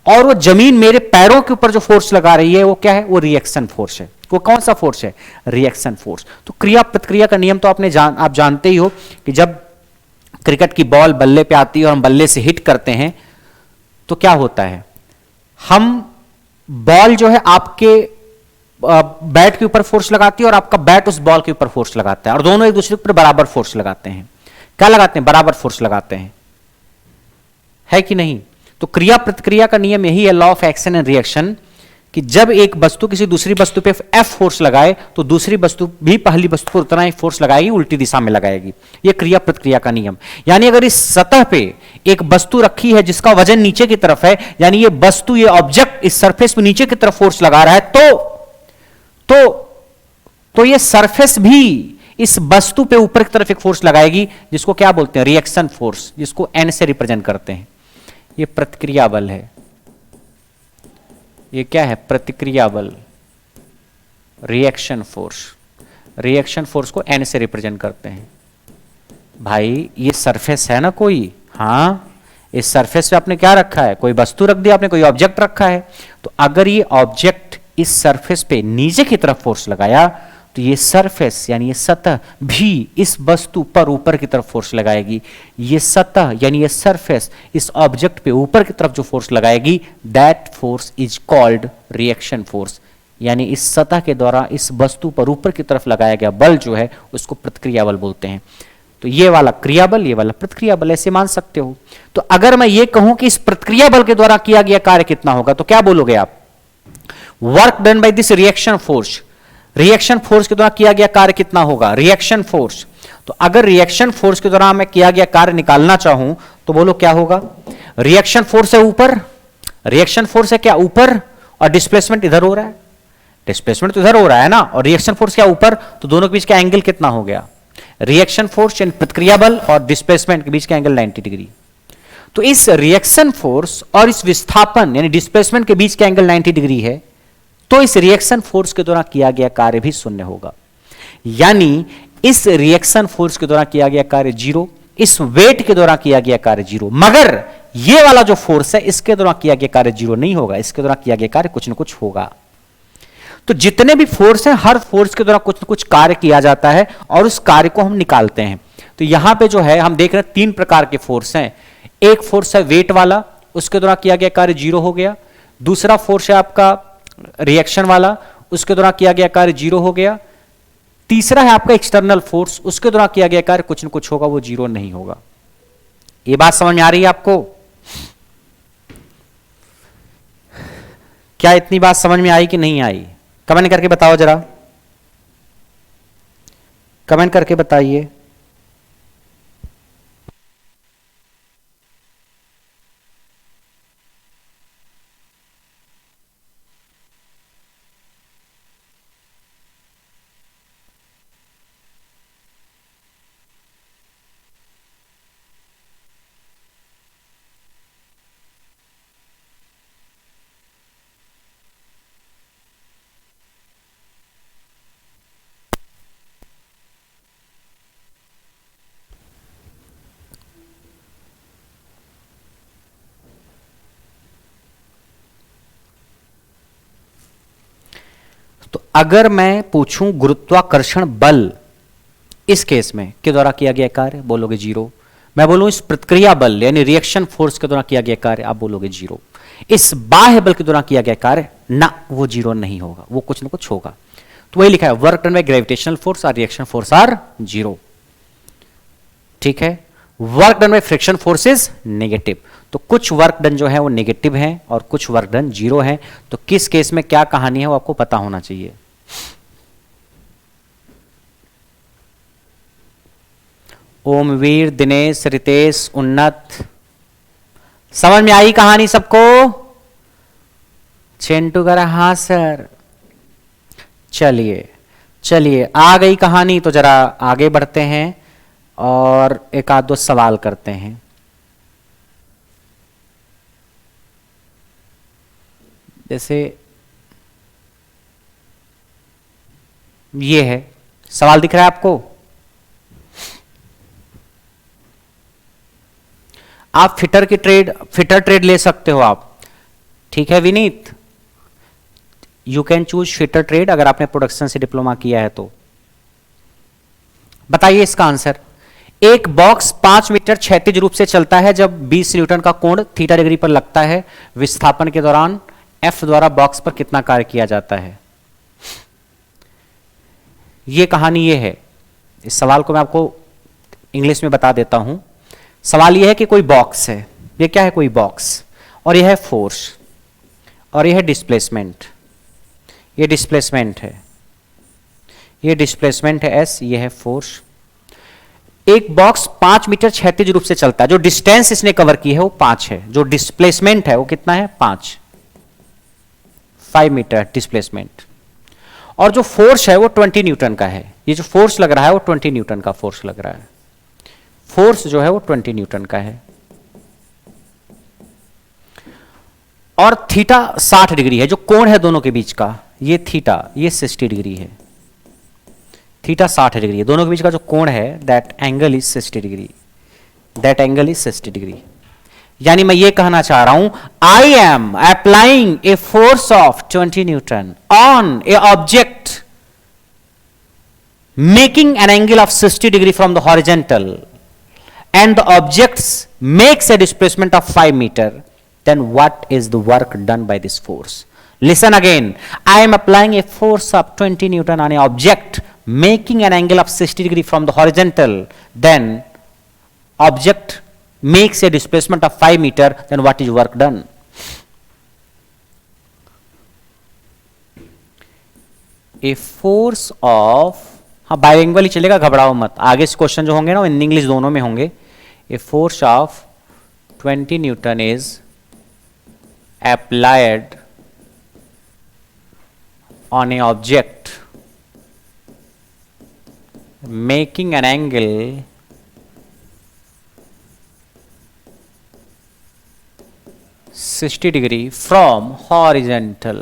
और वो जमीन मेरे पैरों के ऊपर जो फोर्स लगा रही है वो क्या है, वो रिएक्शन फोर्स है। वो कौन सा फोर्स है, रिएक्शन फोर्स। तो क्रिया प्रतिक्रिया का नियम तो आप जानते ही हो कि जब क्रिकेट की बॉल बल्ले पे आती है और हम बल्ले से हिट करते हैं तो क्या होता है, हम बॉल जो है आपके बैट के ऊपर फोर्स लगाती है और आपका बैट उस बॉल के ऊपर फोर्स लगाता है और दोनों एक दूसरे के ऊपर बराबर फोर्स लगाते हैं। क्या लगाते हैं, बराबर फोर्स लगाते हैं, है कि नहीं। तो क्रिया प्रतिक्रिया का नियम यही है, law of action and reaction, कि जब एक वस्तु किसी दूसरी वस्तु पे एफ फोर्स लगाए तो दूसरी वस्तु भी पहली वस्तु पर उतना ही फोर्स लगाएगी, उल्टी दिशा में लगाएगी। यह क्रिया प्रतिक्रिया का नियम। यानी अगर इस सतह पे एक वस्तु रखी है जिसका वजन नीचे की तरफ है, यानी ये वस्तु, ये ऑब्जेक्ट इस सरफेस पे नीचे की तरफ फोर्स लगा रहा है, तो ये सरफेस भी इस वस्तु पे ऊपर की तरफ एक फोर्स लगाएगी, जिसको क्या बोलते हैं, रिएक्शन फोर्स, जिसको एन से रिप्रेजेंट करते हैं। ये प्रतिक्रिया बल है। ये क्या है, प्रतिक्रिया बल, रिएक्शन फोर्स। रिएक्शन फोर्स को एन से रिप्रेजेंट करते हैं। भाई ये सरफेस है ना कोई, हाँ, इस सरफेस पे आपने क्या रखा है, कोई वस्तु रख दी आपने, कोई ऑब्जेक्ट रखा है। तो अगर ये ऑब्जेक्ट इस सरफेस पे नीचे की तरफ फोर्स लगाया तो ये सरफेस यानी ये सतह भी इस वस्तु पर ऊपर की तरफ फोर्स लगाएगी। ये सतह यानी ये सरफेस इस ऑब्जेक्ट पे ऊपर की तरफ जो फोर्स लगाएगी, that force is called reaction force. यानी इस सतह के द्वारा इस वस्तु पर ऊपर की तरफ लगाया गया बल जो है उसको प्रतिक्रिया बल बोलते हैं। तो ये वाला क्रिया बल, ये वाला प्रतिक्रिया बल, ऐसे मान सकते हो। तो अगर मैं ये कहूं कि इस प्रतिक्रिया बल के द्वारा किया गया कार्य कितना होगा, तो क्या बोलोगे आप, work done by this reaction force. Reaction force के द्वारा किया गया कार्य कितना होगा, रिएक्शन फोर्स। तो अगर रिएक्शन फोर्स के द्वारा मैं किया गया कार्य निकालना चाहूं तो बोलो क्या होगा, रिएक्शन फोर्स है ऊपर, रिएक्शन फोर्स है क्या ऊपर, और डिस्प्लेसमेंट इधर हो रहा है, डिस्प्लेसमेंट तो इधर हो रहा है ना, और रिएक्शन फोर्स क्या ऊपर, तो दोनों के बीच का एंगल कितना हो गया, रिएक्शन फोर्स यानी प्रतिक्रिया बल और डिस्प्लेसमेंट के बीच का एंगल 90 डिग्री। तो इस रिएक्शन फोर्स और इस विस्थापन यानी डिस्प्लेसमेंट के बीच का एंगल 90 डिग्री है, तो इस रिएक्शन फोर्स के द्वारा किया गया कार्य भी शून्य होगा। यानी इस रिएक्शन फोर्स के द्वारा किया गया कार्य जीरो, इस वेट के द्वारा किया गया कार्य जीरो, मगर ये वाला जो फोर्स है इसके द्वारा किया गया कार्य जीरो नहीं होगा, इसके द्वारा किया गया कार्य कुछ ना कुछ होगा। तो जितने भी फोर्स हैं, हर फोर्स के द्वारा कुछ ना कुछ कार्य किया जाता है और उस कार्य को हम निकालते हैं। तो यहां पे जो है हम देख रहे हैं 3 प्रकार के फोर्स हैं। एक फोर्स है वेट वाला, उसके द्वारा किया गया कार्य जीरो हो गया। दूसरा फोर्स है आपका रिएक्शन वाला, उसके द्वारा किया गया कार्य जीरो हो गया। तीसरा है आपका एक्सटर्नल फोर्स, उसके द्वारा किया गया कार्य कुछ न कुछ होगा, वो जीरो नहीं होगा। ये बात समझ में आ रही है आपको? क्या इतनी बात समझ में आई कि नहीं आई? कमेंट करके बताओ जरा, कमेंट करके बताइए। तो अगर मैं पूछूं गुरुत्वाकर्षण बल इस केस में के द्वारा किया गया कार्य, बोलोगे जीरो। मैं बोलूं इस प्रतिक्रिया बल यानी रिएक्शन फोर्स के द्वारा किया गया कार्य, आप बोलोगे जीरो। इस बाह्य बल के द्वारा किया गया कार्य, ना, वो जीरो नहीं होगा, वो कुछ ना कुछ होगा। तो वही लिखा है, work done by gravitational force और रिएक्शन फोर्स आर जीरो। ठीक है, work done by friction force is negative. तो कुछ वर्क डन जो है वो नेगेटिव है और कुछ वर्क डन जीरो है। तो किस केस में क्या कहानी है वो आपको पता होना चाहिए। ओमवीर, दिनेश, रितेश, उन्नत, समझ में आई कहानी सबको? चिंटू करा हाँ सर। चलिए चलिए, आ गई कहानी तो जरा आगे बढ़ते हैं और एक आध दो सवाल करते हैं। जैसे ये है, सवाल दिख रहा है आपको? आप फिटर ट्रेड ले सकते हो आप, ठीक है Vineet? You can choose fitter trade अगर आपने प्रोडक्शन से डिप्लोमा किया है तो। बताइए इसका आंसर। एक बॉक्स 5 मीटर क्षैतिज रूप से चलता है जब 20 न्यूटन का कोण थीटा डिग्री पर लगता है। विस्थापन के दौरान एफ द्वारा बॉक्स पर कितना कार्य किया जाता है? यह कहानी ये है। इस सवाल को मैं आपको इंग्लिश में बता देता हूं। सवाल यह है कि कोई बॉक्स है, ये क्या है? कोई बॉक्स, और यह है फोर्स, और यह है डिस्प्लेसमेंट। ये डिस्प्लेसमेंट है, ये डिस्प्लेसमेंट है एस, ये है फोर्स। एक बॉक्स 5 मीटर क्षैतिज रूप से चलता है। जो डिस्टेंस इसने कवर की है वो 5 है, जो डिस्प्लेसमेंट है वो कितना है? 5 मीटर डिस्प्लेसमेंट। और जो फोर्स है वो 20 न्यूटन का है। ये जो फोर्स लग रहा है वो 20 न्यूटन का फोर्स लग रहा है। फोर्स जो है वो 20 न्यूटन का है। और थीटा 60 डिग्री है, जो कोण है दोनों के बीच का, ये थीटा, ये 60 डिग्री है। थीटा 60 डिग्री है, दोनों के बीच का जो कोण है that angle is 60 degree, that angle is 60 degree. यानी मैं ये कहना चाह रहा हूं, I am applying a force of 20 Newton on A object making an angle of 60 degree from the horizontal and the object makes a displacement of 5 meter, then what is the work done by this force? Listen again. I am applying a force of 20 Newton on an object making an angle of 60 degree from the horizontal, then object makes a displacement of 5 meter, then what is work done? A force of, हाँ बाइलिंगुअल ही चलेगा, घबराओ मत। आगे से क्वेश्चन जो होंगे ना वो हिंदी इंग्लिश दोनों में होंगे। A force of 20 Newton is applied on A object making an angle (60 degree from horizontal,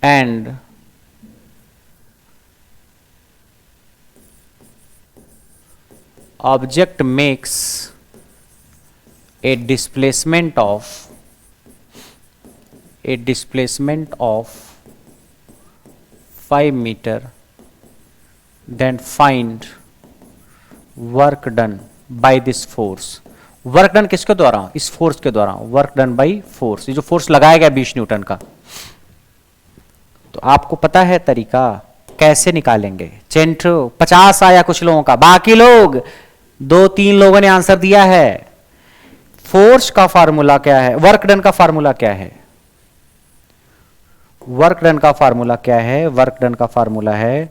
and object makes a displacement of 5 meter, then find work done by this force. Work done किसके द्वारा? इस फोर्स के द्वारा। वर्क डन बाई फोर्स, ये जो फोर्स लगाया गया 20 न्यूटन का। तो आपको पता है तरीका कैसे निकालेंगे? चेंट्रो 50 आया कुछ लोगों का, बाकी लोग 2-3 लोगों ने आंसर दिया है। फोर्स का फार्मूला क्या है? वर्क डन का फार्मूला क्या है? वर्क डन का फार्मूला क्या है? वर्क डन का फार्मूला है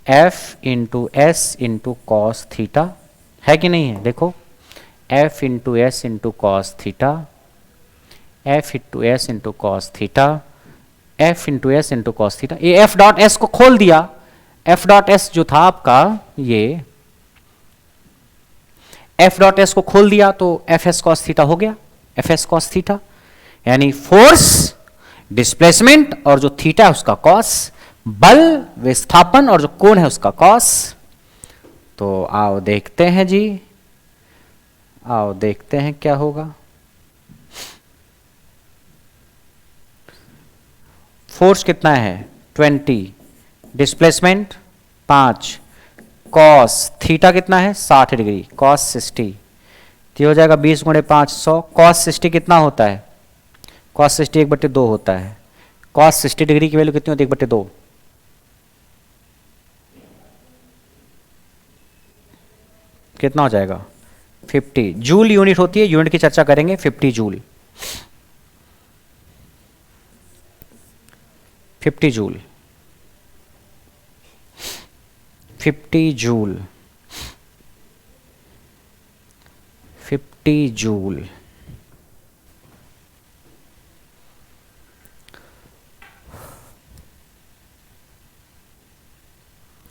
F into S into cos theta, है कि नहीं है? देखो, F into S into cos theta, F into S into cos theta, F into S into cos theta. ये एफ डॉट एस को खोल दिया। एफ डॉट एस जो था आपका, ये एफ डॉट एस को खोल दिया तो एफ एस कॉस थीटा हो गया, एफ एस कॉस थीटा। यानी फोर्स, डिस्प्लेसमेंट और जो थीटा है उसका कॉस, बल, विस्थापन और जो कोण है उसका कॉस। तो आओ देखते हैं जी, आओ देखते हैं क्या होगा। फोर्स कितना है? 20, डिस्प्लेसमेंट 5, कॉस थीटा कितना है? 60 डिग्री, कॉस 60, तो हो जाएगा 20 गुणे 5 100। कॉस 60 कितना होता है? कॉस 60 1/2 होता है। कॉस 60 डिग्री की वैल्यू कितनी होती है? 1/2। कितना हो जाएगा? 50 जूल यूनिट होती है, यूनिट की चर्चा करेंगे। 50 जूल, 50 जूल, 50 जूल, 50 जूल।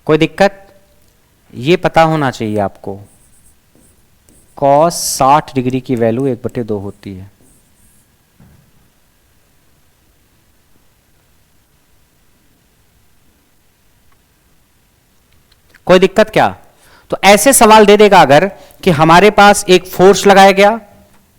कोई दिक्कत? ये पता होना चाहिए आपको। cos 60 डिग्री की वैल्यू 1/2 होती है। कोई दिक्कत क्या? तो ऐसे सवाल दे देगा अगर कि हमारे पास एक फोर्स लगाया गया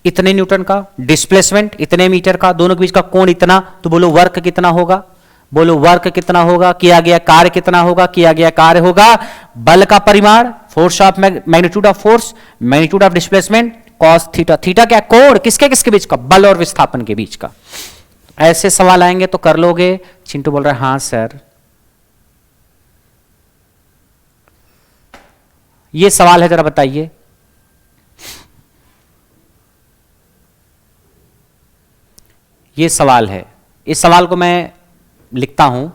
इतने न्यूटन का, डिस्प्लेसमेंट इतने मीटर का, दोनों के बीच का कोण इतना, तो बोलो वर्क कितना होगा, बोलो वर्क कितना होगा, किया गया कार्य कितना होगा, किया गया कार्य होगा बल का परिमाण, force of magnitude of force, magnitude of displacement, cos theta, theta क्या कोण किसके किसके बीच का, बल और विस्थापन के बीच का। ऐसे सवाल आएंगे तो कर लोगे। चिंटू बोल रहा है हां सर। ये सवाल है, जरा बताइए। ये सवाल है, इस सवाल को मैं लिखता हूं।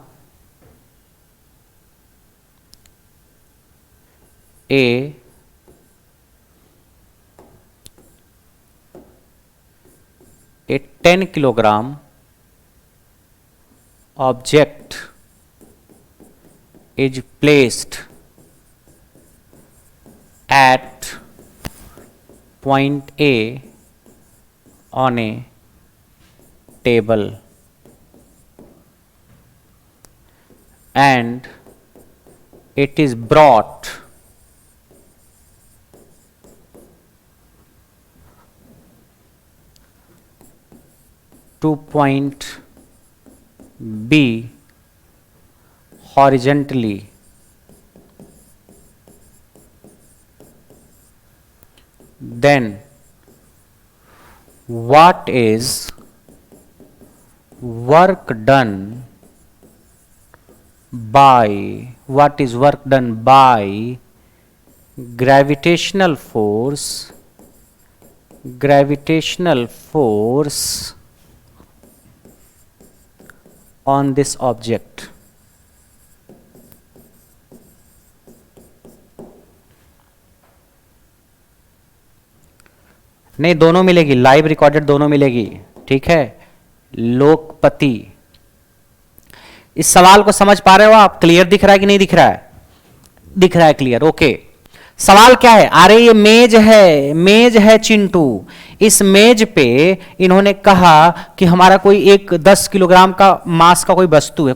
ए 10 kilogram object is placed at point A on a table and it is brought to point B horizontally, then what is work done by gravitational force on this object? नहीं, दोनों मिलेगी, लाइव रिकॉर्डेड दोनों मिलेगी, ठीक है। लोकपति, इस सवाल को समझ पा रहे हो आप? क्लियर दिख रहा है कि नहीं दिख रहा है? दिख रहा है, क्लियर, ओके। सवाल क्या है? अरे ये मेज है चिंटू, इस मेज पे इन्होंने कहा कि हमारा कोई एक 10 किलोग्राम का मास का कोई वस्तु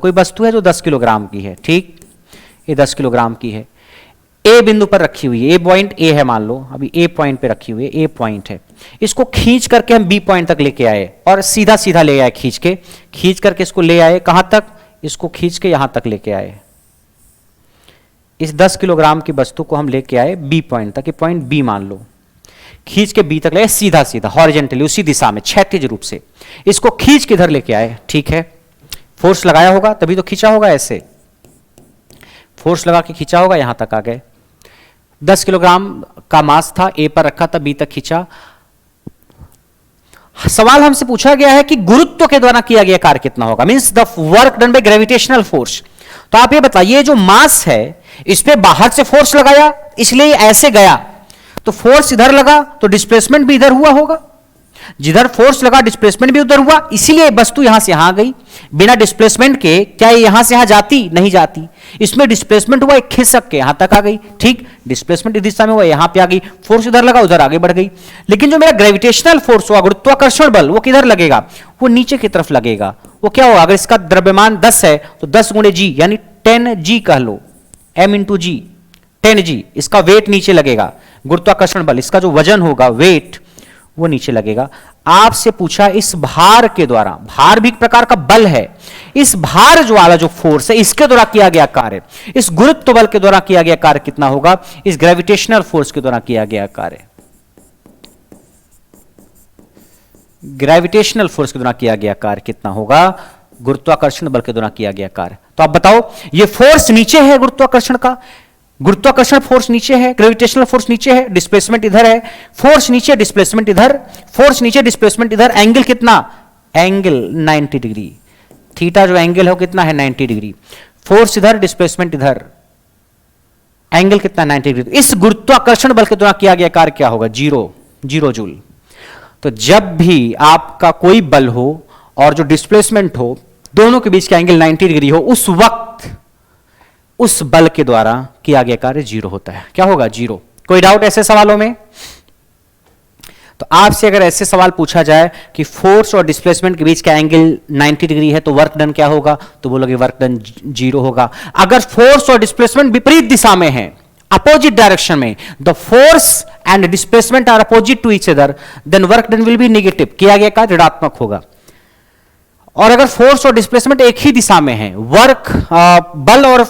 है जो 10 किलोग्राम की है, ठीक, ये 10 किलोग्राम की है। ए बिंदु पर रखी हुई है, ए पॉइंट ए है मान लो, अभी ए पॉइंट पे रखी हुई है, ए पॉइंट है। इसको खींच करके हम बी पॉइंट तक लेके आए और सीधा सीधा ले आए, खींच करके इसको ले आए कहां तक? इसको खींच के यहां तक लेके आए। इस 10 किलोग्राम की वस्तु को हम लेके आए बी पॉइंट तक, पॉइंट बी मान लो, खींच के बी तक ले आए सीधा सीधा हॉरिजेंटली, उसी दिशा में क्षैतिज रूप से। इसको खींच के इधर लेके आए, ठीक है। फोर्स लगाया होगा तभी तो खींचा होगा, ऐसे फोर्स लगा के खींचा होगा, यहां तक आ गए। 10 किलोग्राम का मास था, ए पर रखा था, बी तक खींचा। सवाल हमसे पूछा गया है कि गुरुत्व के द्वारा किया गया कार्य कितना होगा, means the work done by gravitational force. तो आप ये बताइए, जो मास है इस पे बाहर से फोर्स लगाया इसलिए ऐसे गया, तो फोर्स इधर लगा तो डिस्प्लेसमेंट भी इधर हुआ होगा, जिधर फोर्स लगा डिस्प्लेसमेंट भी उधर हुआ, इसीलिए वस्तु यहां से यहां गई। बिना डिस्प्लेसमेंट के क्या ये यहां से यहां जाती? नहीं जाती। इसमें डिस्प्लेसमेंट हुआ, एक खिसक के यहां तक आ गई, ठीक, डिस्प्लेसमेंट इस दिशा में हुआ, यहां पे आ गई, फोर्स इधर लगा उधर आगे बढ़ गई। लेकिन जो मेरा ग्रेविटेशनल फोर्स हुआ, गुरुत्वाकर्षण बल, वो किधर लगेगा? वो नीचे की तरफ लगेगा। वो क्या होगा? अगर इसका द्रव्यमान 10 है तो 10 गुणे जी यानी 10g कह लो, m इंटू जी, 10g, इसका वेट नीचे लगेगा। गुरुत्वाकर्षण बल, इसका जो वजन होगा, वेट, वो नीचे लगेगा। आपसे पूछा इस भार के द्वारा, भार भी एक प्रकार का बल है, इस भार जो वाला जो फोर्स है इसके द्वारा किया गया कार्य, इस गुरुत्व बल के द्वारा किया गया कार्य कितना होगा? इस ग्रेविटेशनल फोर्स के द्वारा किया गया कार्य, ग्रेविटेशनल फोर्स के द्वारा किया गया कार्य कितना होगा? गुरुत्वाकर्षण बल के द्वारा किया गया कार्य। तो आप बताओ, ये फोर्स नीचे है गुरुत्वाकर्षण का, गुरुत्वाकर्षण फोर्स नीचे है, ग्रेविटेशनल फोर्स नीचे है, डिस्प्लेसमेंट इधर है, फोर्स नीचे डिस्प्लेसमेंट इधर, फोर्स नीचे डिस्प्लेसमेंट इधर, एंगल कितना? एंगल 90 डिग्री, थीटा जो एंगल है वो कितना है? 90 डिग्री। फोर्स इधर डिस्प्लेसमेंट इधर, एंगल कितना? 90 डिग्री। इस गुरुत्वाकर्षण बल के द्वारा किया गया कार्य क्या होगा? 0 जूल। तो जब भी आपका कोई बल हो और जो डिस्प्लेसमेंट हो, दोनों के बीच का एंगल 90 डिग्री हो, उस वक्त उस बल के द्वारा किया गया कार्य 0 होता है। क्या होगा? 0। कोई डाउट ऐसे सवालों में? तो आपसे अगर ऐसे सवाल पूछा जाए कि फोर्स और डिस्प्लेसमेंट के बीच का एंगल 90 डिग्री है तो वर्क डन क्या होगा, तो बोलोगे वर्क डन 0 होगा। अगर फोर्स और डिस्प्लेसमेंट विपरीत दिशा में है, अपोजिट डायरेक्शन में, the force and displacement are opposite to each other, then work done will be negative, किया गया कार्य ऋणात्मक होगा। और अगर फोर्स और डिस्प्लेसमेंट एक ही दिशा में है, वर्क बल और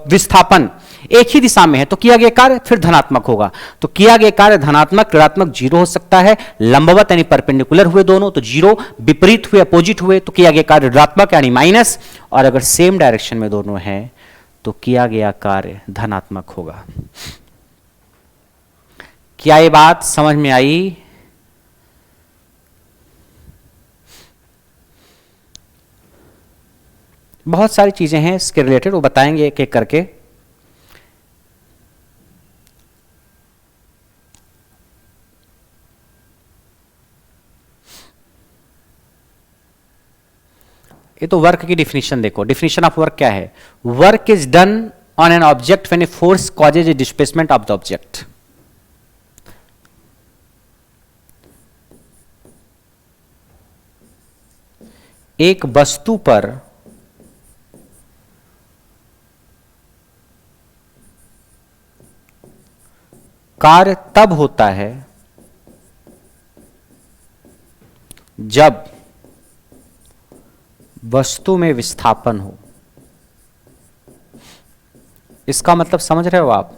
विस्थापन एक ही दिशा में है, तो किया गया कार्य फिर धनात्मक होगा। तो किया गया कार्य धनात्मक, ऋणात्मक, 0 हो सकता है। लंबवत यानी परपेंडिकुलर हुए दोनों तो 0, विपरीत हुए अपोजिट हुए तो किया गया कार्य ऋणात्मक यानी माइनस, और अगर सेम डायरेक्शन में दोनों हैं तो किया गया कार्य धनात्मक होगा। क्या ये बात समझ में आई? बहुत सारी चीजें हैं इसके रिलेटेड, वो बताएंगे एक एक करके। ये तो वर्क की डिफिनीशन देखो, डिफिनीशन ऑफ वर्क क्या है? Work is done on an object when a force causes A displacement of the object. एक वस्तु पर कार्य तब होता है जब वस्तु में विस्थापन हो। इसका मतलब समझ रहे हो आप?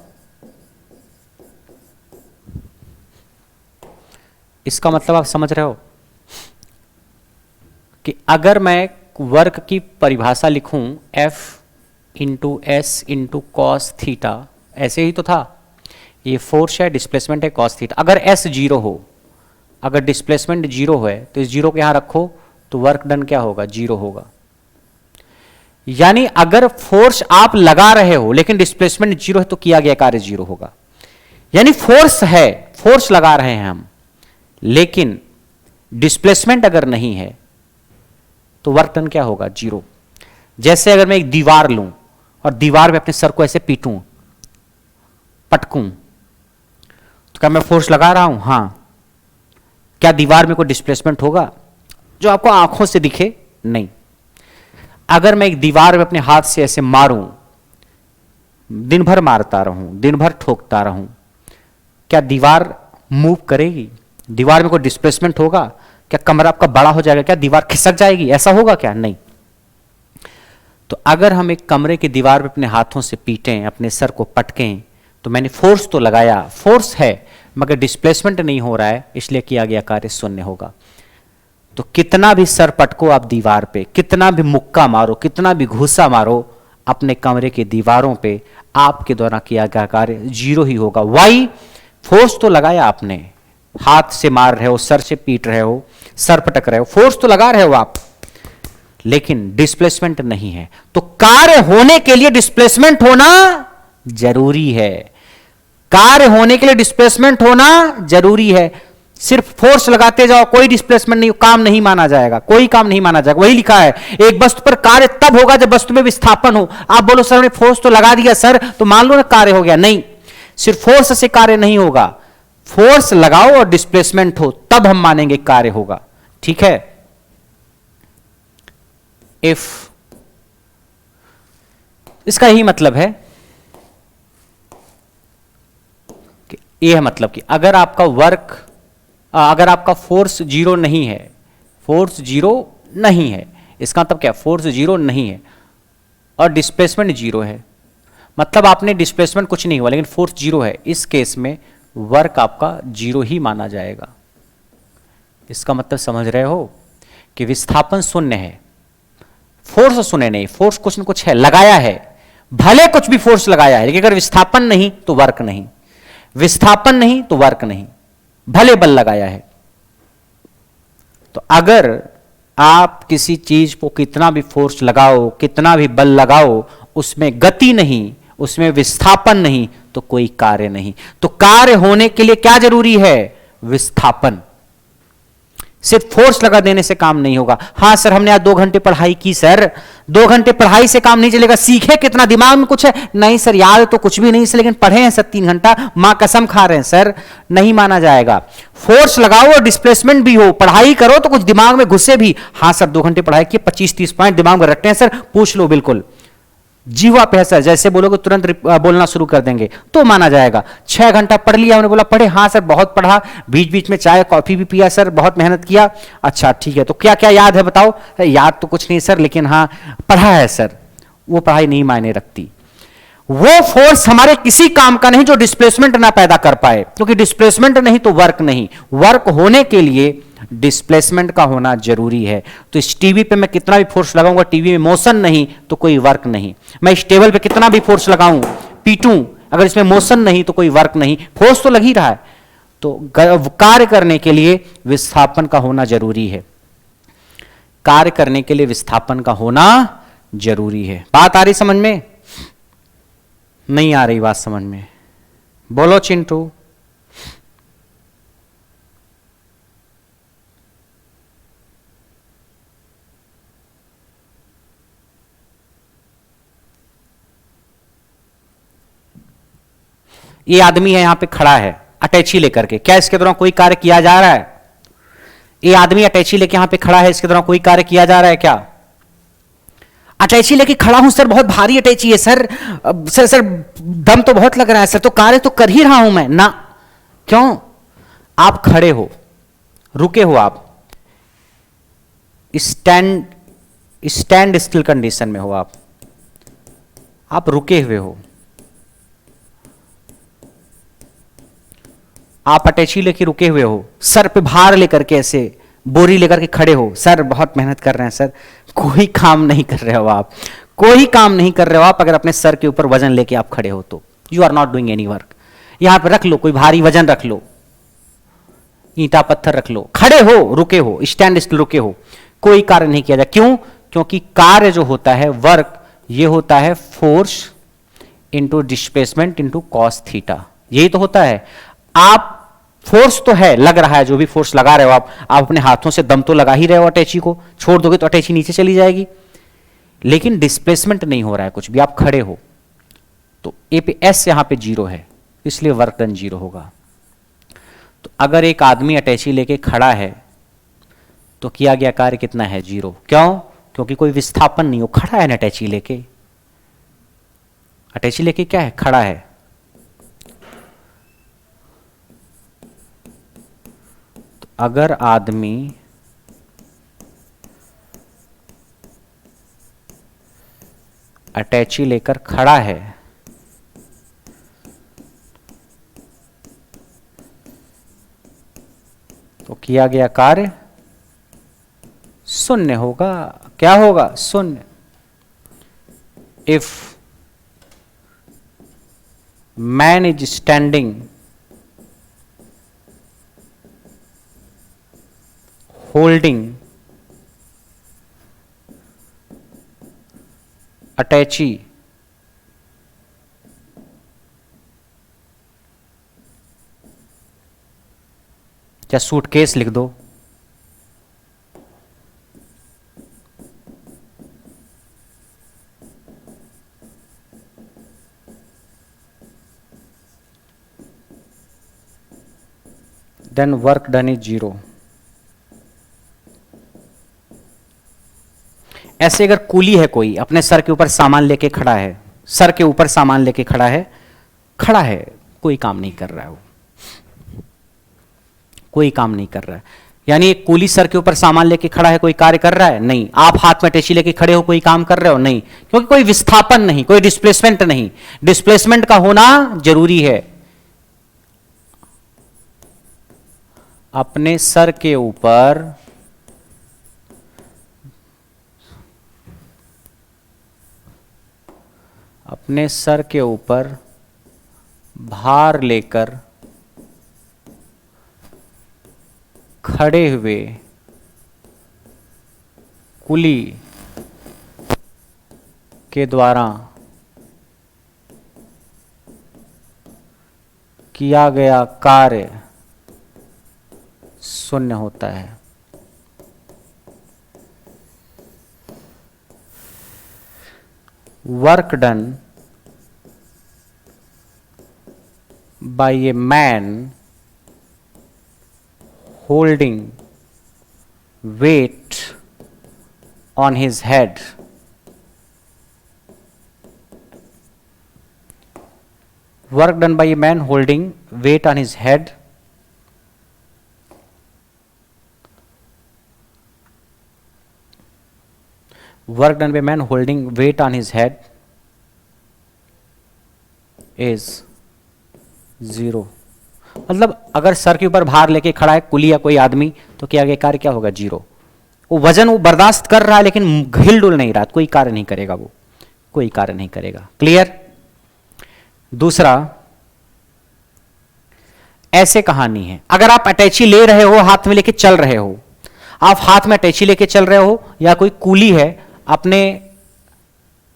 इसका मतलब आप समझ रहे हो कि अगर मैं वर्क की परिभाषा लिखूं F into S into cos theta, ऐसे ही तो था, ये फोर्स है, डिस्प्लेसमेंट है कॉस थीटा। अगर S 0 हो, अगर डिस्प्लेसमेंट 0 है तो इस 0 को यहां रखो तो वर्क डन क्या होगा? 0 होगा। यानी अगर फोर्स आप लगा रहे हो लेकिन डिस्प्लेसमेंट 0 है तो किया गया कार्य 0 होगा। यानी फोर्स है, फोर्स लगा रहे हैं हम, लेकिन डिस्प्लेसमेंट अगर नहीं है तो वर्क डन क्या होगा? 0। जैसे अगर मैं एक दीवार लूं और दीवार में अपने सर को ऐसे पीटूं, पटकूं, तो क्या मैं फोर्स लगा रहा हूं? हां। क्या दीवार में कोई डिस्प्लेसमेंट होगा जो आपको आंखों से दिखे? नहीं। अगर मैं एक दीवार में अपने हाथ से ऐसे मारूं, दिन भर मारता रहूं, दिन भर ठोकता रहूं, क्या दीवार मूव करेगी? दीवार में कोई डिस्प्लेसमेंट होगा? क्या कमरा आपका बड़ा हो जाएगा? क्या दीवार खिसक जाएगी? ऐसा होगा क्या? नहीं। तो अगर हम एक कमरे की दीवार पे अपने हाथों से पीटें, अपने सर को पटकें, तो मैंने फोर्स तो लगाया, फोर्स है, मगर डिस्प्लेसमेंट नहीं हो रहा है, इसलिए किया गया कार्य 0 होगा। तो कितना भी सर पटको आप दीवार पे, कितना भी मुक्का मारो, कितना भी घूसा मारो अपने कमरे की दीवारों पे, आपके द्वारा किया गया कार्य 0 ही होगा। वाई? फोर्स तो लगाया आपने, हाथ से मार रहे हो, सर से पीट रहे हो, सर पटक रहे हो, फोर्स तो लगा रहे हो आप, लेकिन डिस्प्लेसमेंट नहीं है। तो कार्य होने के लिए डिस्प्लेसमेंट होना जरूरी है। कार्य होने के लिए डिस्प्लेसमेंट होना जरूरी है। सिर्फ फोर्स लगाते जाओ, कोई डिस्प्लेसमेंट नहीं, काम नहीं माना जाएगा, कोई काम नहीं माना जाएगा। वही लिखा है, एक वस्तु पर कार्य तब होगा जब वस्तु में विस्थापन हो। आप बोलो सर ने फोर्स तो लगा दिया सर, तो मान लो ना कार्य हो गया। नहीं, सिर्फ फोर्स से कार्य नहीं होगा, फोर्स लगाओ और डिस्प्लेसमेंट हो, तब हम मानेंगे कार्य होगा। ठीक है? इफ, इसका यही मतलब है कि यह मतलब कि अगर आपका वर्क, अगर आपका फोर्स 0 नहीं है, फोर्स 0 नहीं है, इसका मतलब क्या? फोर्स 0 नहीं है और डिस्प्लेसमेंट 0 है, मतलब आपने डिस्प्लेसमेंट कुछ नहीं हुआ लेकिन फोर्स 0 है, इस केस में वर्क आपका 0 ही माना जाएगा। इसका मतलब समझ रहे हो कि विस्थापन 0 है, फोर्स 0 नहीं, फोर्स कुछ न कुछ है, लगाया है, भले कुछ भी फोर्स लगाया है, लेकिन अगर विस्थापन नहीं तो वर्क नहीं, विस्थापन नहीं तो वर्क नहीं, भले बल लगाया है। तो अगर आप किसी चीज को कितना भी फोर्स लगाओ, कितना भी बल लगाओ, उसमें गति नहीं, उसमें विस्थापन नहीं, तो कोई कार्य नहीं। तो कार्य होने के लिए क्या जरूरी है? विस्थापन। सिर्फ फोर्स लगा देने से काम नहीं होगा। हाँ सर हमने आज 2 घंटे पढ़ाई की सर, 2 घंटे पढ़ाई से काम नहीं चलेगा। सीखे कितना, दिमाग में कुछ है नहीं सर, याद तो कुछ भी नहीं सर, लेकिन पढ़े हैं सर 3 घंटा, मां कसम खा रहे हैं सर, नहीं माना जाएगा। फोर्स लगाओ और डिस्प्लेसमेंट भी हो, पढ़ाई करो तो कुछ दिमाग में घुसे भी। हाँ सर 2 घंटे पढ़ाई की, 25-30 पॉइंट दिमाग में रखते हैं सर, पूछ लो, बिल्कुल जीवा पे है सर, जैसे बोलोगे तुरंत बोलना शुरू कर देंगे तो माना जाएगा। 6 घंटा पढ़ लिया, उन्होंने बोला पढ़े, हाँ सर बहुत पढ़ा, बीच बीच में चाय कॉफी भी पिया सर, बहुत मेहनत किया। अच्छा ठीक है, तो क्या क्या याद है बताओ? याद तो कुछ नहीं सर, लेकिन हाँ पढ़ा है सर। वो पढ़ाई नहीं मायने रखती। वो फोर्स हमारे किसी काम का नहीं जो डिस्प्लेसमेंट ना पैदा कर पाए, क्योंकि डिस्प्लेसमेंट नहीं तो वर्क नहीं। वर्क होने के लिए डिस्प्लेसमेंट का होना जरूरी है। तो इस टीवी पे मैं कितना भी फोर्स लगाऊंगा, टीवी में मोशन नहीं तो कोई वर्क नहीं। मैं इस टेबल पे कितना भी फोर्स लगाऊं, पीटूं, अगर इसमें मोशन नहीं तो कोई वर्क नहीं। फोर्स तो लग ही रहा है। तो कार्य करने के लिए विस्थापन का होना जरूरी है। कार्य करने के लिए विस्थापन का होना जरूरी है। बात आ रही समझ में? नहीं आ रही बात समझ में? बोलो चिंटू। ये आदमी है यहां पे खड़ा है अटैची लेकर के, क्या इसके दौरान कोई कार्य किया जा रहा है? ये आदमी अटैची लेके यहां पे खड़ा है, इसके दौरान कोई कार्य किया जा रहा है क्या? अटैची लेके खड़ा हूं सर, बहुत भारी अटैची है सर, सर दम तो बहुत लग रहा है सर, तो कार्य तो कर ही रहा हूं मैं ना। क्यों? आप खड़े हो, रुके हो, आप स्टैंड स्टिल कंडीशन में हो, आप रुके हुए हो। आप अटैची लेके रुके हुए हो, सर पे भार लेकर के, ऐसे बोरी लेकर के खड़े हो, सर बहुत मेहनत कर रहे हैं सर, कोई काम नहीं कर रहे हो आप, कोई काम नहीं कर रहे हो आप। अगर अपने सर के ऊपर वजन लेके आप खड़े हो तो you are not doing any work. यहां पे रख लो, कोई भारी वजन रख लो, ईंटा पत्थर रख लो, खड़े हो, रुके हो, स्टैंड स्टिल रुके हो, कोई कार्य नहीं किया जाए। क्यों? क्योंकि कार्य जो होता है, वर्क, ये होता है force into displacement into cos theta, यही तो होता है। आप फोर्स तो है, लग रहा है, जो भी फोर्स लगा रहे हो आप अपने हाथों से दम तो लगा ही रहे हो, अटैची को छोड़ दोगे तो अटैची नीचे चली जाएगी, लेकिन डिस्प्लेसमेंट नहीं हो रहा है कुछ भी, आप खड़े हो। तो ए पे एस यहां पे 0 है, इसलिए वर्क डन 0 होगा। तो अगर एक आदमी अटैची लेके खड़ा है तो किया गया कार्य कितना है? 0। क्यों? क्योंकि कोई विस्थापन नहीं हो, खड़ा है ना अटैची लेके। अटैची लेके क्या है? खड़ा है। तो अगर आदमी अटैची लेकर खड़ा है तो किया गया कार्य शून्य होगा। क्या होगा? शून्य। If man is standing holding अटैची या सूटकेस लिख दो, then work done is 0। ऐसे अगर कूली है कोई, अपने सर के ऊपर सामान लेके खड़ा है, सर के ऊपर सामान लेके खड़ा है, कोई काम नहीं कर रहा है, वो कोई काम नहीं कर रहा है। यानी एक कूली सर के ऊपर सामान लेके खड़ा है, कोई कार्य कर रहा है? नहीं। आप हाथ में अटैची लेके खड़े हो, कोई काम कर रहे हो? नहीं, क्योंकि कोई विस्थापन नहीं, कोई डिस्प्लेसमेंट नहीं। डिस्प्लेसमेंट का होना जरूरी है। अपने सर के ऊपर भार लेकर खड़े हुए कुली के द्वारा किया गया कार्य शून्य होता है। work done by a man holding weight on his head. Work done by a man holding weight on his head. Work done by a man holding weight on his head is 0. मतलब अगर सर के ऊपर भार लेके खड़ा है कुली या कोई आदमी तो क्या आगे कार्य क्या होगा? 0. वो वजन वो बर्दाश्त कर रहा है लेकिन हिल डुल नहीं रहा, कोई कार्य नहीं करेगा, वो कोई कार्य नहीं करेगा. क्लियर? दूसरा, ऐसे कहानी है, अगर आप अटैची ले रहे हो, हाथ में लेके चल रहे हो, आप हाथ में अटैची लेके चल रहे हो, या कोई कूली है, अपने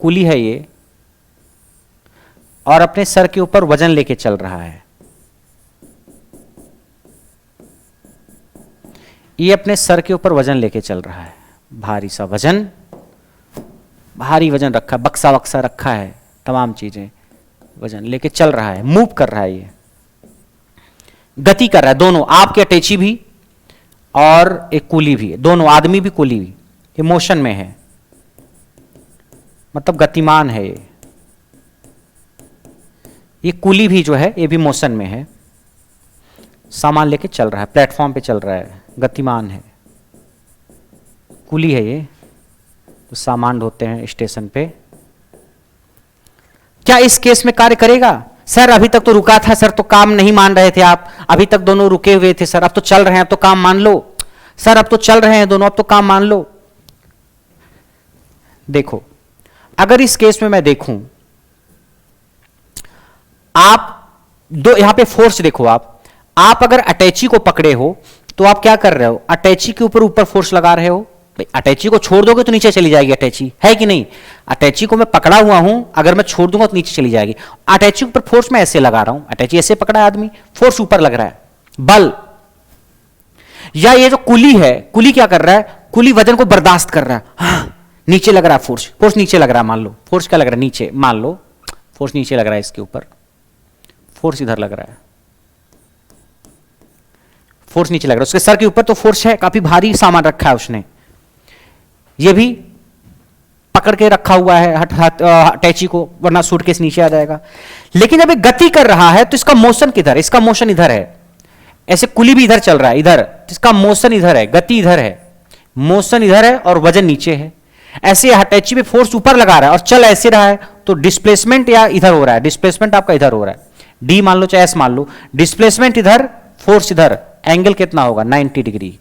कूली है ये, और अपने सर के ऊपर वजन लेके चल रहा है. ये अपने सर के ऊपर वजन लेके चल रहा है, भारी सा वजन, भारी वजन रखा है, बक्सा वक्सा रखा है, तमाम चीजें वजन लेके चल रहा है, मूव कर रहा है, ये गति कर रहा है. दोनों, आपके अटैची भी और एक कूली भी, दोनों आदमी भी कूली भी, ये मोशन में है, मतलब गतिमान है. ये कूली भी जो है ये भी मोशन में है, सामान लेके चल रहा है, प्लेटफॉर्म पे चल रहा है, गतिमान है. कूली है ये, तो सामान ढोते हैं स्टेशन पे. क्या इस केस में कार्य करेगा? सर अभी तक तो रुका था सर, तो काम नहीं मान रहे थे आप, अभी तक दोनों रुके हुए थे सर, अब तो चल रहे हैं, अब तो काम मान लो सर, अब तो चल रहे हैं दोनों, अब तो काम मान लो. देखो, अगर इस केस में मैं देखूं, आप दो यहां पे फोर्स देखो, आप अगर अटैची को पकड़े हो तो आप क्या कर रहे हो? अटैची के ऊपर ऊपर फोर्स लगा रहे हो. भाई अटैची को छोड़ दोगे तो नीचे चली जाएगी अटैची, है कि नहीं? अटैची को मैं पकड़ा हुआ हूं, अगर मैं छोड़ दूंगा तो नीचे चली जाएगी. अटैची के ऊपर फोर्स मैं ऐसे लगा रहा हूं, अटैची ऐसे पकड़ा है आदमी, फोर्स ऊपर लग रहा है, बल. या ये जो कुली है, कुली क्या कर रहा है? कुली वजन को बर्दाश्त कर रहा है. हाँ, नीचे लग रहा है फोर्स, फोर्स नीचे लग रहा है, मान लो फोर्स क्या लग रहा है? नीचे, मान लो फोर्स नीचे लग रहा है, इसके ऊपर फोर्स इधर लग रहा है, फोर्स नीचे लग रहा है, उसके सर के ऊपर तो फोर्स है, काफी भारी सामान रखा है उसने, ये भी पकड़ के रखा हुआ है अटैची को, वरना सूटकेस नीचे आ जाएगा. लेकिन जब ये गति कर रहा है तो इसका मोशन किधर? इसका मोशन इधर है, ऐसे कुली भी इधर चल रहा है, इधर, इसका मोशन इधर है, गति इधर है, मोशन इधर है और वजन नीचे है. ऐसे अटैची पे फोर्स ऊपर लगा रहा है और चल ऐसे रहा है, तो डिस्प्लेसमेंट या इधर हो रहा है, डिस्प्लेसमेंट आपका इधर हो रहा है, डी मान लो चाहे एस मान लो, डिस्प्लेसमेंट इधर, फोर्स इधर, एंगल कितना होगा? 90 डिग्री,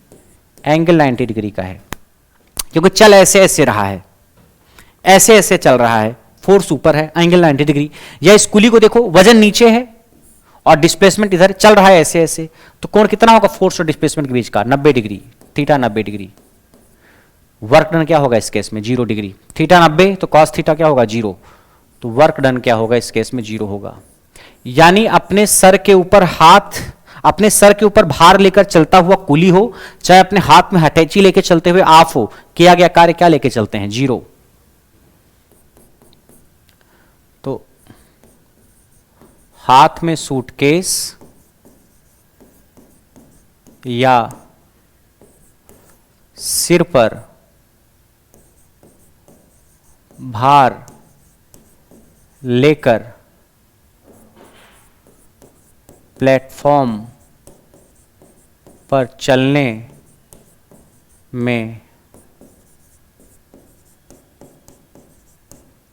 एंगल 90 डिग्री का है, क्योंकि चल ऐसे ऐसे रहा है, ऐसे ऐसे चल रहा है, फोर्स ऊपर है, एंगल 90 डिग्री. या इस कुली को देखो, वजन नीचे है और डिस्प्लेसमेंट इधर, चल रहा है ऐसे ऐसे, तो कोण कितना होगा फोर्स और डिस्प्लेसमेंट के बीच का? 90 degree, theta 90 degree. Work done क्या होगा इस केस में? 0 डिग्री. थीटा 90 तो कॉस थीटा क्या होगा? 0. तो वर्क डन क्या होगा इस केस में? 0 होगा. यानी अपने सर के ऊपर हाथ, अपने सर के ऊपर भार लेकर चलता हुआ कुली हो, चाहे अपने हाथ में अटैची लेकर चलते हुए आप हो, किया गया कार्य क्या लेके चलते हैं? 0. तो हाथ में सूटकेस या सिर पर भार लेकर प्लेटफॉर्म पर चलने में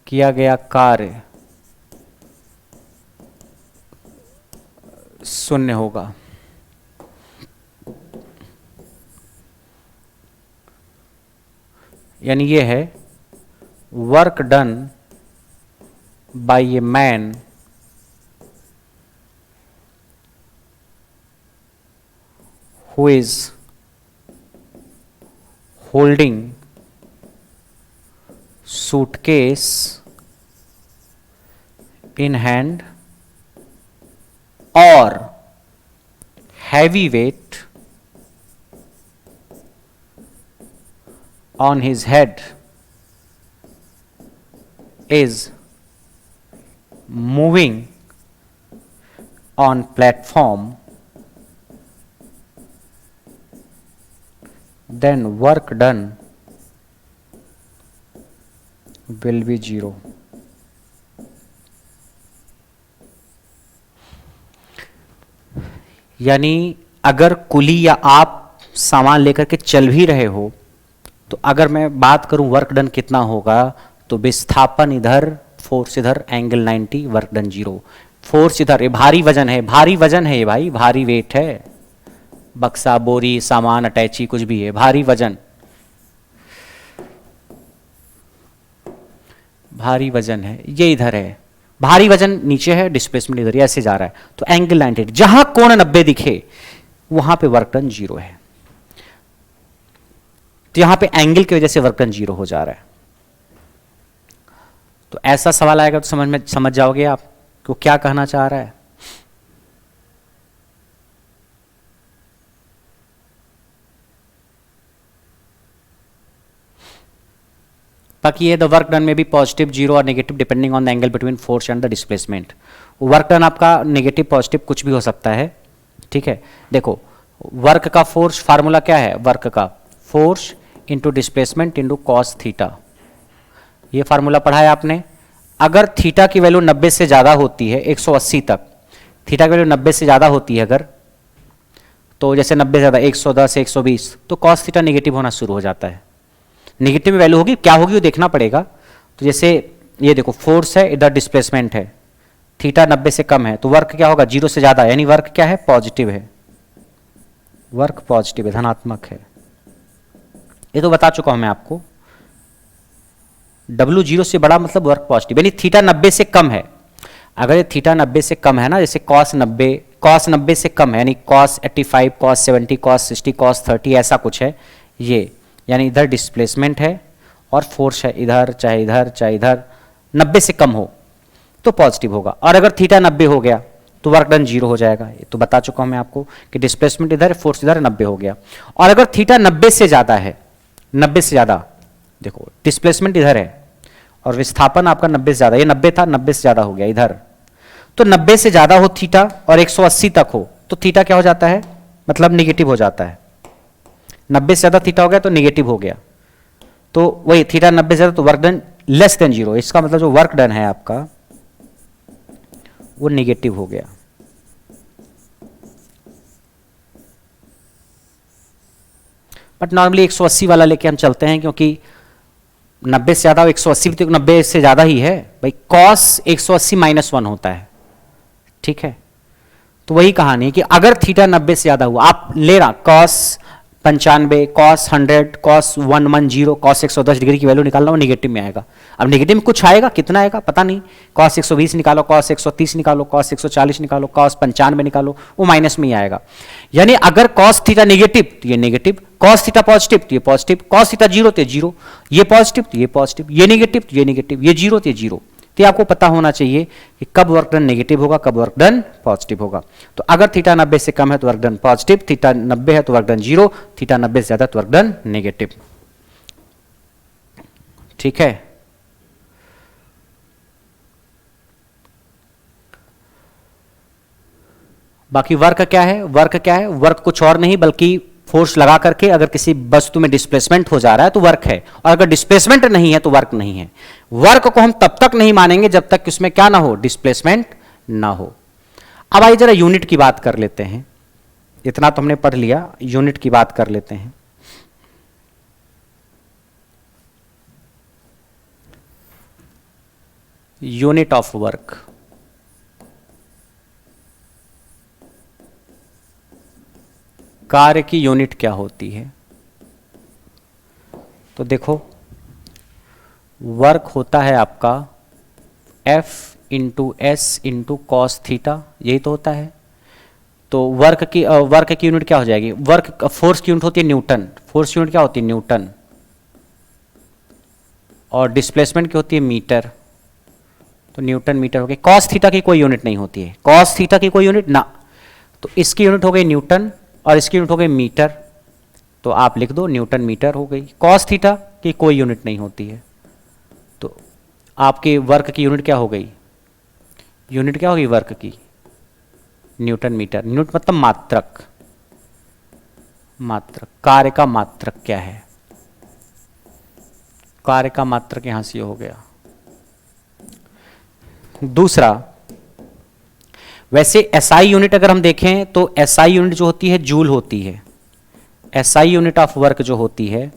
किया गया कार्य शून्य होगा. यानी ये है work done bye a man who is holding suitcase in hand or heavy weight on his head is moving on platform, then work done will be 0. यानी अगर कुली या आप सामान लेकर के चल भी रहे हो, तो अगर मैं बात करूं वर्क डन कितना होगा, तो विस्थापन इधर, फोर्स इधर, एंगल 90, वर्क डन 0. फोर्स इधर, ये भारी वजन है, भारी वजन है ये भाई, भारी वेट है, बक्सा, बोरी, सामान, अटैची, कुछ भी है, भारी वजन, भारी वजन है, ये इधर है, भारी वजन नीचे है, डिस्प्लेसमेंट इधर, ऐसे जा रहा है. तो एंगल 90, जहां कोण 90 दिखे वहां पे वर्क डन 0 है. तो यहां पे एंगल की वजह से वर्क डन 0 हो जा रहा है. तो ऐसा सवाल आएगा तो समझ जाओगे आप कि क्या कहना चाह रहा है. बाकी ये द वर्क डन में भी पॉजिटिव, 0 और negative depending on the angle between force and the displacement. Work done आपका नेगेटिव पॉजिटिव कुछ भी हो सकता है. ठीक है, देखो वर्क का फोर्स फार्मूला क्या है, वर्क का force into displacement into cos theta, ये फार्मूला पढ़ा है आपने. अगर थीटा की वैल्यू 90 से ज़्यादा होती है, 180 तक, थीटा की वैल्यू 90 से ज़्यादा होती है अगर, तो जैसे 90 से ज़्यादा 110, 120, तो कॉस थीटा नेगेटिव होना शुरू हो जाता है. नेगेटिव वैल्यू होगी, क्या होगी वो देखना पड़ेगा. तो जैसे ये देखो फोर्स है, इधर डिस्प्लेसमेंट है, थीटा 90 से कम है, तो वर्क क्या होगा, 0 से ज़्यादा, यानी वर्क क्या है, पॉजिटिव है, वर्क पॉजिटिव है, धनात्मक है. ये तो बता चुका हूं मैं आपको. W 0 से बड़ा मतलब वर्क पॉजिटिव, यानी थीटा 90 से कम है. अगर ये थीटा 90 से कम है ना, जैसे कॉस 90 से कम है, यानी कॉस 85, कॉस 70, कॉस 60, कॉस 30, ऐसा कुछ है ये, यानी इधर डिस्प्लेसमेंट है और फोर्स है इधर, चाहे इधर चाहे इधर, 90 से कम हो तो पॉजिटिव होगा. और अगर थीटा 90 हो गया तो वर्क डन 0 हो जाएगा. ये तो बता चुका हूं मैं आपको कि डिस्प्लेसमेंट इधर, फोर्स इधर, 90 हो गया. और अगर थीटा 90 से ज़्यादा है, 90 से ज़्यादा, देखो डिस्प्लेसमेंट इधर है और विस्थापन आपका 90 से ज़्यादा, ये 90 था, 90 से ज़्यादा हो गया इधर, तो 90 से ज़्यादा हो थीटा और 180 तक हो, तो थीटा क्या हो जाता है, मतलब निगेटिव हो जाता है. 90 से ज़्यादा थीटा हो गया तो निगेटिव हो गया. तो वही थीटा 90 से ज़्यादा तो वर्क डन लेस देन 0, इसका मतलब जो वर्क डन है आपका वो निगेटिव हो गया. बट नॉर्मली 180 वाला लेके हम चलते हैं, क्योंकि 90 से ज़्यादा, 180 भी तो 90 से ज़्यादा ही है भाई. कॉस 180 -1 होता है, ठीक है. तो वही कहानी है कि अगर थीटा 90 से ज़्यादा हुआ, आप ले रहा cos 95, cos 100, cos 110, cos 110 degree की वैल्यू निकालना, वो निगेटिव में आएगा. अब निगेटिव में कुछ आएगा, कितना आएगा पता नहीं. कॉस 120 निकालो, कॉस 130 निकालो, कॉस 140 निकालो, कॉस 95 निकालो, वो माइनस में ही आएगा. यानी अगर कॉस थीटा नेगेटिव तो ये नेगेटिव, कॉस थीटा पॉजिटिव तो ये पॉजिटिव, कॉस थीटा 0 तो 0, ये पॉजिटिव तो ये पॉजिटिव, ये नेगेटिव तो ये नेगेटिव, ये 0 तो ये 0. तो आपको पता होना चाहिए कि कब वर्क डन नेगेटिव होगा, कब वर्क डन पॉजिटिव होगा. तो अगर थीटा 90 से कम है तो वर्क डन पॉजिटिव, थीटा 90 है तो वर्क डन 0, थीटा 90 से ज्यादा तो वर्क डन नेगेटिव. ठीक है. बाकी वर्क क्या है, वर्क क्या है, वर्क कुछ और नहीं बल्कि फोर्स लगा करके अगर किसी वस्तु में डिस्प्लेसमेंट हो जा रहा है तो वर्क है, और अगर डिस्प्लेसमेंट नहीं है तो वर्क नहीं है. वर्क को हम तब तक नहीं मानेंगे जब तक कि उसमें क्या ना हो, डिस्प्लेसमेंट ना हो. अब आइए जरा यूनिट की बात कर लेते हैं. इतना तो हमने पढ़ लिया, यूनिट की बात कर लेते हैं. Unit of work. कार्य की यूनिट क्या होती है, तो देखो वर्क होता है आपका F into S into cos theta, यही तो होता है. तो वर्क की यूनिट क्या हो जाएगी, वर्क फोर्स की यूनिट होती है न्यूटन, फोर्स की यूनिट क्या होती है न्यूटन, और डिस्प्लेसमेंट की होती है मीटर, तो न्यूटन मीटर हो गई. कॉस थीटा की कोई यूनिट नहीं होती है, कॉस थीटा की कोई यूनिट ना, तो इसकी यूनिट हो गई न्यूटन और इसकी यूनिट हो गई मीटर, तो आप लिख दो न्यूटन मीटर हो गई. कॉस थीटा की कोई यूनिट नहीं होती है, तो आपके वर्क की यूनिट क्या हो गई? यूनिट क्या होगी वर्क की? Newton metre. न्यूटन मतलब मात्रक। मात्रक, कार्य का मात्रक क्या है? कार्य का मात्रक यहां से हो गया। दूसरा, वैसे एसआई यूनिट अगर हम देखें तो एसआई यूनिट जो होती है जूल होती है। एसआई यूनिट ऑफ वर्क जो होती है,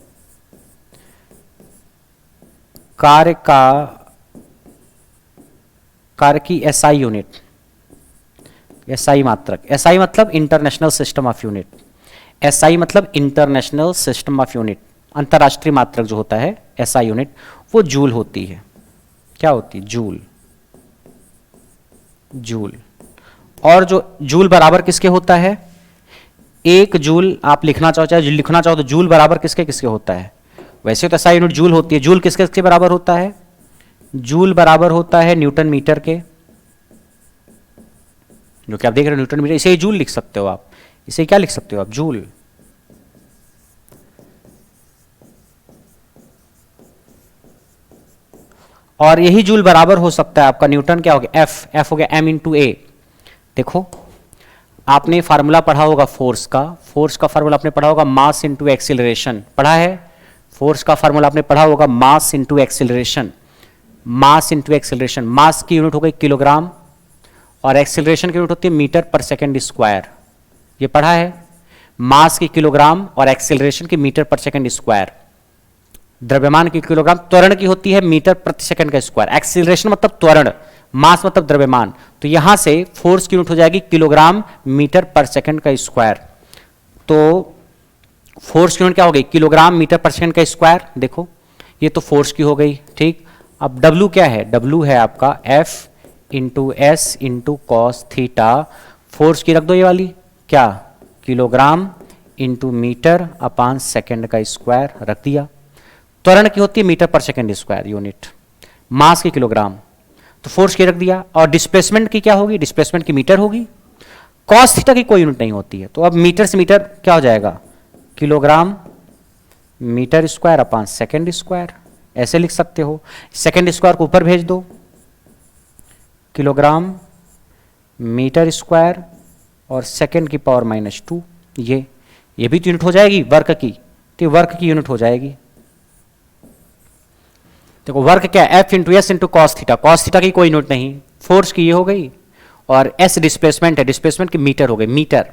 कार्य की एसआई यूनिट, एसआई मात्रक। एसआई मतलब international system of unit. SI मतलब इंटरनेशनल सिस्टम ऑफ यूनिट, अंतरराष्ट्रीय मात्रक जो होता है एसआई यूनिट, वो जूल होती है। क्या होती है? जूल। जूल। और जो जूल बराबर किसके होता है? एक जूल आप लिखना चाहो, चाहे लिखना चाहो तो जूल बराबर किसके किसके होता है? वैसे तो एसआई यूनिट जूल होती है। जूल किसके किसके बराबर होता है? जूल बराबर होता है न्यूटन मीटर के, जो कि आप देख रहे हो न्यूटन मीटर। इसे जूल लिख सकते हो आप। इसे क्या लिख सकते हो आप? जूल। और यही जूल बराबर हो सकता है आपका न्यूटन क्या हो गया? एफ। एफ हो गया एम इंटू ए। देखो, आपने फार्मूला पढ़ा होगा फोर्स का। फोर्स का फार्मूला आपने पढ़ा होगा मास इंटू एक्सिलरेशन, पढ़ा है? फोर्स का फार्मूला आपने पढ़ा होगा mass into acceleration. Mass into acceleration, mass की यूनिट हो गई किलोग्राम और एक्सिलरेशन की यूनिट होती है मीटर पर सेकेंड स्क्वायर। ये पढ़ा है? मास की किलोग्राम और एक्सिलरेशन की मीटर पर सेकेंड स्क्वायर। द्रव्यमान की किलोग्राम, त्वरण की होती है मीटर प्रति सेकंड का स्क्वायर। एक्सिलरेशन मतलब त्वरण, मास मतलब द्रव्यमान। तो यहां से फोर्स की यूनिट हो जाएगी किलोग्राम मीटर पर सेकंड का स्क्वायर। तो फोर्स की यूनिट क्या हो गई? किलोग्राम मीटर पर सेकंड का स्क्वायर। देखो, ये तो फोर्स की हो गई, ठीक। अब W क्या है? W है आपका F into S into cos theta. Force की रख दो ये वाली, क्या? किलोग्राम इंटू मीटर अपान सेकंड का स्क्वायर, रख दिया। त्वरण की होती है मीटर पर सेकंड स्क्वायर यूनिट, मास की किलोग्राम, तो फोर्स की रख दिया। और डिस्प्लेसमेंट की क्या होगी? डिस्प्लेसमेंट की मीटर होगी। कॉस थीटा की कोई यूनिट नहीं होती है, तो अब मीटर से मीटर क्या हो जाएगा? Kilogram metre square upon second square, ऐसे लिख सकते हो। सेकंड स्क्वायर को ऊपर भेज दो, किलोग्राम मीटर स्क्वायर और सेकंड की पावर -2। ये भी तो यूनिट हो जाएगी वर्क की, तो वर्क की यूनिट हो जाएगी। देखो वर्क क्या है? F into S into cos theta. Cos theta की कोई यूनिट नहीं, फोर्स की ये हो गई। और S डिस्प्लेसमेंट है, डिस्प्लेसमेंट की मीटर हो गई, मीटर।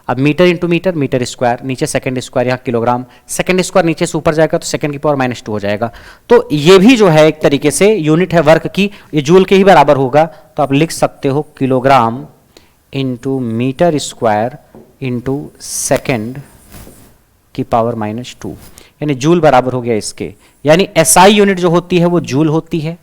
अब metre into metre, metre square, नीचे सेकंड स्क्वायर, यहाँ किलोग्राम। सेकंड स्क्वायर नीचे से ऊपर जाएगा तो सेकंड की पावर -2 हो जाएगा। तो ये भी जो है एक तरीके से यूनिट है वर्क की, ये जूल के ही बराबर होगा। तो आप लिख सकते हो kilogram into metre square into second की पावर -2, यानी जूल बराबर हो गया इसके। यानी एसआई यूनिट जो होती है वो जूल होती है,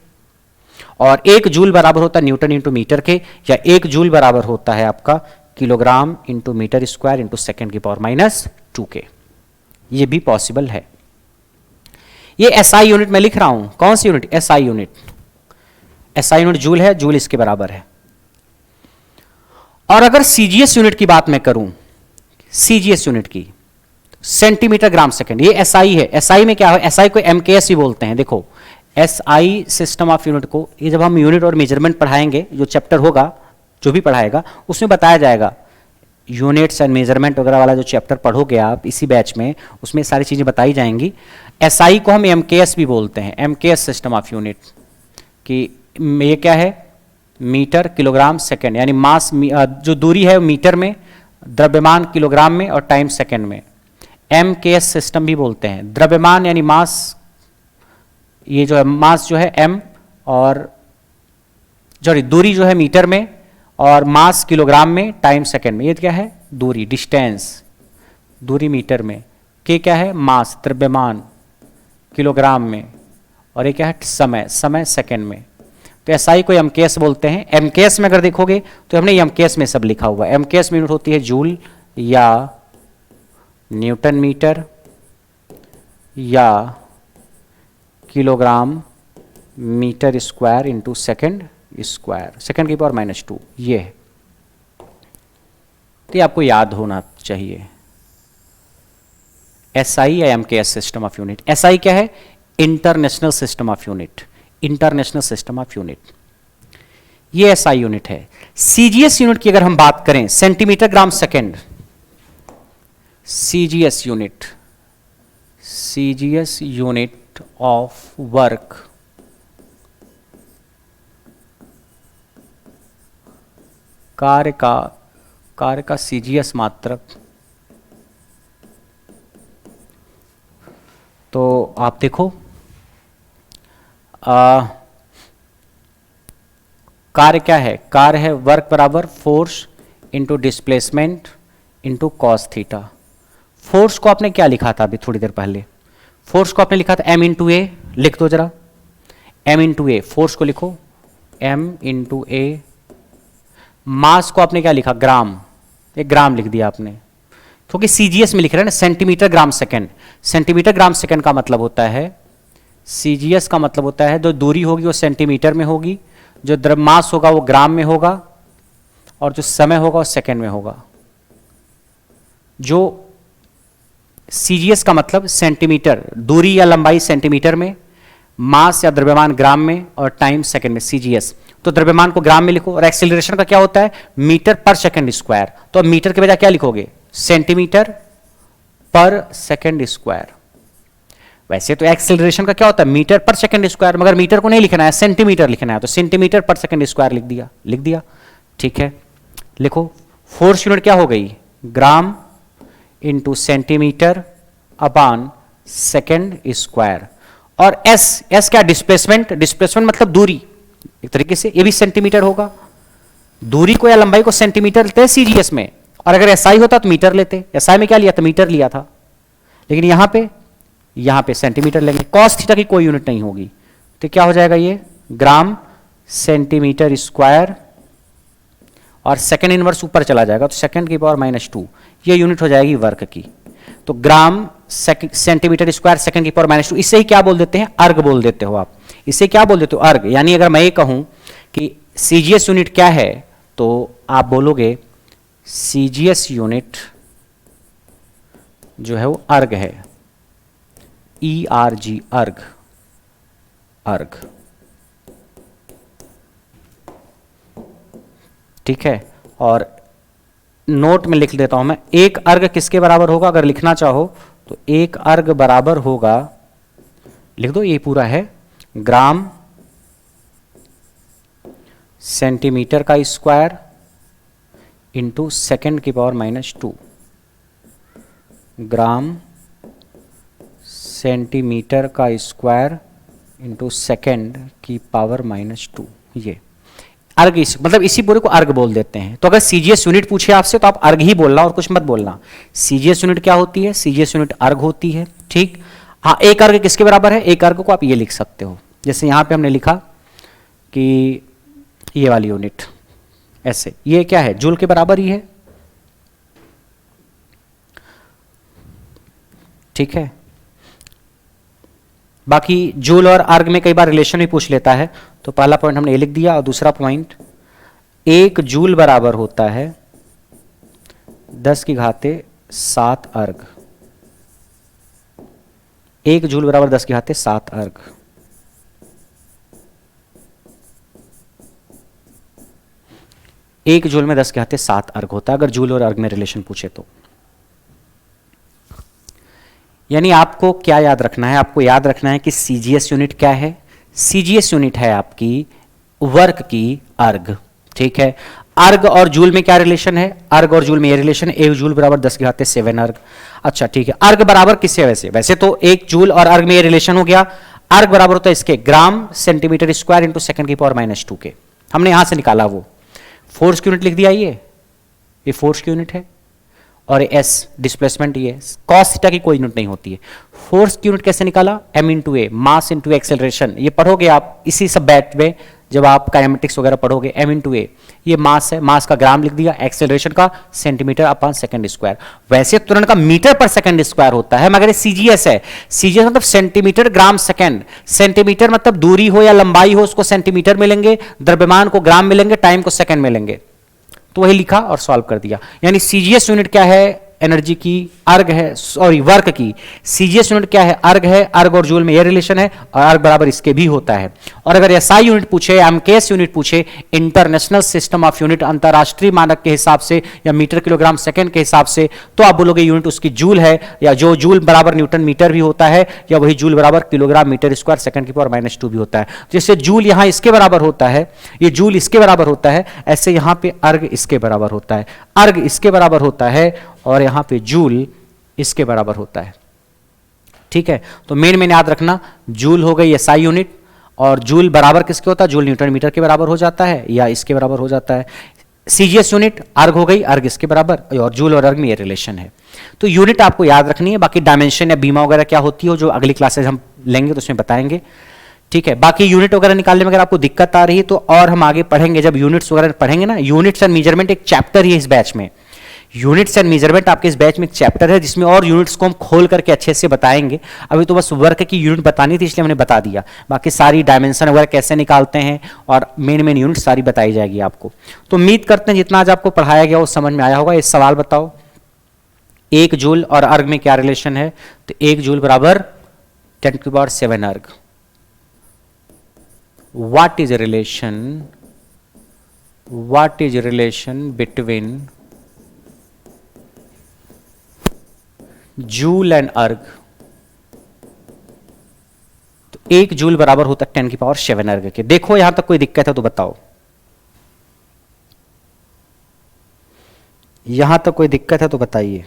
और एक जूल बराबर होता है न्यूटन इंटू मीटर के, या एक जूल बराबर होता है आपका kilogram into metre square into second की पावर -2 के। ये भी पॉसिबल है। ये एसआई यूनिट मैं लिख रहा हूं, कौन सी unit? SI unit. SI unit joule है, जूल इसके बराबर है। और अगर सीजीएस यूनिट की बात मैं करूं, सीजीएस यूनिट की, सेंटीमीटर ग्राम सेकंड, ये एसआई है। एसआई में क्या है? एसआई को एमकेएस भी बोलते हैं। देखो, एसआई सिस्टम ऑफ यूनिट को, ये जब हम यूनिट और मेजरमेंट पढ़ाएंगे, जो चैप्टर होगा, जो भी पढ़ाएगा उसमें बताया जाएगा। यूनिट्स एंड मेजरमेंट वगैरह वाला जो चैप्टर पढ़ोगे आप इसी बैच में, उसमें सारी चीजें बताई जाएंगी। एसआई को हम एमकेएस भी बोलते हैं, एमकेएस सिस्टम ऑफ यूनिट, कि ये क्या है? मीटर किलोग्राम सेकेंड, यानी मास जो दूरी है मीटर में, द्रव्यमान किलोग्राम में, और टाइम सेकेंड में। एमकेएस सिस्टम भी बोलते हैं। द्रव्यमान यानी मास, ये जो है मास जो है एम, और सॉरी दूरी जो है मीटर में, और मास किलोग्राम में, टाइम सेकेंड में। ये क्या है? दूरी, डिस्टेंस, दूरी मीटर में। के क्या है? मास, द्रव्यमान किलोग्राम में, और ये क्या है? समय, समय सेकेंड में। तो एसआई को एमकेएस बोलते हैं। एमकेएस में अगर देखोगे तो हमने एमकेएस में सब लिखा हुआ है। एमकेएस में यूनिट होती है जूल या न्यूटन मीटर या kilogram metre square into second square, second की पावर -2। ये है, तो ये आपको याद होना चाहिए। एसआई या MKS system of unit. SI क्या है? International system of unit. International system of unit. ये एसआई यूनिट है। सीजीएस यूनिट की अगर हम बात करें, centimetre gram second, CGS unit, CGS unit of work, कार्य का सीजीएस मात्रक। तो आप देखो, कार्य क्या है? कार्य है वर्क बराबर force into displacement into cos theta. Force को आपने क्या लिखा था अभी थोड़ी देर पहले? फोर्स को आपने लिखा था m इंटू ए। लिख दो जरा, m इंटू ए। फोर्स को लिखो m इंटू ए। मास को आपने क्या लिखा? ग्राम। एक ग्राम लिख दिया आपने, क्योंकि सीजीएस में लिख रहे हैं ना, centimetre gram second. Centimetre gram second का मतलब होता है, सीजीएस का मतलब होता है जो दूरी होगी वो सेंटीमीटर में होगी, जो द्रव्यमास होगा वो ग्राम में होगा, और जो समय होगा वो सेकेंड में होगा। जो सीजीएस का मतलब सेंटीमीटर, दूरी या लंबाई सेंटीमीटर में, मास या द्रव्यमान ग्राम में, और टाइम सेकेंड में। सीजीएस तो द्रव्यमान को ग्राम में लिखो, और एक्सेलरेशन का क्या होता है? मीटर पर सेकेंड स्क्वायर। तो अब मीटर के बजाय क्या लिखोगे? सेंटीमीटर पर सेकेंड स्क्वायर। वैसे तो एक्सेलरेशन का क्या होता है? मीटर पर सेकेंड स्क्वायर, मगर मीटर को नहीं लिखना है, सेंटीमीटर लिखना है, तो सेंटीमीटर पर सेकेंड स्क्वायर लिख दिया। ठीक है, लिखो। फोर्स यूनिट क्या हो गई? ग्राम इंटू सेंटीमीटर अपान सेकेंड स्क्वायर। और एस क्या? डिस्प्लेसमेंट। डिस्प्लेसमेंट मतलब दूरी, एक तरीके से ये भी सेंटीमीटर होगा। दूरी को या लंबाई को सेंटीमीटर लेते हैं सीजीएस में, और अगर एसआई होता तो मीटर लेते। एसआई में क्या लिया था? मीटर लिया था, लेकिन यहां पे सेंटीमीटर लेंगे। कॉस थीटा की कोई यूनिट नहीं होगी, तो क्या हो जाएगा ये? ग्राम सेंटीमीटर स्क्वायर, और सेकेंड इनवर्स ऊपर चला जाएगा, तो सेकेंड की पावर -2, ये यूनिट हो जाएगी वर्क की। तो ग्राम सेंटीमीटर स्क्वायर सेकेंड की पावर -2। इसे ही क्या बोल देते हैं? अर्ग बोल देते हो आप। इसे क्या बोल देते हो? अर्ग। यानी अगर मैं ये कहूं कि सीजीएस यूनिट क्या है, तो आप बोलोगे सीजीएस यूनिट जो है वो अर्ग है। ERG, अर्ग। अर्ग, ठीक है। और नोट में लिख देता हूं मैं, एक अर्ग किसके बराबर होगा? अगर लिखना चाहो तो एक अर्ग बराबर होगा, लिख दो, ये पूरा है, ग्राम सेंटीमीटर का स्क्वायर इंटू सेकेंड की पावर -2। ग्राम सेंटीमीटर का स्क्वायर इंटू सेकेंड की पावर -2। ये अर्ग, मतलब इसी पूरे को अर्ग बोल देते हैं। तो अगर सीजीएस यूनिट पूछे आपसे तो आप अर्ग ही बोलना और कुछ मत बोलना। सीजीएस यूनिट क्या होती है? सीजीएस यूनिट अर्ग होती है। ठीक। हाँ, एक अर्ग किसके बराबर है? एक अर्ग को आप ये लिख सकते हो, जैसे यहां पे हमने लिखा कि ये वाली यूनिट ऐसे, ये क्या है? जूल के बराबर ही है। ठीक है। बाकी जूल और अर्ग में कई बार रिलेशन भी पूछ लेता है, तो पहला पॉइंट हमने ये लिख दिया, और दूसरा पॉइंट, एक जूल बराबर होता है 10⁻7 अर्ग। एक जूल बराबर 10⁻7 अर्ग। एक जूल में 10⁻7 अर्ग होता है, अगर जूल और अर्ग में रिलेशन पूछे तो। यानी आपको क्या याद रखना है? आपको याद रखना है कि सीजीएस यूनिट क्या है? सीजीएस यूनिट है आपकी वर्क की अर्ग। ठीक है। अर्ग और जूल में क्या रिलेशन है? अर्ग और जूल में ये रिलेशन है, 1 जूल बराबर 10⁻7 अर्ग। अच्छा ठीक है। अर्ग बराबर किससे? वैसे तो 1 जूल और अर्ग में ये रिलेशन हो गया। अर्ग बराबर होता है इसके gram centimetre square into second की पावर -2 के। हमने यहां से निकाला वो फोर्स की यूनिट लिख दिया, ये फोर्स की यूनिट है, और एस डिस्प्लेसमेंट ये। कॉस थीटा की कोई यूनिट नहीं होती है। फोर्स की यूनिट कैसे निकाला? m इंटू ए, मास इंटू एक्सेलरेशन। ये पढ़ोगे आप इसी सब बैच में, जब आप काइनेमेटिक्स वगैरह पढ़ोगे। m इंटू ए, ये मास है, मास का ग्राम लिख दिया, एक्सेलरेशन का सेंटीमीटर अपॉन सेकंड स्क्वायर। वैसे तुरंत का मीटर पर सेकंड स्क्वायर होता है, मगर ये सीजीएस है। सीजीएस मतलब सेंटीमीटर ग्राम सेकंड। सेंटीमीटर मतलब दूरी हो या लंबाई हो उसको सेंटीमीटर में लेंगे, द्रव्यमान को ग्राम में लेंगे, टाइम को सेकंड में लेंगे। तो वही लिखा और सॉल्व कर दिया। यानी सीजीएस यूनिट क्या है? एनर्जी की, अर्ग है, सॉरी वर्क की। सीजीएस यूनिट क्या है? अर्ग है। अर्ग और जूल में ये रिलेशन है और अर्ग बराबर इसके भी होता है। और अगर एसआई यूनिट पूछे, एमकेएस यूनिट पूछे, इंटरनेशनल सिस्टम ऑफ यूनिट, अंतरराष्ट्रीय मानक के हिसाब से या मीटर किलोग्राम सेकंड के हिसाब से, तो आप बोलोगे यूनिट उसकी जूल है, या जो जूल बराबर न्यूटन मीटर भी होता है, या वही जूल बराबर किलोग्राम मीटर स्क्वायर सेकंड की पावर -2 भी होता है। जैसे जूल यहां इसके बराबर होता है, ये जूल इसके बराबर होता है, ऐसे यहां पे अर्ग इसके बराबर होता है, अर्ग इसके बराबर होता है और यहां पे जूल इसके बराबर होता है। ठीक है, तो मेन याद रखना, जूल हो गई एसआई यूनिट, और जूल बराबर किसके होता है? जूल न्यूटन मीटर के बराबर हो जाता है या इसके बराबर हो जाता है। सीजीएस यूनिट अर्ग हो गई, अर्ग इसके बराबर, और जूल और अर्ग में ये रिलेशन है। तो यूनिट आपको याद रखनी है। बाकी डायमेंशन या बीमा वगैरह क्या होती है, जो अगली क्लासेज हम लेंगे तो उसमें बताएंगे। ठीक है, बाकी यूनिट वगैरह निकालने में अगर आपको दिक्कत आ रही है तो और हम आगे पढ़ेंगे, जब यूनिट्स वगैरह पढ़ेंगे ना। यूनिट्स एंड मेजरमेंट एक चैप्टर ही है इस बैच में। यूनिट्स एंड मेजरमेंट आपके इस बैच में एक चैप्टर है जिसमें और यूनिट्स को हम खोल करके अच्छे से बताएंगे। अभी तो बस वर्क की यूनिट बतानी थी इसलिए मैंने बता दिया, बाकी सारी डायमेंशन वगैरह कैसे निकालते हैं और मेन यूनिट सारी बताई जाएगी आपको। तो उम्मीद करते हैं जितना आज आपको पढ़ाया गया वो समझ में आया होगा। इस सवाल बताओ, एक जूल और अर्ग में क्या रिलेशन है? तो एक जूल बराबर 10⁷ अर्ग। What is relation between joule and अर्ग? तो एक जूल बराबर होता है 10⁷ अर्ग के। देखो यहां तक कोई दिक्कत है तो बताओ, यहां तक कोई दिक्कत है तो बताइए।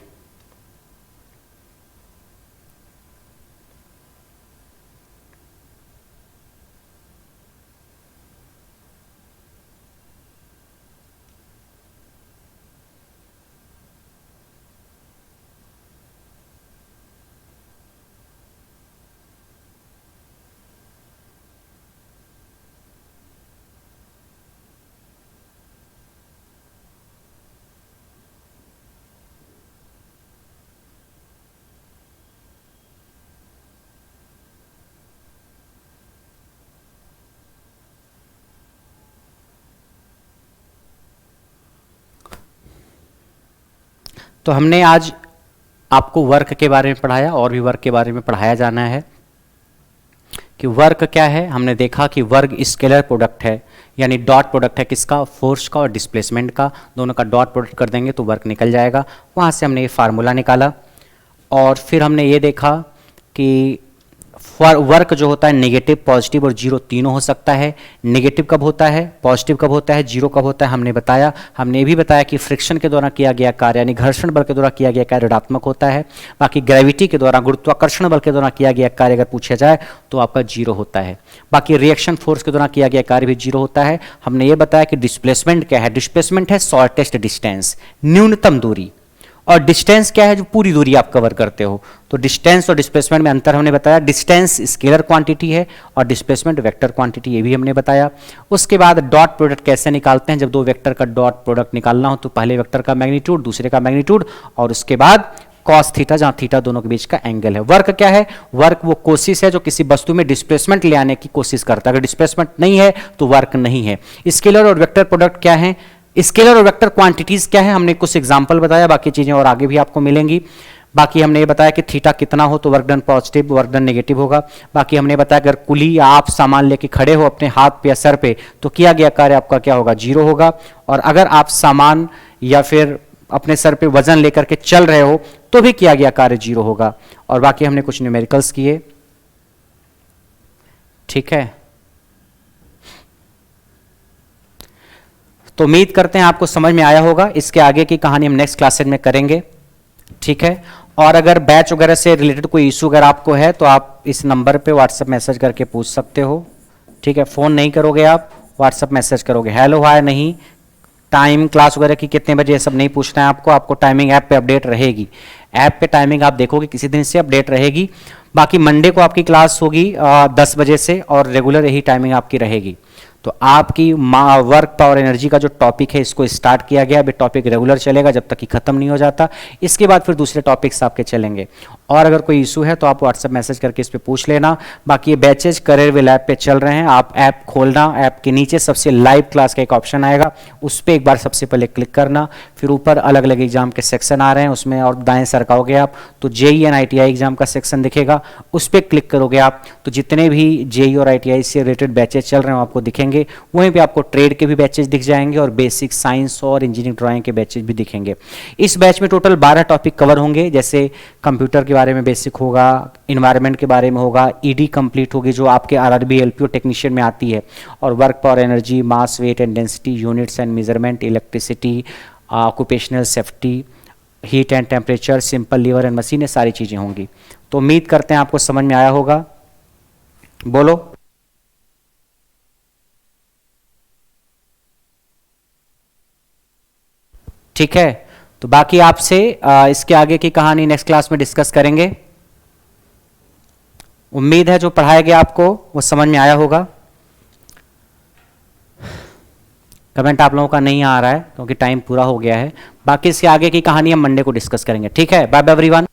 तो हमने आज आपको वर्क के बारे में पढ़ाया और भी वर्क के बारे में पढ़ाया जाना है कि वर्क क्या है। हमने देखा कि वर्क स्केलर प्रोडक्ट है, यानी डॉट प्रोडक्ट है किसका? फोर्स का और डिस्प्लेसमेंट का, दोनों का डॉट प्रोडक्ट कर देंगे तो वर्क निकल जाएगा। वहाँ से हमने ये फार्मूला निकाला और फिर हमने ये देखा कि वर्क जो होता है नेगेटिव, पॉजिटिव और जीरो तीनों हो सकता है। नेगेटिव कब होता है, पॉजिटिव कब होता है, जीरो कब होता है हमने बताया। हमने ये भी बताया कि फ्रिक्शन के द्वारा किया गया कार्य यानी घर्षण बल के द्वारा किया गया कार्य ऋणात्मक होता है। बाकी ग्रेविटी के द्वारा, गुरुत्वाकर्षण बल के द्वारा किया गया कार्य अगर पूछा जाए तो आपका जीरो होता है। बाकी रिएक्शन फोर्स के द्वारा किया गया कार्य भी जीरो होता है। हमने ये बताया कि डिस्प्लेसमेंट क्या है, डिस्प्लेसमेंट है शॉर्टेस्ट डिस्टेंस, न्यूनतम दूरी, और डिस्टेंस क्या है? जो पूरी दूरी आप कवर करते हो। तो डिस्टेंस और डिस्प्लेसमेंट में अंतर हमने बताया। डिस्टेंस स्केलर क्वांटिटी है और डिस्प्लेसमेंट वेक्टर क्वांटिटी, ये भी हमने बताया। उसके बाद डॉट प्रोडक्ट कैसे निकालते हैं? जब दो वेक्टर का डॉट प्रोडक्ट निकालना हो तो पहले वेक्टर का मैग्नीट्यूड, दूसरे का मैग्नीट्यूड और उसके बाद कॉस थीटा, जहां थीटा दोनों के बीच का एंगल है। वर्क क्या है? वर्क वो कोशिश है जो किसी वस्तु में डिस्प्लेसमेंट ले आने की कोशिश करता है। अगर डिस्प्लेसमेंट नहीं है तो वर्क नहीं है। स्केलर और वेक्टर प्रोडक्ट क्या है? स्केलर और वेक्टर क्वांटिटीज क्या है? हमने कुछ एग्जांपल बताया, बाकी चीजें और आगे भी आपको मिलेंगी। बाकी हमने ये बताया कि थीटा कितना हो तो work done positive, work done negative होगा। बाकी हमने बताया अगर कुली या आप सामान लेके खड़े हो अपने हाथ पे या सर पे तो किया गया कार्य आपका क्या होगा? जीरो होगा। और अगर आप सामान या फिर अपने सर पे वजन लेकर के चल रहे हो तो भी किया गया कार्य जीरो होगा। और बाकी हमने कुछ न्यूमेरिकल्स किए। ठीक है, तो उम्मीद करते हैं आपको समझ में आया होगा। इसके आगे की कहानी हम नेक्स्ट क्लासेज में करेंगे। ठीक है, और अगर बैच वगैरह से रिलेटेड कोई इशू अगर आपको है तो आप इस नंबर पे व्हाट्सएप मैसेज करके पूछ सकते हो। ठीक है, फोन नहीं करोगे आप, व्हाट्सएप मैसेज करोगे। हेलो हाय नहीं, टाइम क्लास वगैरह की कितने बजे, ये सब नहीं पूछना है आपको। आपको टाइमिंग ऐप पे अपडेट रहेगी, ऐप पे टाइमिंग आप देखोगे किसी दिन से अपडेट रहेगी। बाकी मंडे को आपकी क्लास होगी 10 बजे से और रेगुलर यही टाइमिंग आपकी रहेगी। तो आपकी वर्क पावर एनर्जी का जो टॉपिक है इसको स्टार्ट किया गया। अभी टॉपिक रेगुलर चलेगा जब तक कि खत्म नहीं हो जाता। इसके बाद फिर दूसरे टॉपिक्स आपके चलेंगे। और अगर कोई इशू है तो आप व्हाट्सएप मैसेज करके इस पे पूछ लेना। बाकी ये बैचेज करियर विल ऐप पे चल रहे हैं। आप ऐप खोलना, ऐप के नीचे सबसे लाइव क्लास का एक ऑप्शन आएगा, उस पर एक बार सबसे पहले क्लिक करना। फिर ऊपर अलग अलग एग्जाम के सेक्शन आ रहे हैं, उसमें और दाएं सरकाओगे आप तो जेई एंड आईटीआई एग्जाम का सेक्शन दिखेगा, उस पर क्लिक करोगे आप तो जितने भी जेई और आईटीआई से रिलेटेड बैचेज चल रहे हैं आपको दिखेंगे। वहीं पे आपको ट्रेड के भी बैचेज दिख जाएंगे और बेसिक साइंस और इंजीनियरिंग ड्राइंग के बैचेज भी दिखेंगे। इस बैच में टोटल 12 टॉपिक कवर होंगे, जैसे कंप्यूटर के बारे में बेसिक होगा, इन्वायरमेंट के बारे में होगा, ईडी कंप्लीट होगी जो आपके आरआरबी एलपीओ टेक्नीशियन में आती है, और work power energy, mass weight and density, units and measurement, electricity, occupational safety, heat and temperature, simple lever and machine, ये सारी चीज़ें होंगी। तो उम्मीद करते हैं आपको समझ में आया होगा। बोलो। ठीक है, तो बाकी आपसे इसके आगे की कहानी नेक्स्ट क्लास में डिस्कस करेंगे। उम्मीद है जो पढ़ाया गया आपको वो समझ में आया होगा। कमेंट आप लोगों का नहीं आ रहा है क्योंकि टाइम पूरा हो गया है। बाकी इसके आगे की कहानी हम मंडे को डिस्कस करेंगे। ठीक है, बाय बाय एवरीवन।